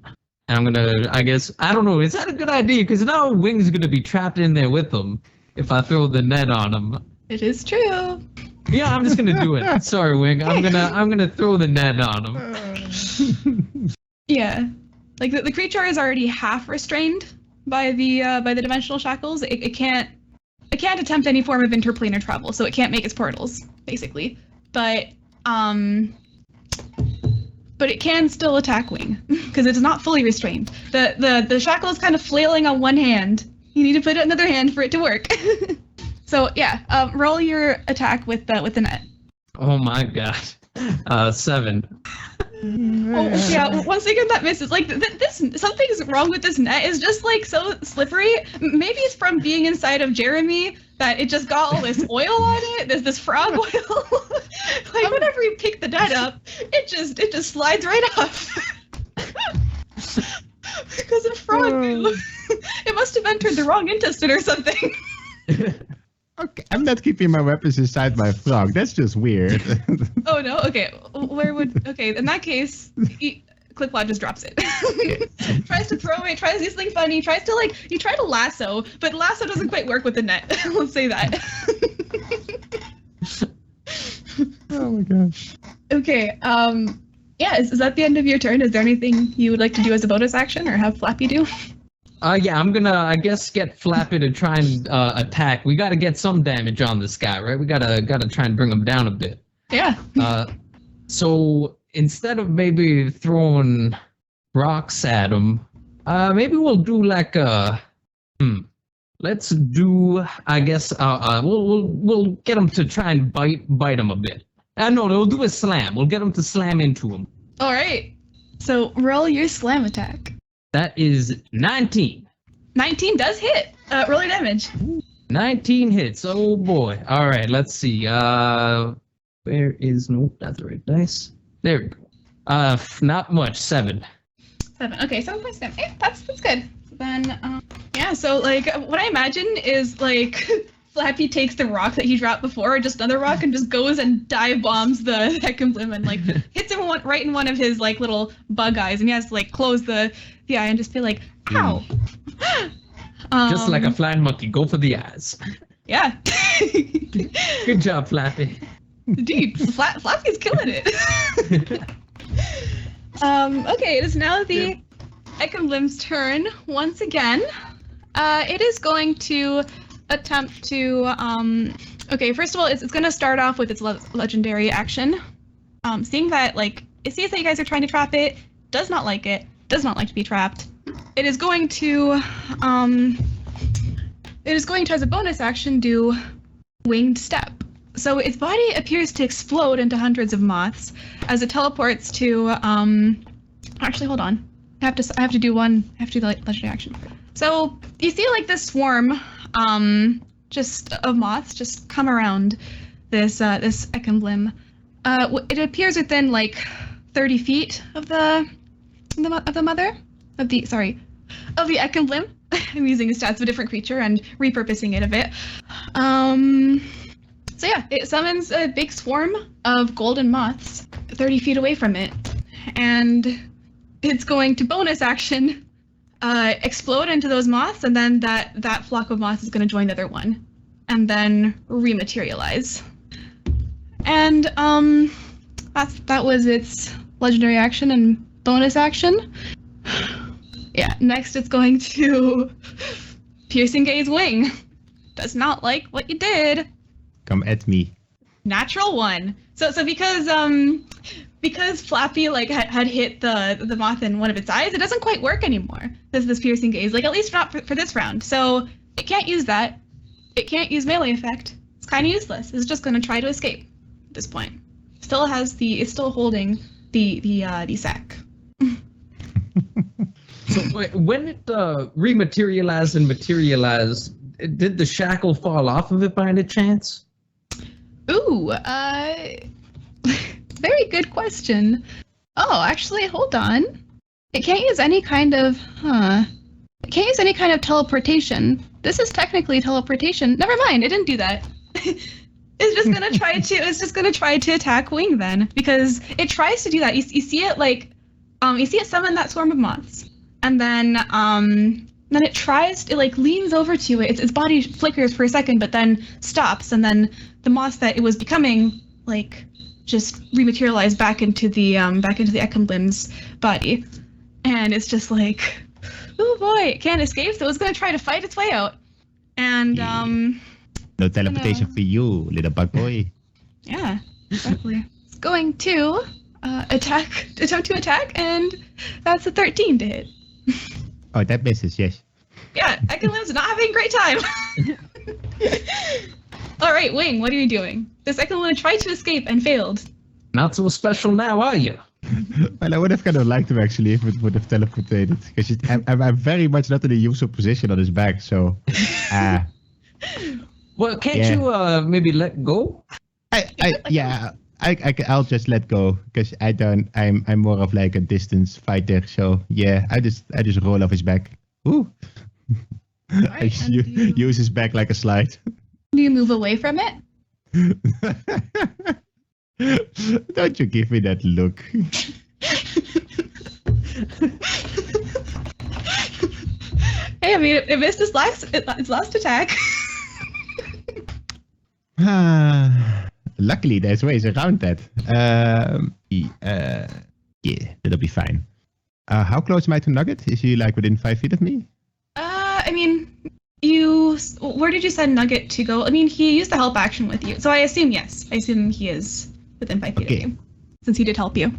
and I'm gonna, I guess, I don't know, is that a good idea? Because now Wing's gonna be trapped in there with him if I throw the net on him. It is true. Yeah, I'm just gonna do it. Sorry, Wing. I'm gonna throw the net on him. Yeah, like the creature is already half restrained by the dimensional shackles. It can't attempt any form of interplanar travel, so it can't make its portals basically. But it can still attack Wing because it's not fully restrained. The shackle is kind of flailing on one hand. You need to put it in the other hand for it to work. So yeah, roll your attack with the net. Oh my god, 7. Oh yeah, once again that misses. Like this, something's wrong with this net. It's just like so slippery. Maybe it's from being inside of Jeremy that it just got all this oil on it. There's this frog oil. Like whenever you pick the net up, it just slides right off. Because of frog goo. It must have entered the wrong intestine or something. Okay, I'm not keeping my weapons inside my frog. That's just weird. Oh no. Okay. Okay. In that case, Clipclop just drops it. Tries to throw it. Tries to do something funny. Tries to you try to lasso, but lasso doesn't quite work with the net. Let's say that. Oh my gosh. Okay. Yeah. Is that the end of your turn? Is there anything you would like to do as a bonus action, or have Flappy do? Yeah, I'm gonna, I guess, get Flappy to try and attack. We gotta get some damage on this guy, right? We gotta try and bring him down a bit. Yeah. So instead of maybe throwing rocks at him, maybe we'll do let's do, I guess, we'll get him to try and bite him a bit. No, we'll do a slam. We'll get him to slam into him. All right. So roll your slam attack. That is 19. 19 does hit. Roll your damage. 19 hits. Oh boy. All right. Let's see. Where is? Nope, that's the right dice. There we go. Not much. 7. 7. Okay, 7 plus 7. That's good. Then yeah. So what I imagine is Flappy takes the rock that he dropped before, or just another rock, and just goes and dive bombs the Ekemblem and hits him right in one of his little bug eyes, and he has to close the eye and just be like, ow. Just like a flying monkey, go for the eyes. Yeah. Good job, Flappy. Dude, Flappy's killing it. Okay, it is now the Ekemblem's turn once again. It is going to attempt to okay, first of all, it's going to start off with its legendary action. Seeing that it sees that you guys are trying to trap it, does not like to be trapped. It is going to as a bonus action do winged step. So its body appears to explode into hundreds of moths as it teleports to actually hold on. I have to do the legendary action. So you see this swarm just of moths just come around this Ekemblem. It appears within 30 feet of the Ekemblem. I'm using the stats of a different creature and repurposing it a bit. So yeah, it summons a big swarm of golden moths 30 feet away from it, and it's going to bonus action explode into those moths, and then that flock of moths is going to join the other one, and then rematerialize. And that was its legendary action and bonus action. Yeah, next it's going to piercing Gaze Wing. Does not like what you did. Come at me. Natural one. So because Flappy like had hit the moth in one of its eyes, it doesn't quite work anymore. This piercing gaze, like at least not for this round. So it can't use that. It can't use melee effect. It's kind of useless. It's just going to try to escape at this point. It's still holding the sack. So when it rematerialized and materialized, did the shackle fall off of it by any chance? Ooh, very good question. Oh, actually, hold on. It can't use any kind of, It can't use any kind of teleportation. This is technically teleportation. Never mind, it didn't do that. It's just gonna try to attack Wing then, because it tries to do that. You see it like, you see it summon that swarm of moths, and then it like leans over to it. Its body flickers for a second, but then stops, and then the moths that it was becoming like just rematerialize back into the Ekamblin's body, and it's just like, oh boy, it can't escape. So it's gonna try to fight its way out, and No teleportation for you, little bug boy. Yeah, exactly. It's going to attempt to attack, and that's a 13 to hit. Oh, that misses, yes. Yeah, Ekamblin's not having a great time. All right, Wing, what are you doing? The second one tried to escape and failed. Not so special now, are you? Well, I would have kind of liked him actually if it would have teleported, because I'm very much not in a useful position on his back, so. Well, can't you maybe let go? I'll just let go, because I'm more of like a distance fighter, so yeah, I just roll off his back. Ooh. I use his back like a slide. Do you move away from it? Don't you give me that look. Hey, I mean, it missed its last attack. Luckily, there's ways around that. Yeah, that'll be fine. How close am I to Nugget? Is he like within 5 feet of me? I mean, where did you send Nugget to go? I mean, he used the help action with you, so I assume yes. I assume he is within 5 feet of you, since he did help you.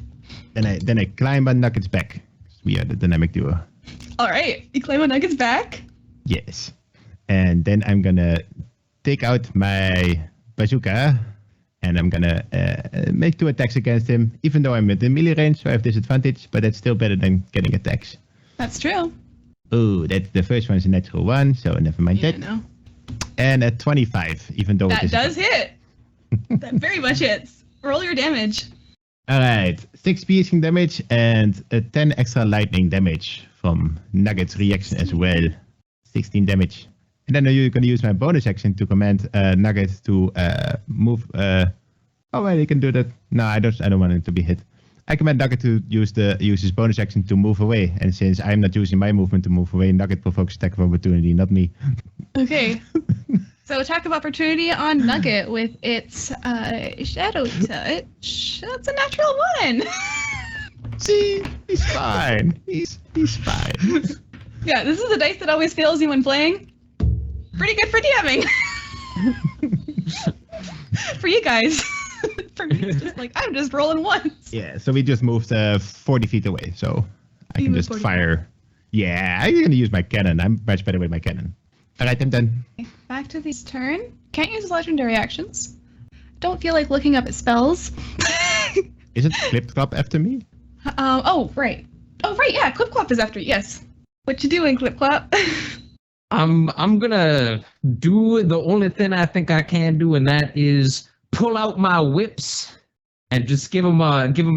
Then I climb on Nugget's back. We are the dynamic duo. All right, you climb on Nugget's back. Yes, and then I'm gonna take out my bazooka, and I'm gonna make 2 attacks against him, even though I'm within melee range, so I have disadvantage, but that's still better than getting attacks. That's true. Oh, the first one's a natural 1, so never mind that. No. And a 25, even though that does hit. That very much hits. Roll your damage. All right, 6 piercing damage and 10 extra lightning damage from Nugget's reaction as well. 16 damage. And then you're going to use my bonus action to command Nugget to move. Oh, well, he can do that. No, I don't want him to be hit. I command Nugget to use his bonus action to move away. And since I'm not using my movement to move away, Nugget provokes attack of opportunity, not me. Okay. So attack of opportunity on Nugget with its shadow touch. That's a natural 1. See, he's fine. He's fine. Yeah, this is a dice that always fails you when playing. Pretty good for DMing. For you guys. For me, it's just like, I'm just rolling once. Yeah, so we just moved 40 feet away, so I can just fire. Yeah, I'm going to use my cannon. I'm much better with my cannon. All right, I'm done. Okay, back to this turn. Can't use legendary actions. Don't feel like looking up at spells. Is it Clipclop after me? Oh, right. Oh, right, yeah, Clipclop is after you, yes. What you doing, Clipclop? I'm gonna do the only thing I think I can do, and that is pull out my whips and just give him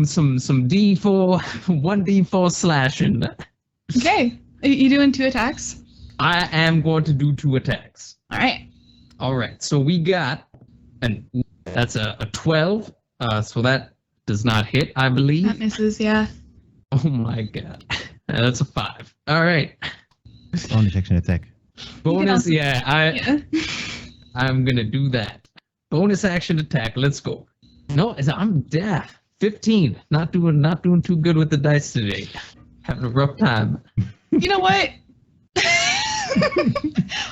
some D4, 1d4 slashing. Okay, are you doing 2 attacks? I am going to do 2 attacks. All right. So we got, and that's a 12. So that does not hit, I believe. That misses, yeah. Oh my god. That's a 5. All right. Bonus action attack. Bonus, also- yeah, I'm gonna do that. Bonus action attack. Let's go. No, I'm deaf. 15. Not doing too good with the dice today. Having a rough time. You know what?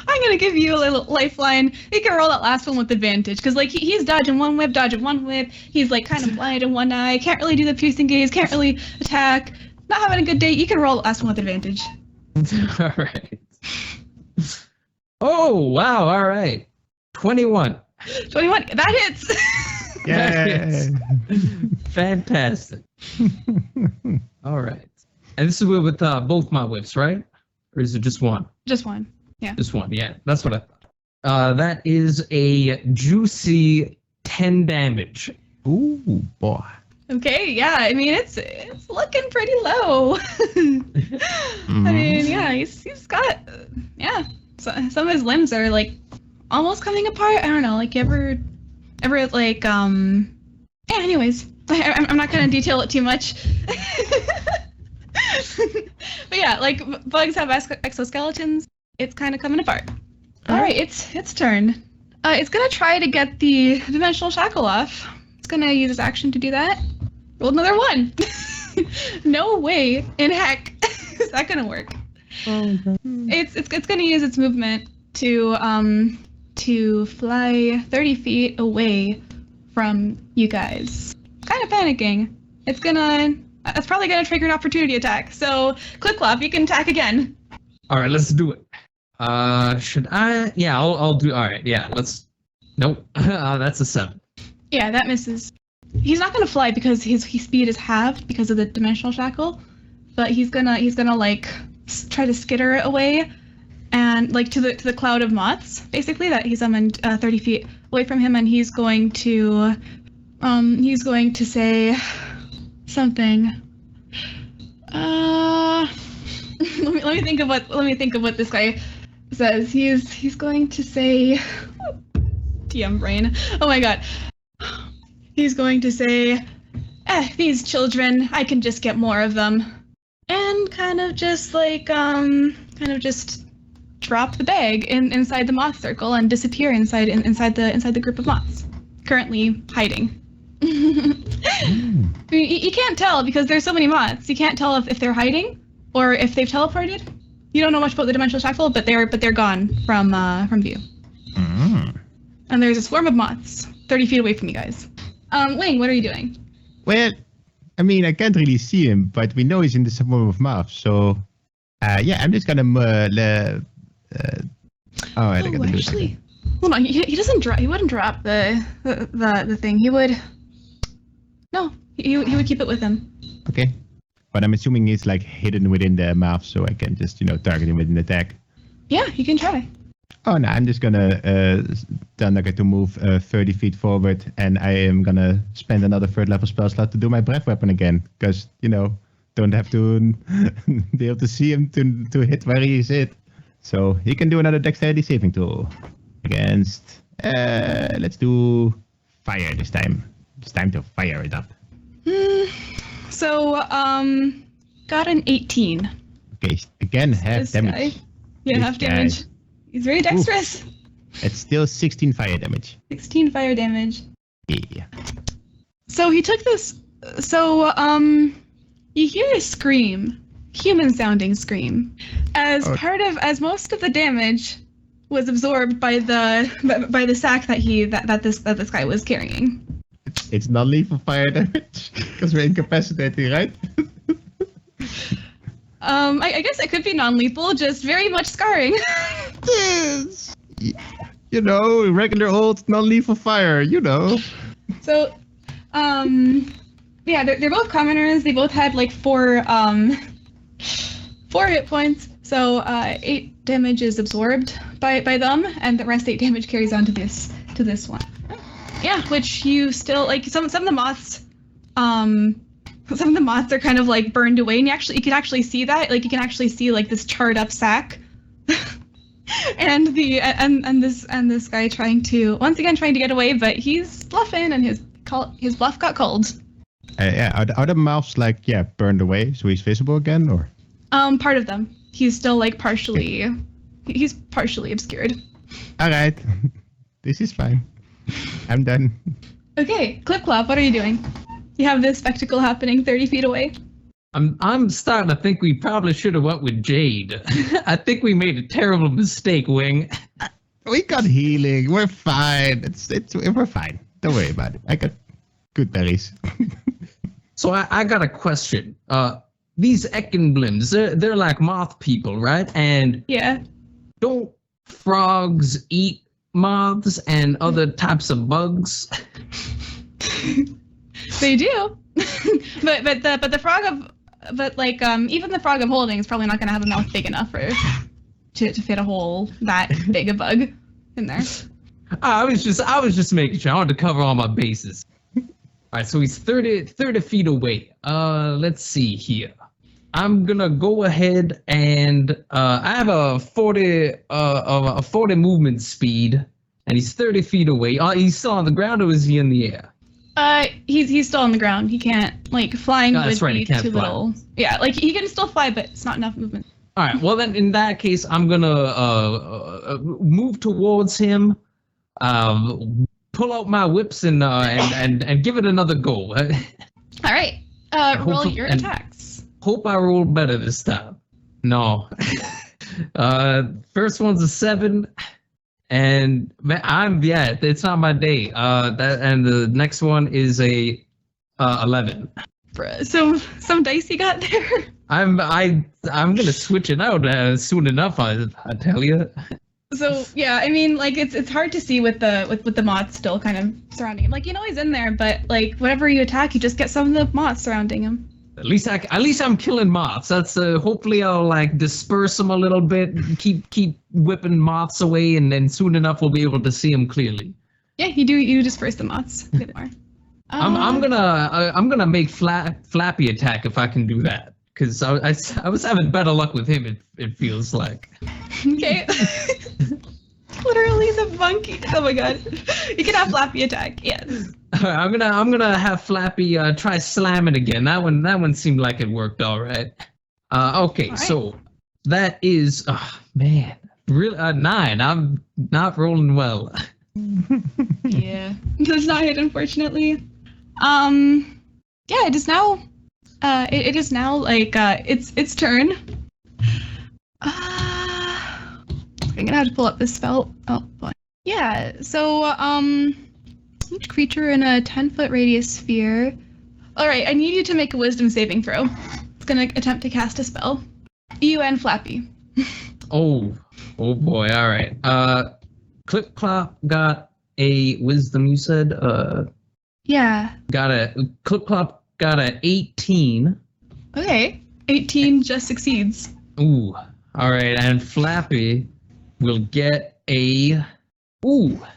I'm gonna give you a little lifeline. You can roll that last one with advantage, because like he's dodging one whip. He's like kind of blind in one eye. Can't really do the piercing gaze. Can't really attack. Not having a good day. You can roll the last one with advantage. All right. Oh wow! All right. 21. 21. That hits. Yeah. Fantastic. All right. And this is with both my whips, right? Or is it just one? Just one. Just one, yeah. That's what I thought. That is a juicy 10 damage. Ooh, boy. Okay. Yeah. I mean, it's looking pretty low. I mean, yeah. He's got So, some of his limbs are like almost coming apart. I don't know. Like ever like Yeah. Anyways, I'm not gonna detail it too much. But yeah, like bugs have exoskeletons. It's kind of coming apart. All right, its turn. It's gonna try to get the dimensional shackle off. It's gonna use its action to do that. Roll another 1. No way in heck is that gonna work. It's gonna use its movement to fly 30 feet away from you guys. Kind of panicking. That's probably gonna trigger an opportunity attack. So, Clipclop, you can attack again. All right, let's do it. Should I? Yeah, I'll do. All right, yeah, let's. Nope, that's a 7. Yeah, that misses. He's not gonna fly because his speed is halved because of the dimensional shackle, but he's gonna like try to skitter away, and like to the cloud of moths, basically that he summoned 30 feet away from him, and he's going to say something. Let me think of what this guy says. He's going to say, TM brain. Oh my god. He's going to say, these children, I can just get more of them. And kind of just drop the bag inside the moth circle and disappear inside the group of moths, currently hiding. You can't tell because there's so many moths. You can't tell if they're hiding or if they've teleported. You don't know much about the dimensional shackle, but they're gone from view. And there's a swarm of moths 30 feet away from you guys. Wing, what are you doing? Well, I mean, I can't really see him, but we know he's in the swarm of mouths. So, yeah, I'm just gonna. I gotta do it. Actually, hold on. He doesn't drop. He wouldn't drop the thing. He would. No, he would keep it with him. Okay, but I'm assuming he's like hidden within the mouth, so I can just target him with an attack. Yeah, you can try. Oh no, I'm just gonna tell Naga to move 30 feet forward, and I am gonna spend another 3rd level spell slot to do my breath weapon again, because don't have to be able to see him to hit where he is hit. So he can do another dexterity saving throw against. Let's do fire this time. It's time to fire it up. So got an 18. Okay, again half This damage. guy. Yeah, This half damage. guy. He's very dexterous. It's still 16 fire damage. 16 fire damage. Yeah. So he took this. So you hear a scream, human-sounding scream, as most of the damage was absorbed by the sack that this guy was carrying. It's non-lethal fire damage because we're incapacitated, right? I guess it could be non-lethal, just very much scarring. Yes. Regular old non-lethal fire. So, yeah, they're both commoners. They both had like 4 hit points. So 8 damage is absorbed by them, and the rest 8 damage carries on to this one. Yeah, which you still like. Some of the moths, some of the moths are kind of like burned away, and you can actually see that. Like you can actually see like this charred up sack. And this guy trying to get away, but he's bluffing, and his bluff got called. Yeah, are the mouths burned away, so he's visible again, or? Part of them. He's still like partially. He's partially obscured. All right. This is fine. I'm done. Okay, Clipclop, what are you doing? You have this spectacle happening 30 feet away. I'm starting to think we probably should have went with Jade. I think we made a terrible mistake, Wing. We got healing. We're fine. We're fine. Don't worry about it. I got good berries. So I got a question. These Eckenblims, they're like moth people, right? And Yeah. don't frogs eat moths and other types of bugs? They do. but the frog of even the frog of holding is probably not going to have a mouth big enough to fit a hole that big a bug in there. I was just making sure. I wanted to cover all my bases. All right, so he's 30 feet away. Let's see here. I'm gonna go ahead and I have a 40 movement speed, and he's 30 feet away. He's still on the ground, or is he in the air? He's still on the ground. He can't flying Oh, that's would right, he be can't too fly. little. Yeah, he can still fly, but it's not enough movement. All right. Well, then in that case, I'm gonna move towards him, pull out my whips, and give it another go. All right. Roll Hopefully- your and- attacks. Hope I roll better this time. No. First one's a 7, and man, it's not my day. And the next one is a 11. Bruh, some dice you got there. I'm gonna switch it out soon enough. I tell you. So yeah, I mean, it's hard to see with the moths still kind of surrounding him. He's in there, but whenever you attack, you just get some of the moths surrounding him. At least I'm killing moths. That's hopefully I'll disperse them a little bit, keep whipping moths away, and then soon enough we'll be able to see them clearly. Yeah, you disperse the moths a bit more. I'm gonna make Flappy attack if I can do that, because I was having better luck with him. It feels like. Okay. Literally the monkey. Oh my god. You can have Flappy attack. Yes. I'm gonna have Flappy try slamming again. That one seemed like it worked all right. Okay, All right. so that is man, really 9. I'm not rolling well. Yeah. Does not hit, unfortunately. Yeah, it is now. It is now its turn. I'm gonna have to pull up this spell. Oh boy. Yeah. So each creature in a 10-foot radius sphere. All right. I need you to make a Wisdom saving throw. It's gonna attempt to cast a spell. You and Flappy. Oh boy. All right. Clipclop got a wisdom. You said Yeah. Clipclop got a 18. Okay. 18 just succeeds. Ooh. All right. And Flappy will get a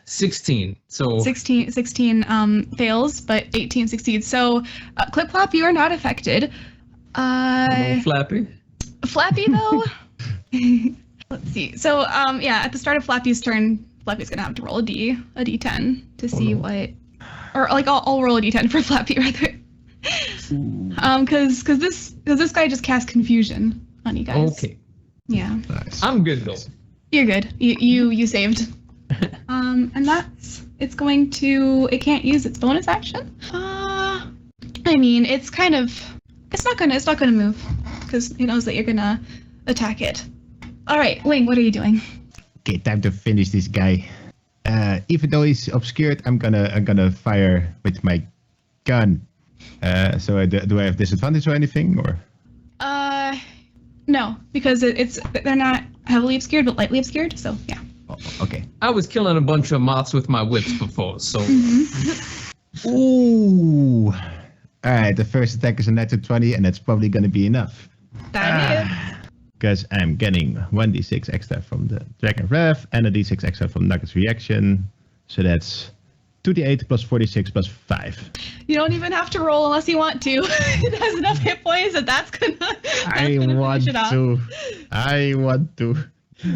16. So 16 fails, but 18 succeeds. So, Clipclop, you are not affected. hello, Flappy. Flappy, though? Let's see. So, yeah, at the start of Flappy's turn, Flappy's gonna have to roll a d10 to see what... Or, I'll roll a d10 for Flappy, rather. Because this guy just cast Confusion on you guys. Okay. Yeah. Nice. I'm good though. You're good. You saved. And it's going to, it can't use its bonus action. I mean, it's not gonna move because it knows that you're gonna attack it. All right, Wing, what are you doing? Okay, time to finish this guy. Even though he's obscured, I'm gonna fire with my gun. So do I have disadvantage or anything, or? No, because they're not heavily obscured but lightly obscured. So yeah. Oh, okay. I was killing a bunch of moths with my whips before, so Ooh. All right, the first attack is a natural 20, and that's probably gonna be enough. That is. Because I'm getting 1d6 extra from the Dragon Wrath and a d6 extra from Nugget's reaction. So that's 2d8 plus 46 plus 5. You don't even have to roll unless you want to. It has enough hit points that gonna I finish it off. want to.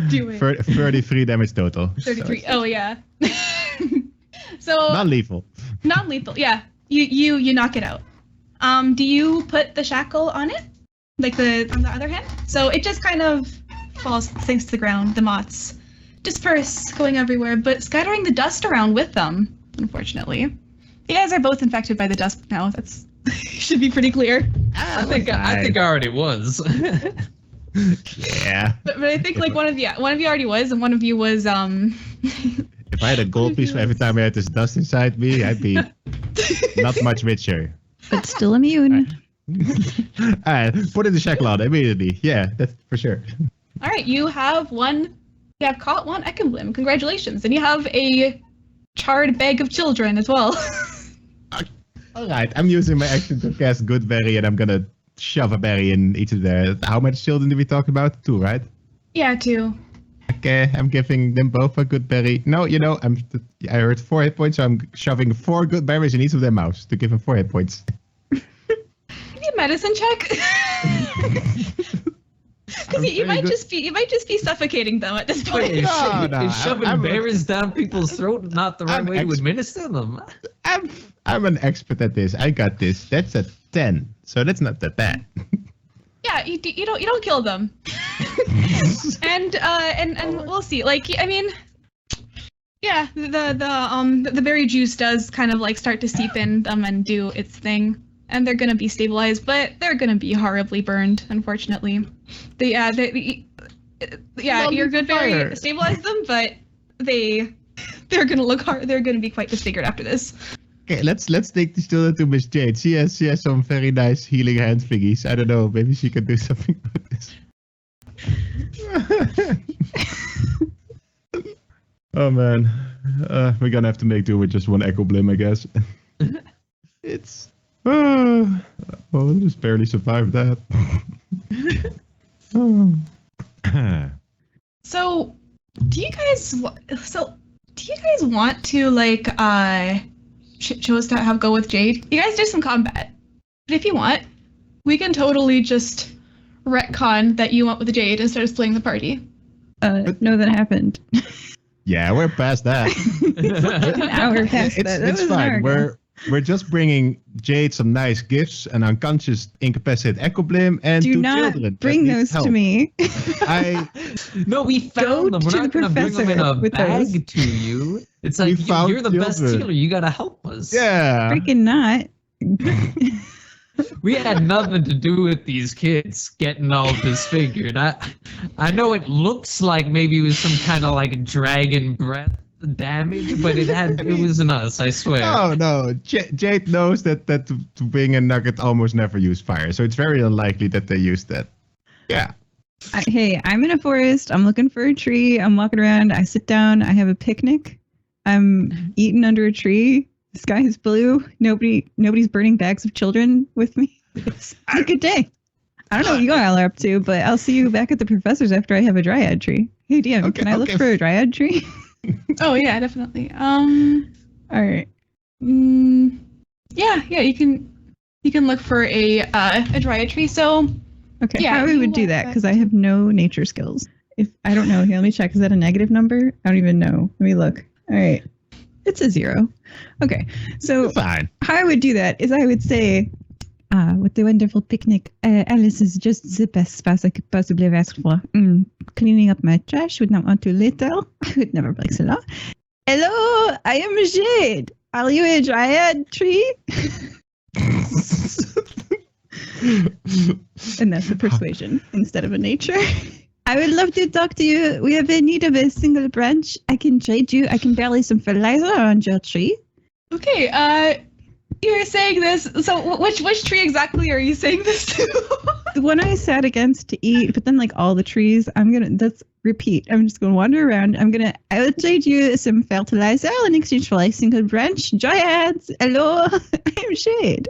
Do it. 33 damage total. 33. Oh yeah. So Non-lethal. non-lethal. Yeah. You knock it out. Do you put the shackle on it? on the other hand. So it just kind of sinks to the ground. The moths disperse, going everywhere, but scattering the dust around with them. Unfortunately, you guys are both infected by the dust now. That's should be pretty clear. I think I already was. Yeah. But I think like one of you already was, and one of you was If I had a gold piece for every time I had this dust inside me, I'd be not much richer. But still immune. Alright, put in the shackle on immediately. Yeah, that's for sure. All right. You have caught one Ekemblim. Congratulations, and you have a charred bag of children as well. Alright, I'm using my action to cast Good Berry, and I'm gonna shove a berry in each of their... How much children did we talk about? 2, right? Yeah, 2. Okay, I'm giving them both a good berry. No, I heard 4 hit points, so I'm shoving 4 good berries in each of their mouths to give them 4 hit points. Give me a medicine check. Because you might just be suffocating them at this point. Wait, No, is shoving berries down people's throat not the right I'm way to administer them? I'm an expert at this. I got this. That's a 10, so that's not that bad. Yeah, you don't kill them. and we'll see. Like, I mean, yeah, the berry juice does kind of like start to seep in them and do its thing, and they're gonna be stabilized, but they're gonna be horribly burned, unfortunately. You're good berry stabilize them, but they're gonna look hard. They're gonna be quite disfigured after this. Okay, let's take this children to Miss Jade. She has some very nice healing hand thingies. I don't know, maybe she can do something with this. Oh man, we're gonna have to make do with just one Echo Blim, I guess. It's well, we'll just barely survived that. So, do you guys want to like chose to have go with Jade? You guys do some combat, but if you want, we can totally just retcon that you went with Jade and start splitting the party. No, that happened. Yeah, we're past that. An hour past that. That It's was an hour fine. ago. We're just bringing Jade some nice gifts, an unconscious incapacitated Echo Blim, and Do 2 not children. bring that need those help. to me. No, we Go found them. We're to not the gonna bring them in a professor with bag those. to you. It's We like found you're the best children. healer. You gotta help us. Yeah. Freaking not. We had nothing to do with these kids getting all disfigured. I know it looks like maybe it was some kind of like dragon breath damage, but it wasn't us, I swear. Oh no, Jade knows that Wing and Nugget almost never use fire, so it's very unlikely that they use that. Yeah. Hey, I'm in a forest. I'm looking for a tree. I'm walking around. I sit down. I have a picnic. I'm eating under a tree. The sky is blue. Nobody's burning bags of children with me. It's a good day. I don't know what you all are up to, but I'll see you back at the professor's after I have a dryad tree. Hey, DM, can I look for a dryad tree? Oh yeah, definitely. All right. Yeah, you can look for a dryad tree. So Okay, yeah, how we you would do want that, that. because I have no nature skills. If I don't know, here, let me check. Is that a negative number? I don't even know. Let me look. All right. It's a 0. Okay, so Fine. how I would do that is I would say, with the wonderful picnic, Alice is just the best spouse I could possibly have asked for. Cleaning up my trash would not want to litter. I would never break the law. Hello, I am Jade. Are you a dryad tree? And that's a persuasion instead of a nature. I would love to talk to you. We have in need of a single branch. I can trade you. I can barley some fertilizer around your tree. okay, you're saying this. So which tree exactly are you saying this to? The one I sat against to eat, but then like all the trees, that's repeat. I'm just gonna wander around. I will trade you some fertilizer in exchange for a single branch. Dryads, hello, I'm Shade.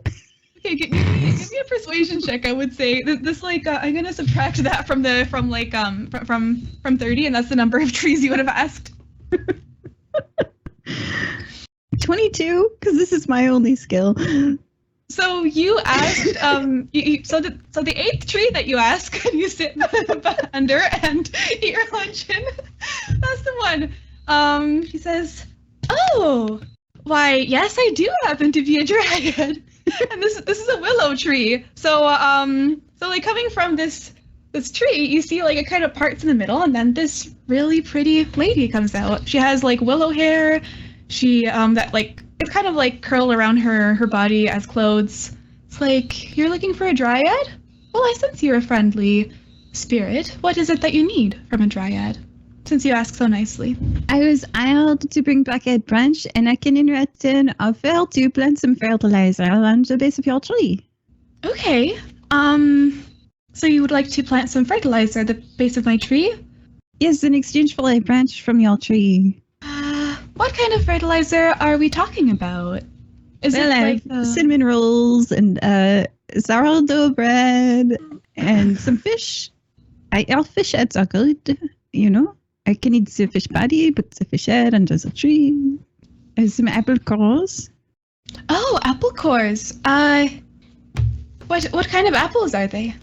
Okay, give me a persuasion check. I would say this like I'm gonna subtract that from 30, and that's the number of trees you would have asked. 22, because this is my only skill. So you asked so the 8th tree that you ask and you sit under and eat your lunch in, that's the one. She says, "Oh, why yes, I do happen to be a dryad." And this is a willow tree. So So like coming from this tree, you see like it kind of parts in the middle, and then this really pretty lady comes out. She has like willow hair. She that like it's kind of like curl around her body as clothes. It's like, you're looking for a dryad? Well, I sense you're a friendly spirit. What is it that you need from a dryad? Since you ask so nicely. I was asked to bring back a branch, and I can interact in offer to plant some fertilizer on the base of your tree. Okay. So you would like to plant some fertilizer at the base of my tree? Yes, in exchange for a branch from your tree. What kind of fertilizer are we talking about? Is Well, it I like have cinnamon rolls and sourdough bread and some fish. Our fish heads are good, you know. I can eat the fish body, but the fish head under the tree. And some apple cores. Oh, apple cores. What kind of apples are they?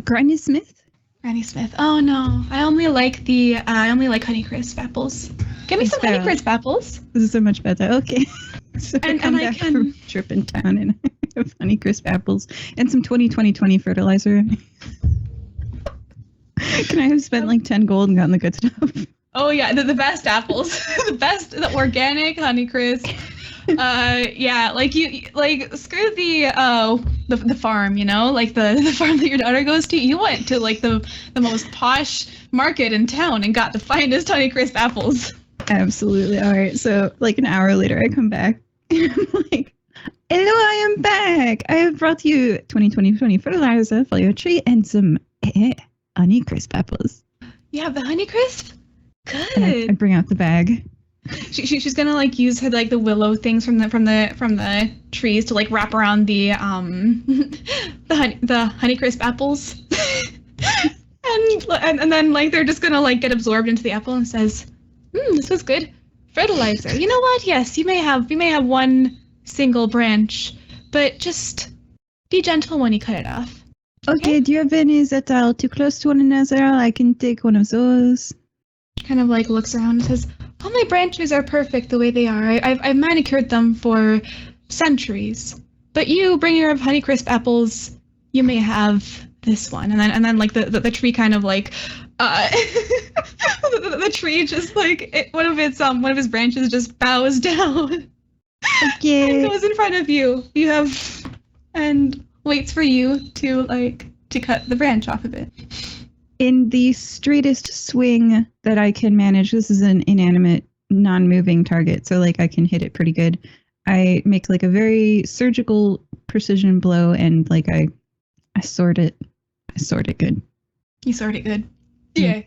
Granny Smith. Granny Smith. Oh no, I only like Honeycrisp apples. Give me some Fair. Honeycrisp apples. This is so much better. Okay. So And- I come and I back can- from trip in town and I have Honeycrisp apples and some 2020 fertilizer. Can I have spent like 10 gold and gotten the good stuff? Oh yeah, the best apples, the organic Honeycrisp. Yeah, like you like screw the farm, you know, like the farm that your daughter goes to. You went to like the most posh market in town and got the finest Honeycrisp apples. Absolutely. All right. So like an hour later, I come back and I'm like, hello, I am back. I have brought you 2020 fertilizer for your tree and some Honeycrisp apples. You have the Honeycrisp? And I Good. bring out the bag. She's gonna like use her like the willow things from the trees to like wrap around the the Honeycrisp apples. and then like they're just gonna like get absorbed into the apple and says, this was good. Fertilizer. You know what? Yes, we may have one single branch, but just be gentle when you cut it off. Okay, do you have any that are too close to one another? I can take one of those. Kind of like looks around and says, all my branches are perfect the way they are. I've manicured them for centuries. But you bring your Honeycrisp apples, you may have this one. And then like the tree kind of like the tree just like one of his branches just bows down and Okay. goes in front of you. You have and waits for you to cut the branch off of it. In the straightest swing that I can manage, this is an inanimate, non-moving target, so like I can hit it pretty good. I make like a very surgical precision blow and like I sort it. I sort it good. You sort it good. Yeah.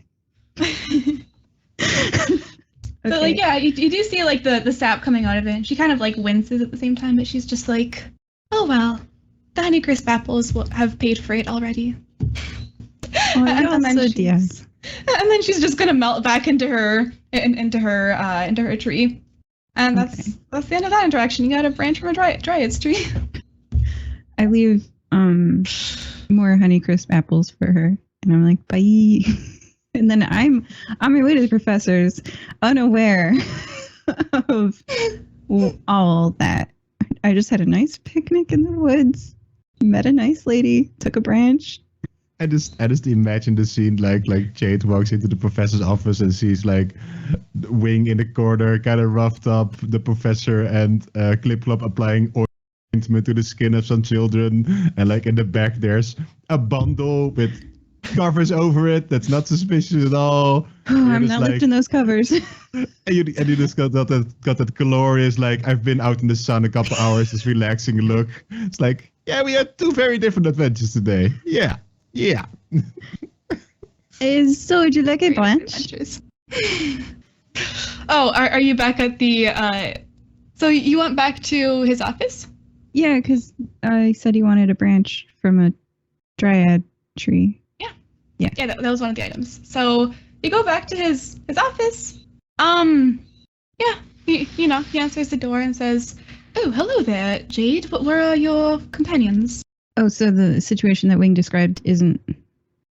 But Okay. like yeah, you do see like the sap coming out of it. And she kind of like winces at the same time, but she's just like, oh well, the Honeycrisp apples will have paid for it already. Oh, and you're then so dear. And then she's just gonna melt back into her tree. And that's Okay. that's the end of that interaction. You got a branch from a dryad's tree. I leave more Honeycrisp apples for her, and I'm like, bye. And then I'm on my way to the professor's, unaware of all that. I just had a nice picnic in the woods, met a nice lady, took a branch. I just imagine the scene like Jade walks into the professor's office and sees like Wing in the corner, kind of roughed up, the professor and Clipclop applying ointment to the skin of some children, and like in the back there's a bundle with covers over it that's not suspicious at all. Oh, I'm just not like- lifting those covers. And you just got that glorious, like, I've been out in the sun a couple hours, this relaxing look. It's like, yeah, we had two very different adventures today. Yeah. So would you like a branch? Adventures. Oh, are you back at the so you went back to his office? Yeah, because I said he wanted a branch from a dryad tree. Yeah, that was one of the items. So you go back to his office. Yeah, he answers the door and says, "Oh, hello there, Jade. Where are your companions?" Oh, so the situation that Wing described isn't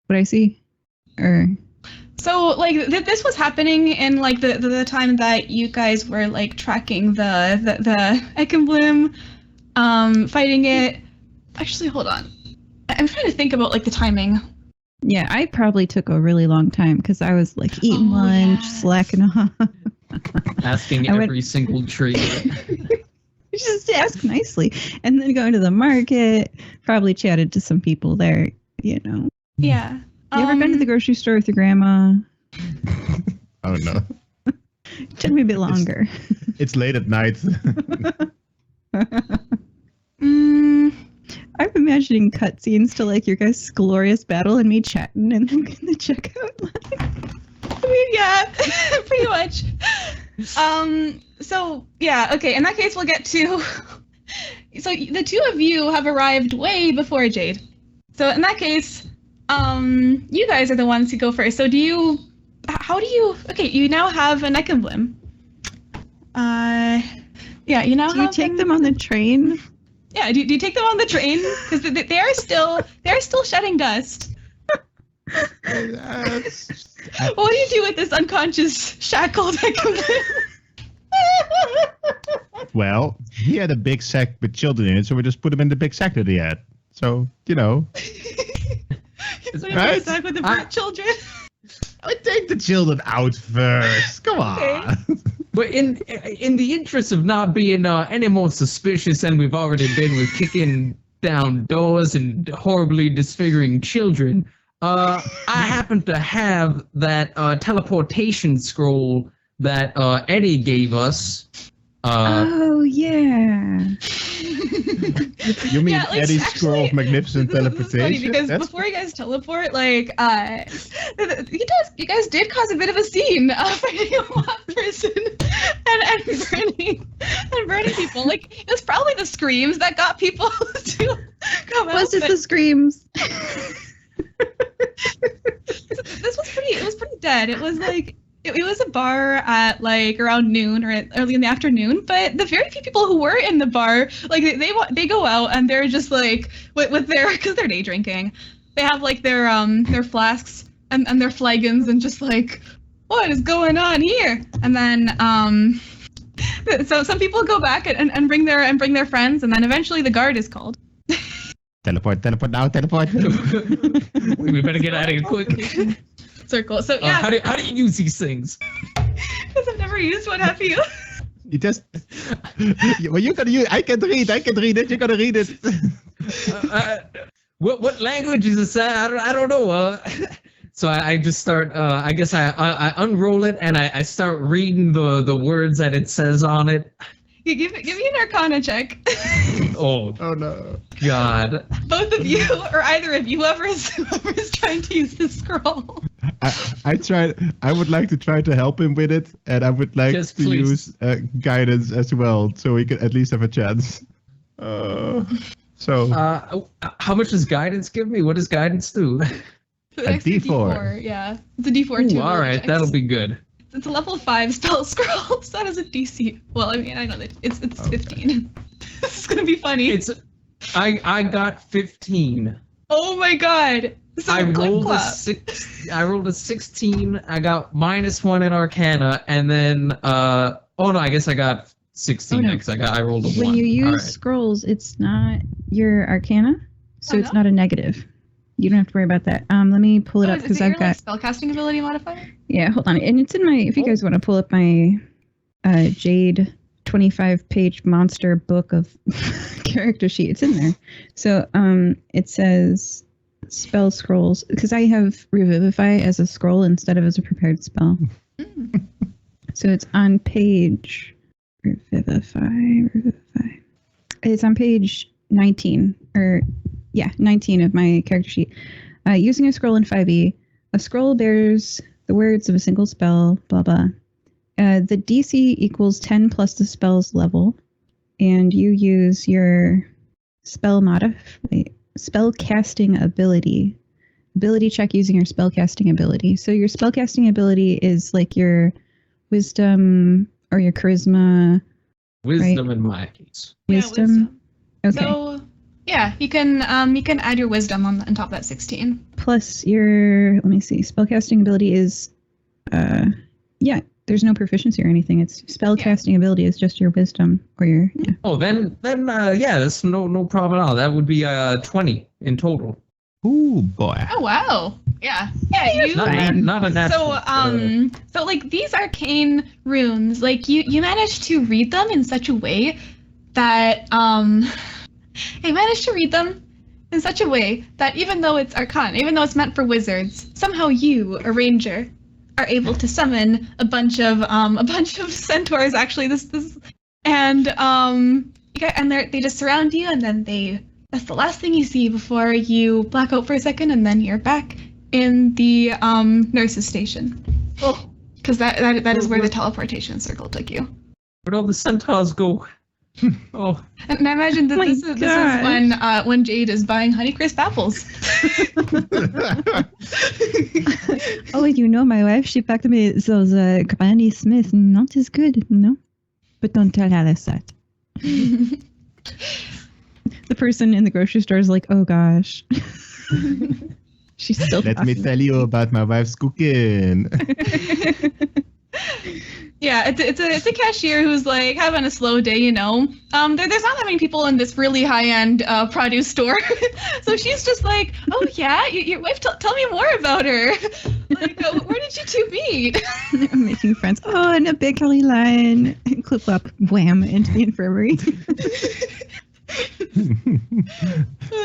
what I see? Or So like this was happening in like the time that you guys were like tracking the Ekenbloom, fighting it. Actually, hold on. I'm trying to think about like the timing. Yeah, I probably took a really long time because I was like eating Oh, lunch, yeah. slacking off. Asking I went- every single tree. Just ask nicely. And then going to the market, probably chatted to some people there, you know. Yeah. You ever been to the grocery store with your grandma? Oh no. Took me a bit longer. It's late at night. I'm imagining cutscenes to like your guys' glorious battle and me chatting and then in the checkout line. I mean, yeah, pretty much. So yeah, okay. In that case, we'll get to. So the two of you have arrived way before Jade. So in that case, you guys are the ones who go first. So do you? How do you? Okay, you now have a neck emblem. Yeah, you now. Do you take them on the train? Yeah, do you take them on the train? Because they are still shedding dust. What do you do with this unconscious shackled neck emblem? Well, he had a big sack with children in it, so we just put him in the big sack that he had. So, you know. It's Right? stuck with the children. I would take the children out first. Come on. Okay. But in the interest of not being any more suspicious than we've already been with kicking down doors and horribly disfiguring children, I happen to have that teleportation scroll that Eddie gave us. Oh yeah. You mean Yeah, like, Eddie's actually, scroll of magnificent This is teleportation? funny because That's- before you guys teleport, like, you guys did cause a bit of a scene fighting a mob person and burning people. Like, it was probably the screams that got people to come out. Was it but the screams? this was pretty dead. It was like. It was a bar at like around noon or early in the afternoon, but the very few people who were in the bar, like they go out and they're just like with their, because they're day drinking, they have like their flasks and their flagons and just like, what is going on here? And then so some people go back and bring their friends, and then eventually the guard is called. Teleport now, teleport. We better get out of here quick. Circle. So yeah, How do you use these things? because I've never used one. Have you? You just. Well, you can use. I can read it. You gotta read it. What language is this? I don't know. So I just start. I guess I unroll it and I start reading the words that it says on it. You give me an Arcana check. Oh Oh no. God! Both of you, or either of you, whoever's trying to use this scroll. I would like to try to help him with it, and I would like Yes, to please. use guidance as well, so we can at least have a chance. So How much does guidance give me? What does guidance do? The next D4. Yeah, it's a D4 too. Ooh, all right, that'll be good. It's a level 5 spell scroll, so that is a DC. Well, I mean, I know that it's 15. This is gonna be funny. I got 15. Oh my god. So I rolled Clipclop. I rolled a 16. I got -1 in Arcana, and then oh no, I guess I got 16 Oh, no. because I rolled a 1. When you use All right. scrolls, it's not your Arcana, so Oh, it's no? not a negative. You don't have to worry about that. Let me pull it up Is because it I've your got. like, spellcasting ability modifier? Yeah, hold on. And it's in my. If you guys want to pull up my Jade 25-page monster book of character sheet, it's in there. So it says spell scrolls because I have Revivify as a scroll instead of as a prepared spell. Mm. So it's on page Revivify. It's on page 19 19 of my character sheet. Using a scroll in 5e, a scroll bears the words of a single spell, blah blah. The DC equals 10 plus the spell's level, and you use your spell casting ability check using your spell casting ability. So your spell casting ability is like your wisdom or your charisma. Wisdom in my case. Yeah, Wisdom. Okay. So yeah, you can add your wisdom on top of that 16. Plus your, let me see, spellcasting ability is, there's no proficiency or anything. It's spellcasting ability is just your wisdom or your, Oh, then yeah, that's no problem at all. That would be 20 in total. Ooh, boy. Oh wow. Yeah. Yeah. You. Not a natural. So like these arcane runes, like you managed to read them in such a way that even though it's arcane, even though it's meant for wizards, somehow you, a ranger, are able to summon a bunch of centaurs. Actually, and they just surround you, and then that's the last thing you see before you black out for a second, and then you're back in the nurse's station. Oh, Because that is where the teleportation circle took you. where'd all the centaurs go? Oh, And I imagine that Oh my this is when Jade is buying Honeycrisp apples. Oh, you know, my wife, she packed me those Granny Smith, not as good, no? But don't tell Alice that. The person in the grocery store is like, oh gosh. She's still Let me tell you about my wife's cooking. Yeah, it's a cashier who's like having a slow day, you know. There's not that many people in this really high-end produce store, so she's just like, oh yeah, your wife, tell me more about her. Like, where did you two meet? I'm making friends. Oh, and a bakery line. Clipclop, wham, into the infirmary.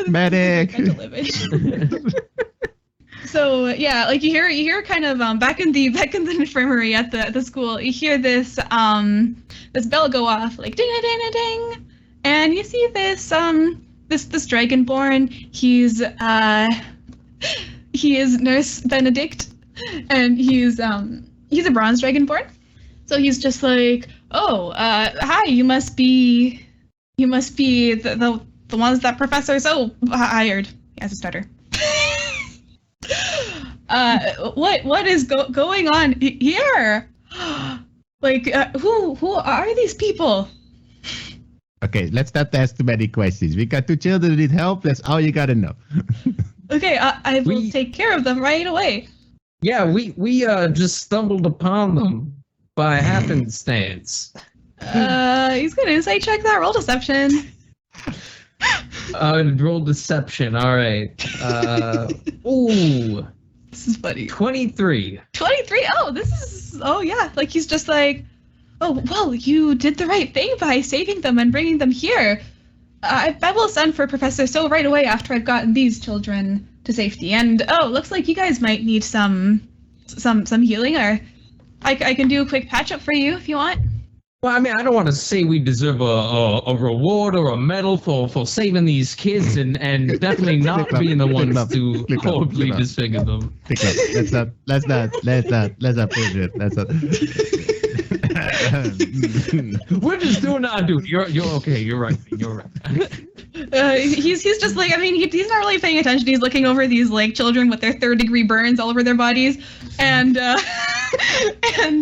Medic. Mental image. So yeah, like you hear kind of back in the infirmary at the school, you hear this bell go off, like ding a ding a ding, and you see this dragonborn. He is Nurse Benedict, and he's a bronze dragonborn. So he's just like, oh, hi, you must be the ones that Professor So hired. He has a stutter. What is going on here? Like, who are these people? Okay, let's not ask too many questions. We got 2 children who need help. That's all you gotta know. Okay, I will take care of them right away. yeah, we just stumbled upon them by happenstance. He's gonna insight check that. Roll deception. Roll deception. All right. Ooh, This is funny. 23. 23. Oh yeah. Like he's just like, oh well, you did the right thing by saving them and bringing them here. I will send for Professor So right away after I've gotten these children to safety. And looks like you guys might need some healing, or I can do a quick patch up for you if you want. Well, I mean, I don't want to say we deserve a reward or a medal for saving these kids and definitely not being the ones to horribly disfigure them. Let's not push it. Let's not. We're just doing our duty. You're okay. You're right. You're right. He's just like, I mean, he's not really paying attention. He's looking over these like children with their 3rd-degree burns all over their bodies, and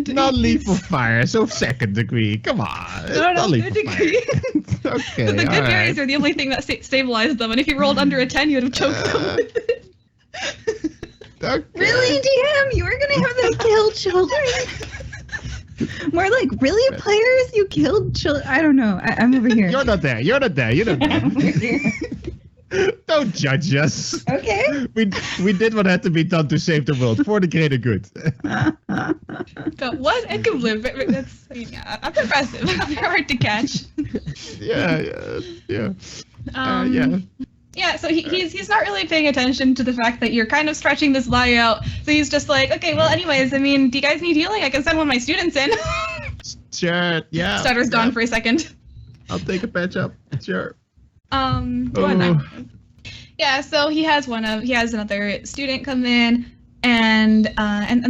Not lethal fire, so 2nd degree. Come on. No, lethal 3rd fire. degree. Okay, The good all right. berries are the only thing that stabilized them, and if you rolled under a 10, you'd have choked them with it. Okay. Really, DM? You were gonna have them kill children? More like, really, players? You killed children? I don't know. I'm over here. You're not there. You don't know. Don't judge us. Okay. We did what had to be done to save the world for the greater good. But what? It can live. That's impressive. They're hard to catch. Yeah. Yeah. Yeah, so he's not really paying attention to the fact that you're kind of stretching this lie out. So he's just like, okay, well, anyways, I mean, do you guys need healing? I can send one of my students in. Sure. Yeah. Stutter's gone for a second. I'll take a patch up. Sure. Go on now. Yeah, so he has another student come in, and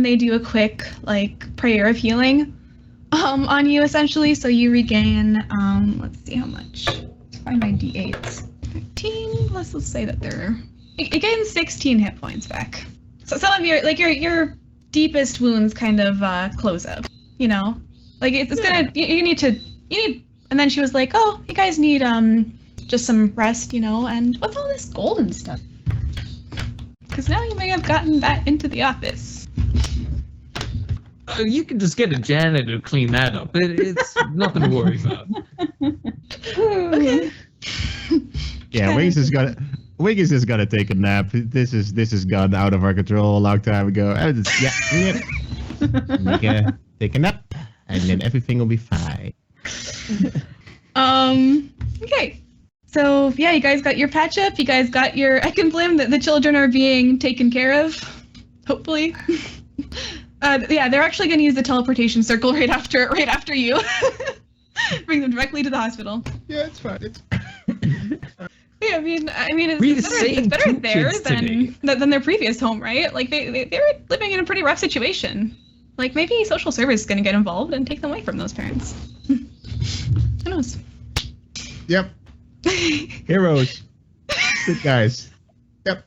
they do a quick like prayer of healing, on you essentially. So you regain let's see how much. Let's find my d8s. 13. Let's say that you gain 16 hit points back. So some of your deepest wounds kind of close up. You know, like it's gonna you need, and then she was like, oh, you guys need just some rest, you know, and what's all this golden stuff? Because now you may have gotten that into the office. You can just get a janitor to clean that up. It's nothing to worry about. Okay. Yeah, Wings is gonna. Wing is just gonna take a nap. This is gone out of our control a long time ago. Take a nap, and then everything will be fine. Okay. So, yeah, you guys got your patch up. You guys got your Ekenblim. The children are being taken care of, hopefully. Yeah, they're actually going to use the teleportation circle right after you. Bring them directly to the hospital. Yeah, it's fine. Yeah, I mean, it's better there than their previous home, right? Like they were living in a pretty rough situation. Like maybe social service is going to get involved and take them away from those parents. Who knows? Yep. Heroes. Good guys. Yep.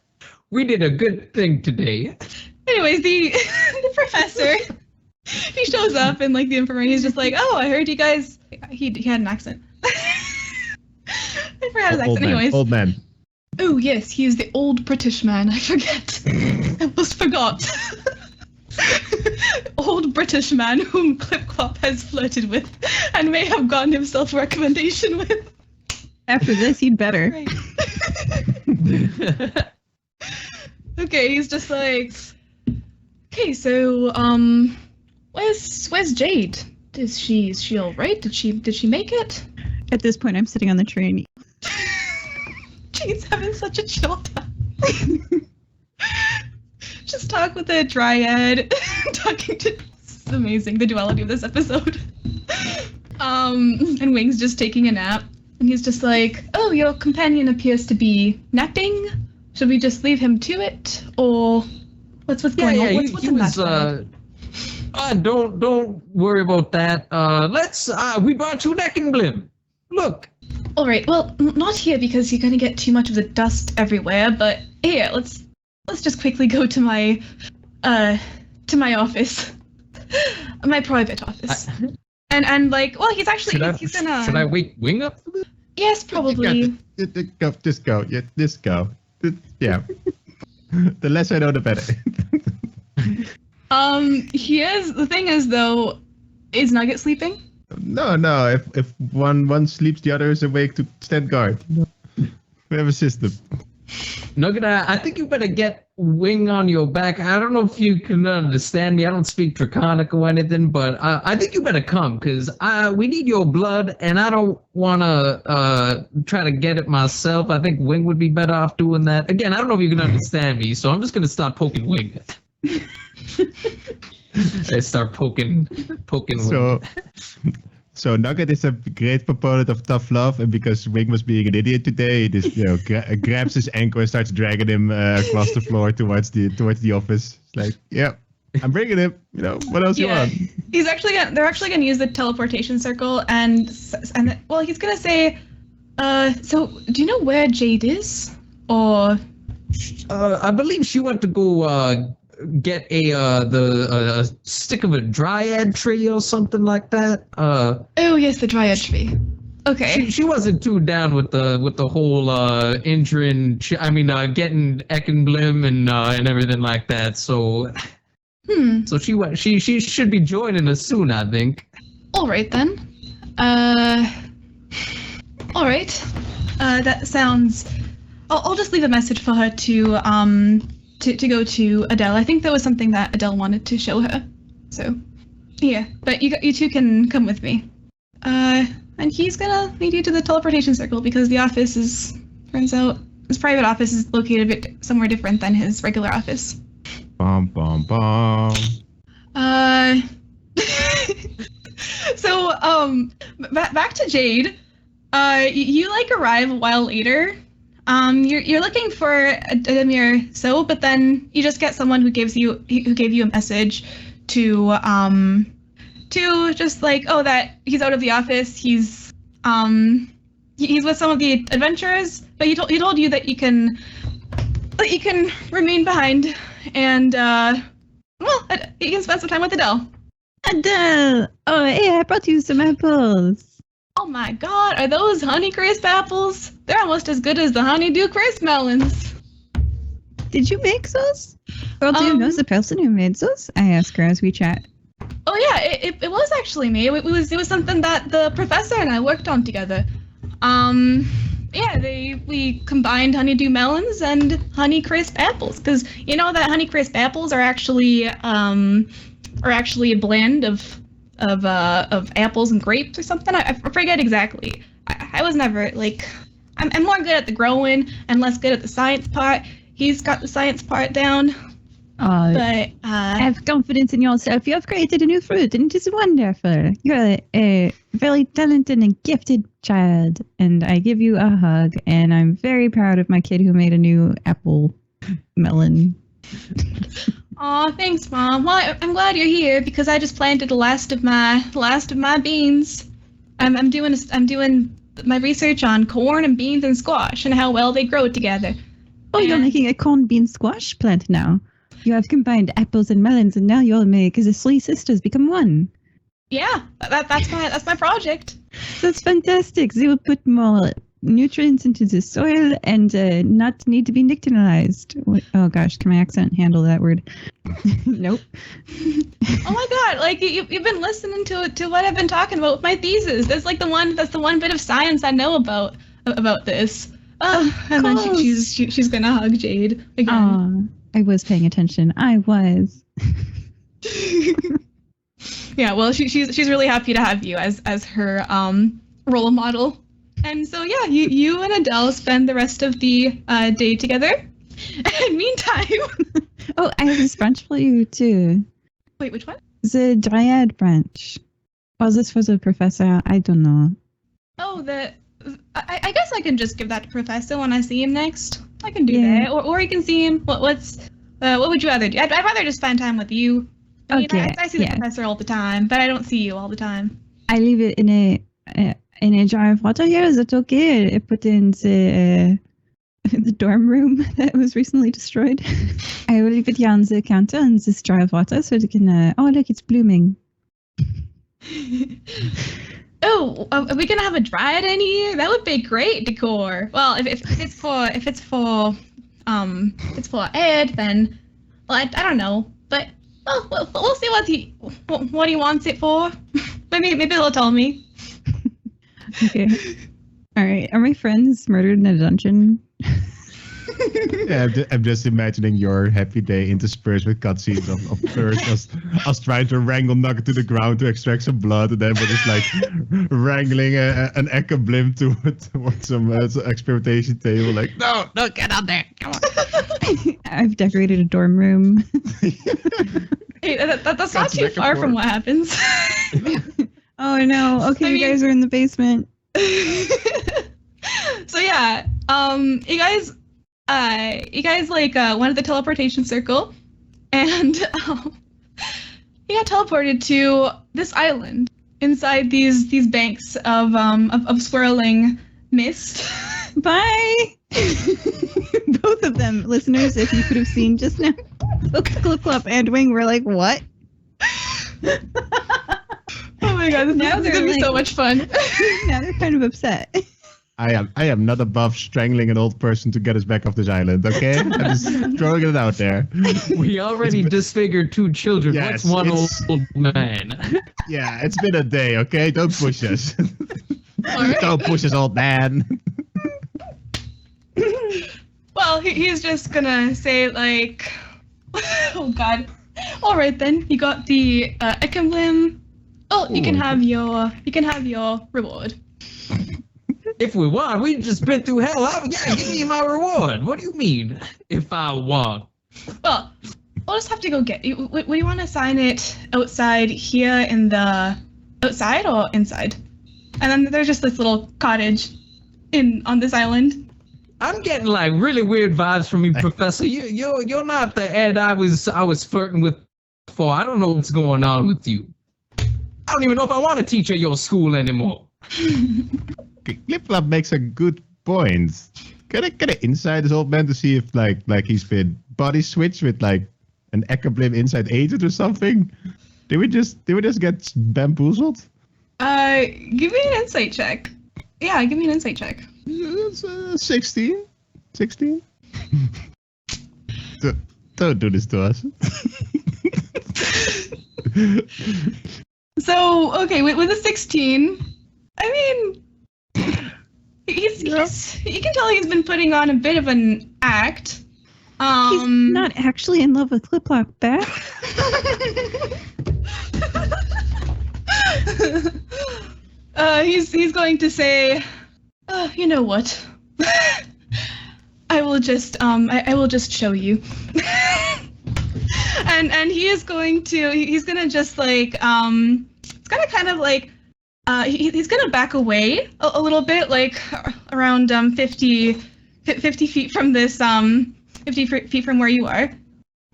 We did a good thing today. Anyways, the professor, he shows up and like the infirmary, he's just like, oh, I heard you guys. He had an accent. I forgot his accent. Anyways. Old man. Oh yes, he is the old British man. I forget. I almost forgot. Old British man whom Clipclop has flirted with and may have gotten himself a recommendation with. After this, he'd better. Right. Okay, he's just like, okay, so where's Jade? Is she all right? Did she make it? At this point, I'm sitting on the train. Jade's having such a chill time. Just talk with a dryad. Talking to. This is amazing, the duality of this episode. And Wing's just taking a nap. And he's just like, oh, your companion appears to be napping. Should we just leave him to it? Or what's going on? What's in that bag? Don't worry about that. We brought you Ekenblim. Look. All right. Well, not here because you're going to get too much of the dust everywhere. But here, let's just quickly go to my office, my private office. And like, well, he's actually he's gonna. Should I wake Wing up? Yes, probably. Just go. Yeah, just go. Yeah. The less I know, the better. The thing is though, is Nugget sleeping? No. If one sleeps, the other is awake to stand guard. We have a system. Nugget, I think you better get Wing on your back. I don't know if you can understand me. I don't speak Draconic or anything, but I think you better come because we need your blood, and I don't want to try to get it myself. I think Wing would be better off doing that. Again, I don't know if you can understand me, so I'm just going to start poking Wing. I start poking Wing. So Nugget is a great proponent of tough love, and because Wing was being an idiot today, he just grabs his ankle and starts dragging him across the floor towards the office. It's like, yeah, I'm bringing him. What else you want? They're actually gonna use the teleportation circle, and he's gonna say, so do you know where Jade is? Or I believe she went to go get a stick of a dryad tree or something like that. Oh yes, the dryad tree. Okay. She wasn't too down with the whole getting Ekenblim and everything like that. So so she should be joining us soon, I think. All right then. All right. That sounds. I'll just leave a message for her to go to Adele. I think that was something that Adele wanted to show her. So, yeah. But you two can come with me. And he's gonna lead you to the teleportation circle because the office turns out, his private office is located somewhere different than his regular office. Bum, bum, bum. So, back to Jade. You arrive a while later. You're looking for Ademir So, but then you just get someone who gave you a message to just that he's out of the office. He's with some of the adventurers, but he told you that you can remain behind and you can spend some time with Adele. Adele! Oh, hey, I brought you some apples. Oh my god, are those Honeycrisp apples? They're almost as good as the Honeydew Crisp melons. Did you make those? Well, do you know the person who made those? I ask her as we chat. Oh yeah, it was actually me. It was something that the professor and I worked on together. Yeah, we combined honeydew melons and Honeycrisp apples, because you know that Honeycrisp apples are actually a blend of apples and grapes or something. I forget exactly. I was never like I'm more good at the growing and less good at the science part. He's got the science part down, but have confidence in yourself. You have created a new fruit, and it is wonderful. You're a very talented and gifted child, and I give you a hug, and I'm very proud of my kid who made a new apple melon. Aw, thanks, Mom. Well, I'm glad you're here because I just planted the last of my beans. I'm doing my research on corn and beans and squash and how well they grow together. Oh, you're making a corn bean squash plant now. You have combined apples and melons, and now you'll make the three sisters become one. Yeah, that's my project. That's fantastic. They will put more nutrients into the soil and not need to be nicotized. Oh gosh, can my accent handle that word? Nope. Oh my god, like you've been listening to what I've been talking about with my thesis. That's the one bit of science I know about this. And then she's gonna hug Jade again. I was paying attention. I was. Yeah, well, she's really happy to have you as her role model. And so yeah, you and Adele spend the rest of the day together. And meantime, oh, I have this branch for you too. Wait, which one? The Dryad branch. Or this for the professor? I don't know. Oh, I guess I can just give that to Professor when I see him next. I can do that, or you can see him. What would you rather do? I'd rather just spend time with you. I mean, Okay, I see the professor all the time, but I don't see you all the time. I leave it in a jar of water here. Is that okay? I put it in the dorm room that was recently destroyed. I will leave it here on the counter in this jar of water so it can. Oh, look, it's blooming. Oh, are we gonna have a dryad in here? That would be great decor. Well, if it's for Ed, then well, I don't know, but well, we'll see what he wants it for. maybe they'll tell me. Okay. All right. Are my friends murdered in a dungeon? Yeah, I'm just imagining your happy day interspersed with cutscenes of first us trying to wrangle Nugget to the ground to extract some blood, and then we're just like wrangling an Echo blimp towards some experimentation table. Like, no, get out there, come on. I've decorated a dorm room. Hey, that's not too far from what happens. Oh no! Okay, you guys are in the basement. So yeah, you guys like went at the teleportation circle, and you got teleported to this island inside these banks of swirling mist. Bye. Both of them, listeners, if you could have seen just now, Clipclop and Wing were like, "What?" Oh my god, this is gonna be so much fun. Now they're kind of upset. I am not above strangling an old person to get us back off this island, okay? I'm just throwing it out there. We already disfigured 2 children. Yes, What's one old man? Yeah, it's been a day, okay? Don't push us. Right. Don't push us, old man. Well, he's just gonna say like, oh god. All right then, you got the emblem. Oh, you can have your reward. If we won, we just been through hell. Yeah, give me my reward. What do you mean, if I won? Well, we'll just have to go get you. Do you want to sign it outside here in the outside or inside? And then there's just this little cottage on this island. I'm getting like really weird vibes from you, Professor. You're not the Ed I was flirting with before. I don't know what's going on with you. I don't even know if I want to teach at your school anymore. Clipclop makes a good point. Can I inside this old man to see if like he's been body switched with like an Ecoblim inside agent or something? Did we just get bamboozled? Give me an insight check. Yeah, give me an insight check. It's 16. 16. Don't do this to us. So, okay, with a 16, I mean, You can tell he's been putting on a bit of an act. He's not actually in love with Clipclop back. He's going to say, you know what? I will just show you. and he's gonna just like it's gonna kind of like he's gonna back away a little bit, like around 50 feet from this 50 feet from where you are,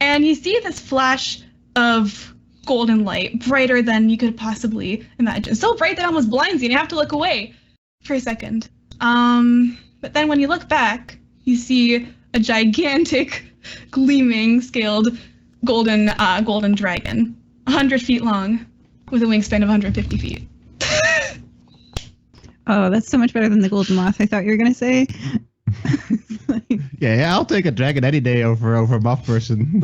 and you see this flash of golden light, brighter than you could possibly imagine. So bright that it almost blinds you, and you have to look away for a second. But then when you look back, you see a gigantic, gleaming, scaled golden dragon, 100 feet long, with a wingspan of 150 feet. Oh, that's so much better than the golden moth I thought you were gonna say. Yeah, I'll take a dragon any day over a moth person.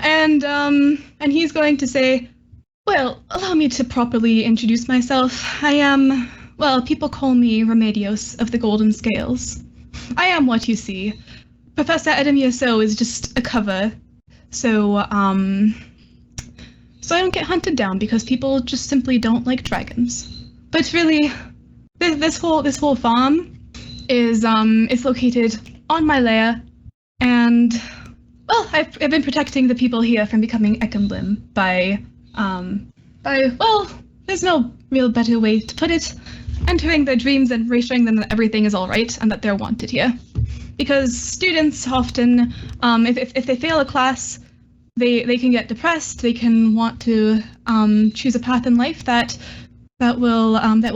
And he's going to say, well, allow me to properly introduce myself. I am, well, people call me Remedios of the Golden Scales. I am what you see. Professor Edemioso is just a cover, so I don't get hunted down because people just simply don't like dragons. But really, this whole farm is located on my lair, and well, I've been protecting the people here from becoming Ekemblem by well, there's no real better way to put it, entering their dreams and reassuring them that everything is all right and that they're wanted here. Because students often, if they fail a class, they can get depressed. They can want to choose a path in life that will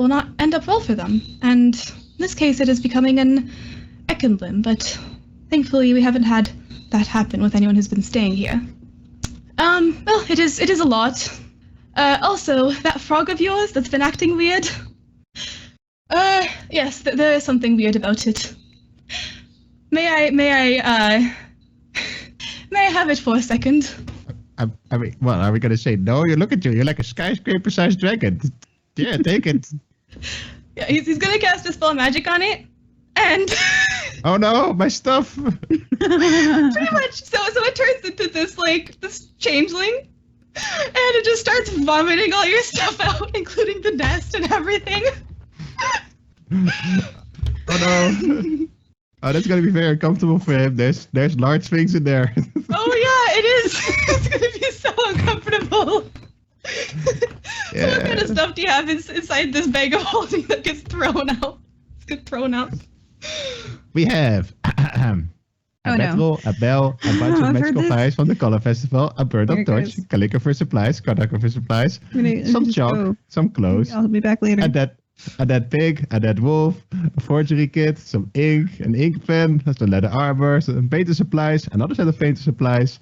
not end up well for them. And in this case, it is becoming an Ekemblem. But thankfully, we haven't had that happen with anyone who's been staying here. Well, it is a lot. Also, that frog of yours that's been acting weird. Yes, there is something weird about it. May I have it for a second? I mean, well, are we gonna say no? You look at you. You're like a skyscraper-sized dragon. Yeah, take it. Yeah, he's gonna cast a spell of magic on it, and Oh no, my stuff. pretty much. So it turns into this changeling, and it just starts vomiting all your stuff out, including the nest and everything. Oh no. Oh, that's gonna be very uncomfortable for him. There's large things in there. Oh yeah, it is. It's gonna be so uncomfortable. So what kind of stuff do you have inside this bag of holding that gets thrown out? Gets thrown out. We have a battle, a bell, a bunch of magical fires from the Color Festival, a bird of torch, calligrapher supplies, cartographer supplies, some chalk, some clothes, I'll be back later. and that pig, and that wolf, a forgery kit, some ink, an ink pen, some leather armor, some painter supplies, another set of painter supplies,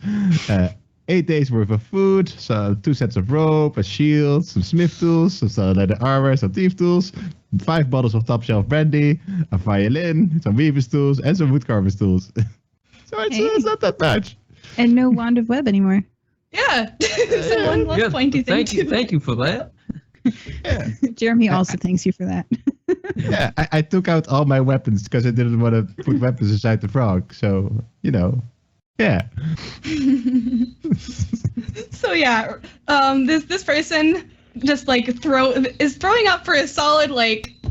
8 days worth of food, so 2 sets of rope, a shield, some smith tools, some leather armor, some thief tools, 5 bottles of top shelf brandy, a violin, some weaver's tools, and some woodcarver's tools. So it's not that much. And no wand of web anymore. Yeah. So one less pointy thing. Thank you for that. Yeah. Jeremy also thanks you for that. Yeah, I took out all my weapons because I didn't want to put weapons inside the frog. So, yeah. So yeah, this person just is throwing up for a solid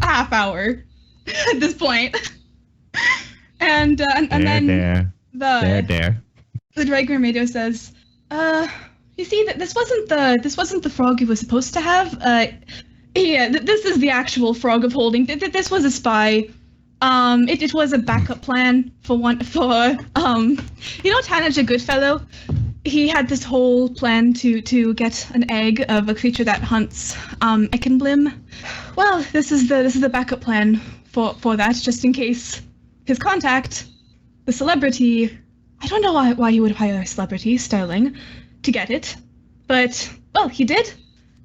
half hour at this point. And then the Dragon Radio says, you see that this wasn't the frog you were supposed to have. This is the actual frog of holding. This was a spy. It was a backup plan for Tanage Goodfellow. He had this whole plan to get an egg of a creature that hunts Ekemblem. Well, this is the backup plan for that, just in case his contact, the celebrity. I don't know why he would hire a celebrity, Sterling, to get it, but well, he did.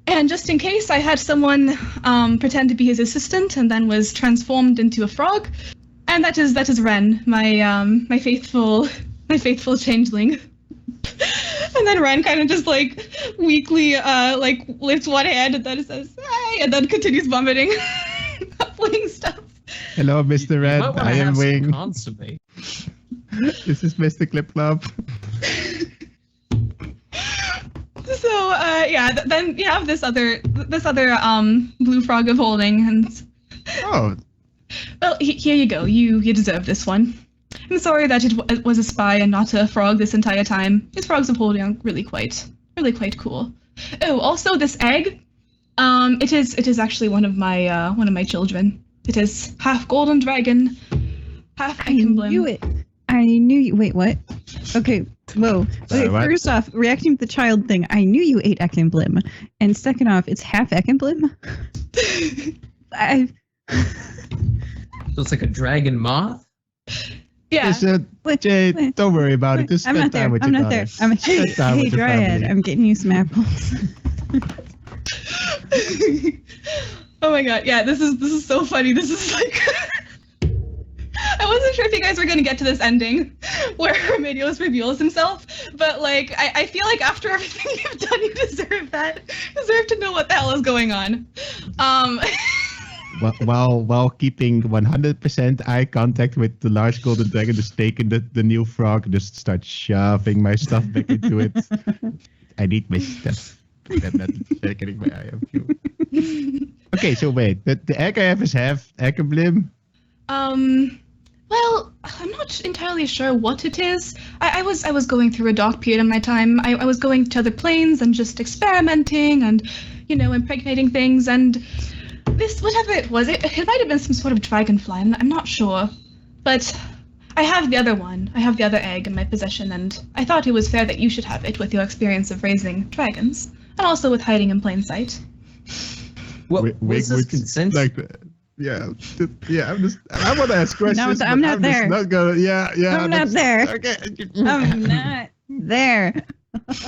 And just in case, I had someone pretend to be his assistant and then was transformed into a frog. And that is Ren, my faithful changeling. And then Ren kind of just weakly lifts one hand and then says, "Hey," and then continues vomiting, fling stuff. Hello, Mr. Red. Might wanna I am have some Wing. consommé. This is Mr. Clipclop. So then you have this other blue frog of holding, and Oh, well, here you go. You deserve this one. I'm sorry that it was a spy and not a frog this entire time. These frogs of holding are really quite cool. Oh, also this egg. It is actually one of my children. It is half golden dragon, half I knew it. I knew you. Wait, what? Okay. Whoa. Okay, what? first off, reacting to the child thing, I knew you ate Ekkenblim. And second off, it's half Ekkenblim. So it's like a dragon moth? Yeah. listen, Jade, don't worry about it. Just I'm spend not there. time with I'm your not there. daughter. Hey, Spend time with your Dryad, family. I'm getting you some apples. Oh my god, yeah, this is so funny. This is like I wasn't sure if you guys were gonna get to this ending where Remedios reveals himself, but like I feel like after everything you've done, you deserve that. You deserve to know what the hell is going on. While keeping 100% eye contact with the large golden dragon, just taking the new frog, just start shoving my stuff back into it. I need my stuff. I'm not getting my eye on you. Okay, so wait, the egg I have is half Ekkenblim. Well, I'm not entirely sure what it is. I was going through a dark period in my time. I was going to other planes and just experimenting and, impregnating things, and this, whatever it was, it might have been some sort of dragonfly. I'm not sure. But I have the other one. I have the other egg in my possession, and I thought it was fair that you should have it with your experience of raising dragons, and also with hiding in plain sight. What Wig was this would consent? like, yeah. I want to ask questions. I'm but not there. Just not gonna, yeah. I'm not there. Okay. I'm not there.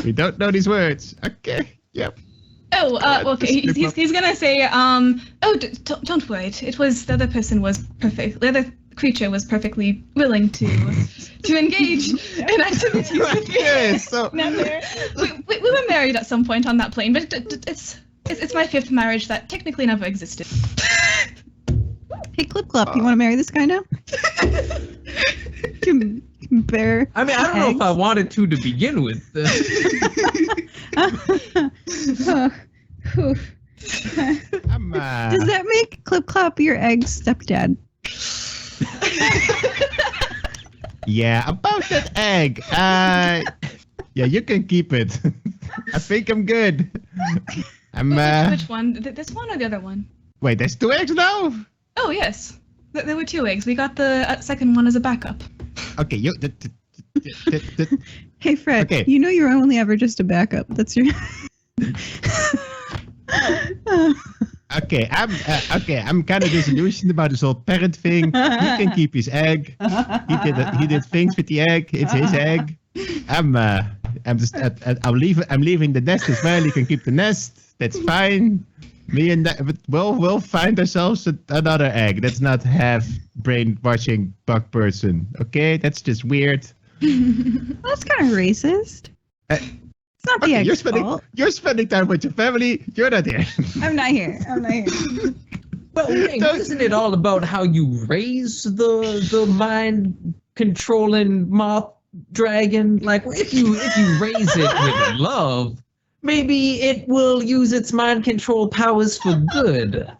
We don't know these words. Okay. Yep. Oh, okay. He's gonna say, don't worry. It was, the other person was perfect. The other creature was perfectly willing to engage in activities with me. Okay, so We were married at some point on that plane, but it's my fifth marriage that technically never existed. Hey, Clipclop, you want to marry this guy now? Compare. I mean, I don't know if I wanted to begin with. I'm, Does that make Clipclop your egg's stepdad? yeah, about that egg. Yeah, you can keep it. I think I'm good. Which one? This one or the other one? Wait, there's 2 eggs now? Oh, yes. There were 2 eggs. We got the second one as a backup. Okay, you. Hey, Fred, Okay. you know you're only ever just a backup. That's your... Okay, I'm kind of disillusioned about this whole parent thing. He can keep his egg. He did things with the egg. It's his egg. I'm leaving the nest as well. He can keep the nest. That's fine. Me and we'll find ourselves another egg. That's not half brainwashing bug person. Okay, that's just weird. That's kind of racist. It's not the Okay, egg's fault. you're spending time with your family. You're not here. I'm not here. Well, isn't it all about how you raise the mind controlling moth dragon? Like, if you raise it with love, maybe it will use its mind control powers for good.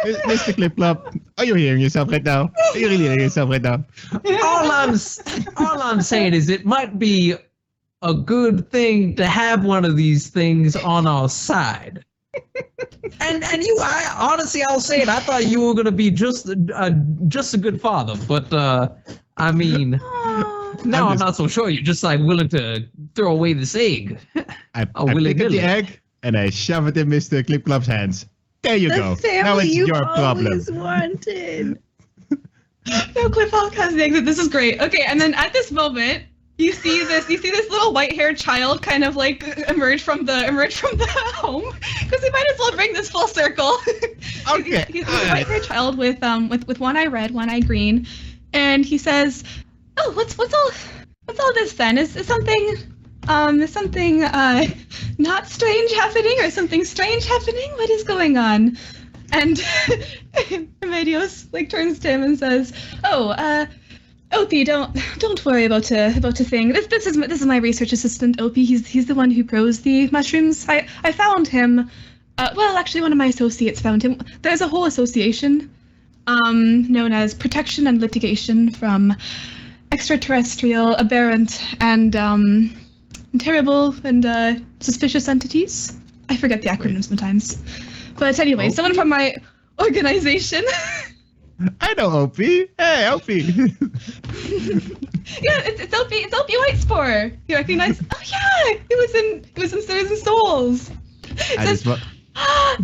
Mr. Clipclop, are you hearing yourself right now? Are you really hearing yourself right now? All I'm saying is it might be a good thing to have one of these things on our side. And honestly, I'll say it. I thought you were gonna be just a good father, but I mean, now I'm not so sure. You're just like willing to throw away this egg. I pick up the egg and I shove it in Mr. Clipclop's hands. There you go. Now it's your problem. Always wanted. No, Clipclop has the exit. This is great. Okay, and then at this moment, you see this little white-haired child kind of like emerge from the home, because we might as well bring this full circle. Okay. He's a white-haired child with one eye red, one eye green, and he says, "Oh, what's all this then? Is something not strange happening, or something strange happening? What is going on?" And Remedios like turns to him and says, "Oh, Opie, don't worry about a thing. This is my research assistant, Opie. He's the one who grows the mushrooms. I found him. Well, actually, one of my associates found him. There's a whole association, known as Protection and Litigation from Extraterrestrial, Aberrant, and Terrible and Suspicious Entities. I forget the acronyms sometimes. But anyway, someone from my organization." I know Opie. Hey, Opie. Yeah, it's Opie. It's Opie Whitespore. You recognize? Oh yeah, he was in Sirs and Souls. I just wa-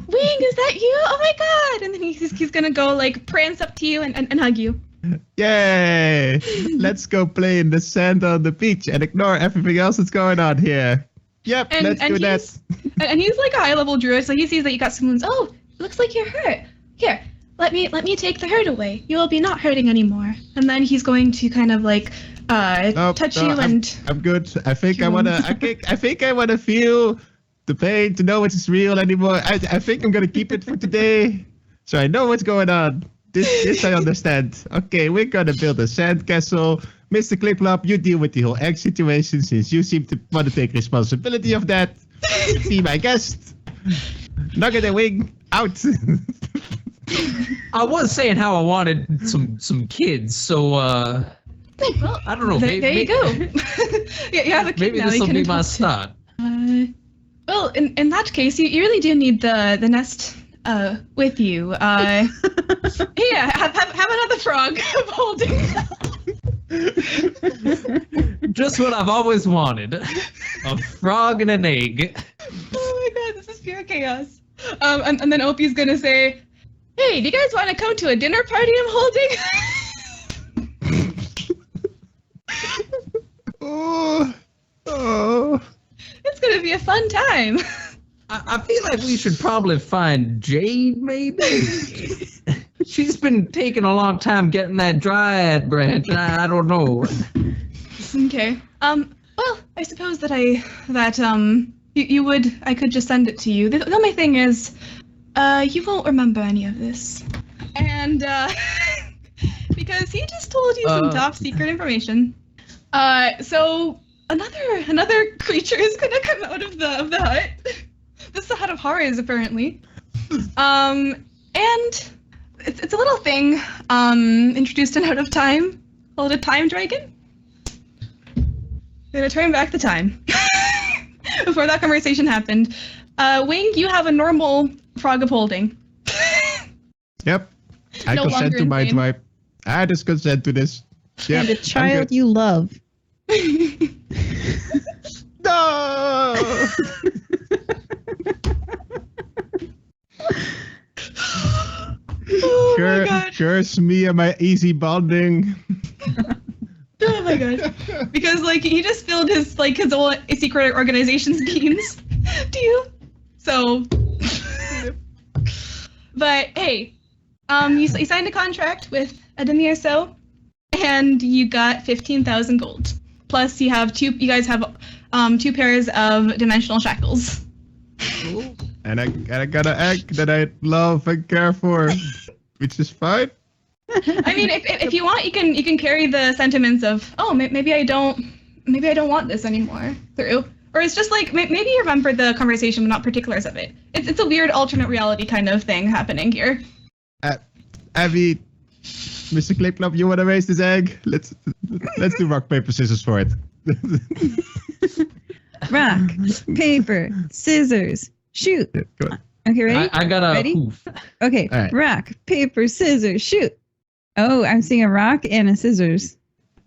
Wing, is that you? Oh my god! And then he's gonna go like prance up to you and hug you. Yay! Let's go play in the sand on the beach and ignore everything else that's going on here. Yep, let's do that. And he's like a high level druid, so he sees that you got some wounds. Oh, it looks like you're hurt. Here, let me take the hurt away. You will be not hurting anymore. And then he's going to kind of like touch you and. I'm good. I think I wanna feel the pain to know it's real anymore. I think I'm gonna keep it for today, so I know what's going on. This I understand. Okay, we're gonna build a sandcastle. Mr. Clipclop, you deal with the whole egg situation since you seem to want to take responsibility of that. Be my guest. Nugget and Wing, out. I was saying how I wanted some kids, so Well, I don't know. There you go. You have a kid Maybe now. this you will can be my adopt start. it. Well, in that case, you really do need the nest with you. Here, have another frog holding. Just what I've always wanted. A frog and an egg. Oh my god, this is pure chaos. And then Opie's gonna say, "Hey, do you guys want to come to a dinner party I'm holding?" Oh. It's gonna be a fun time. I feel like we should probably find Jade, maybe. She's been taking a long time getting that dryad branch. I don't know. Okay. Well, I suppose that I could just send it to you. The only thing is, you won't remember any of this, and because he just told you some top secret information. So another creature is gonna come out of the hut. This is the Hut of Horrors, apparently. And it's a little thing introduced in Out of Time called a time dragon. Gonna turn back the time. Before that conversation happened. Wing, you have a normal frog of holding. Yep. I No consent longer to my insane. tribe. I just consent to this. Yep, And a I'm child good. you love. No! Oh my god. Curse me and my easy bonding. Oh my god. Because like he just filled his old secret organization's beans to you. So but hey, you signed a contract with Ademir or so, and you got 15,000 gold. Plus you guys have 2 pairs of dimensional shackles. And I got an egg that I love and care for, which is fine. I mean, if you want, you can carry the sentiments of, oh, maybe I don't want this anymore through, or it's just like maybe you remember the conversation but not particulars of it. It's a weird alternate reality kind of thing happening here. Abby, Mr. Clipclop, you want to raise this egg? Let's do rock paper scissors for it. Rock, paper, scissors, shoot. Go on. Okay, ready? I got a Ready? hoof. Okay, All right. rock, paper, scissors, shoot. Oh, I'm seeing a rock and a scissors.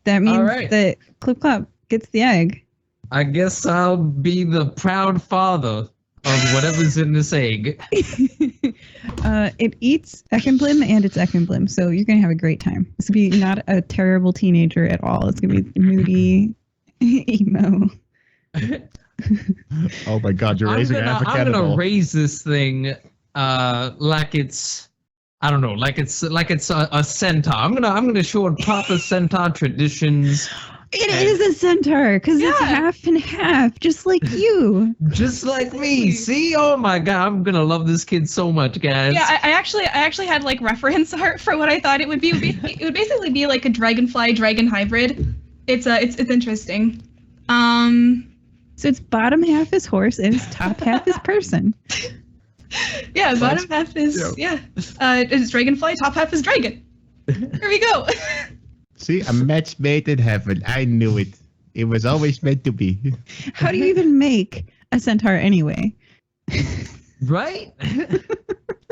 That means right. that Clipclop gets the egg. I guess I'll be the proud father of whatever's in this egg. It eats Ekimblem and it's Ekimblem, so you're gonna have a great time. It's gonna be not a terrible teenager at all. It's gonna be moody, emo. Oh my God, you're raising half a I'm gonna cannibal. raise this thing like it's I don't know, like it's a centaur. I'm gonna show it proper centaur traditions. It is a centaur because it's Yeah. half and half, just like you. Just like me. See? Oh my god, I'm gonna love this kid so much, guys. Yeah, I actually had like reference art for what I thought it would be. It would basically be like a dragonfly dragon hybrid. It's interesting. So its bottom half is horse and its top half is person. Yeah, bottom half is it's dragonfly, top half is dragon. Here we go. See, a match made in heaven. I knew it. It was always meant to be. How do you even make a centaur anyway? Right?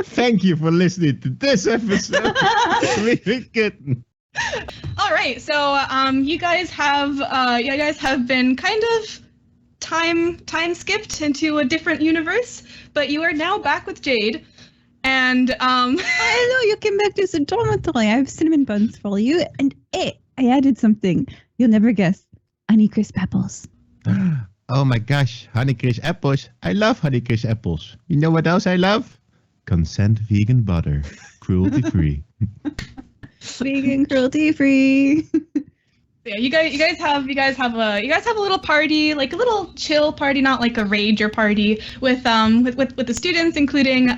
Thank you for listening to this episode. Really good. All right, so you guys have been kind of time skipped into a different universe, but you are now back with Jade, and Hello, you came back to the dormitory. I have cinnamon buns for you, and I added something. You'll never guess. Honeycrisp apples. Oh my gosh, Honeycrisp apples. I love Honeycrisp apples. You know what else I love? Consent vegan butter. Cruelty free. Vegan, cruelty free. yeah, you guys have a little party, like a little chill party, not like a rager party, with the students, including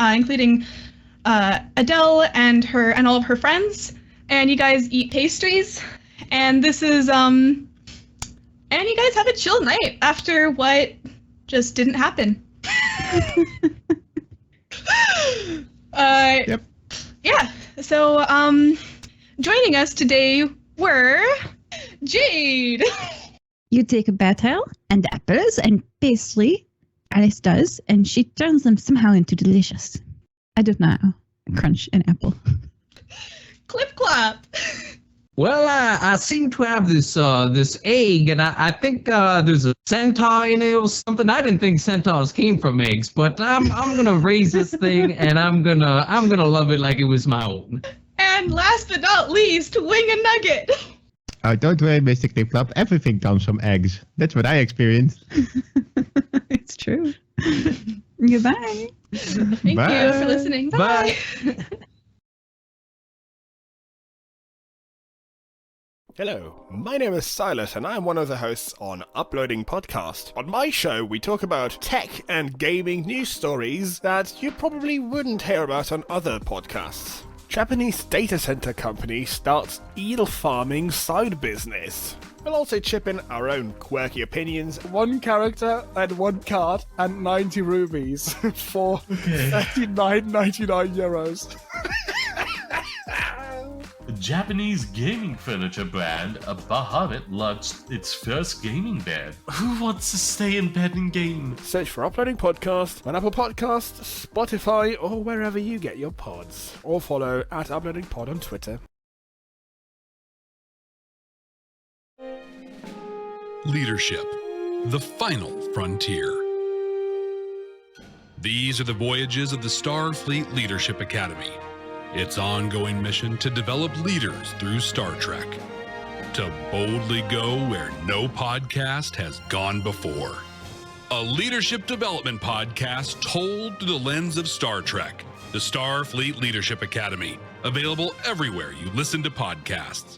Adele and all of her friends, and you guys eat pastries, and this is and you guys have a chill night after what just didn't happen. Yep. Yeah. So joining us today were Jade. You take a batter and apples and pastry. Alice does, and she turns them somehow into delicious. I don't know. Crunch an apple. Clipclop. Well, I seem to have this egg, and I think there's a centaur in it or something. I didn't think centaurs came from eggs, but I'm gonna raise this thing, and I'm gonna love it like it was my own. And last but not least, Wing and Nugget. Oh, don't worry, Mr. Clipclop. Everything comes from eggs. That's what I experienced. It's true. Goodbye. Thank Bye. you for listening. Bye. Hello, my name is Silas and I'm one of the hosts on Uploading Podcast. On my show, we talk about tech and gaming news stories that you probably wouldn't hear about on other podcasts. Japanese data center company starts eel farming side business. We'll also chip in our own quirky opinions. 1 character and 1 card and 90 rubies for 39.99 euros. The Japanese gaming furniture brand Bahamut launched its first gaming bed. Who wants to stay in bed and game? Search for Uploading Podcast on Apple Podcasts, Spotify, or wherever you get your pods. Or follow at Uploading Pod on Twitter. – Leadership, the final frontier. These are the voyages of the Starfleet Leadership Academy. Its ongoing mission to develop leaders through Star Trek. To boldly go where no podcast has gone before. A leadership development podcast told through the lens of Star Trek. The Starfleet Leadership Academy. Available everywhere you listen to podcasts.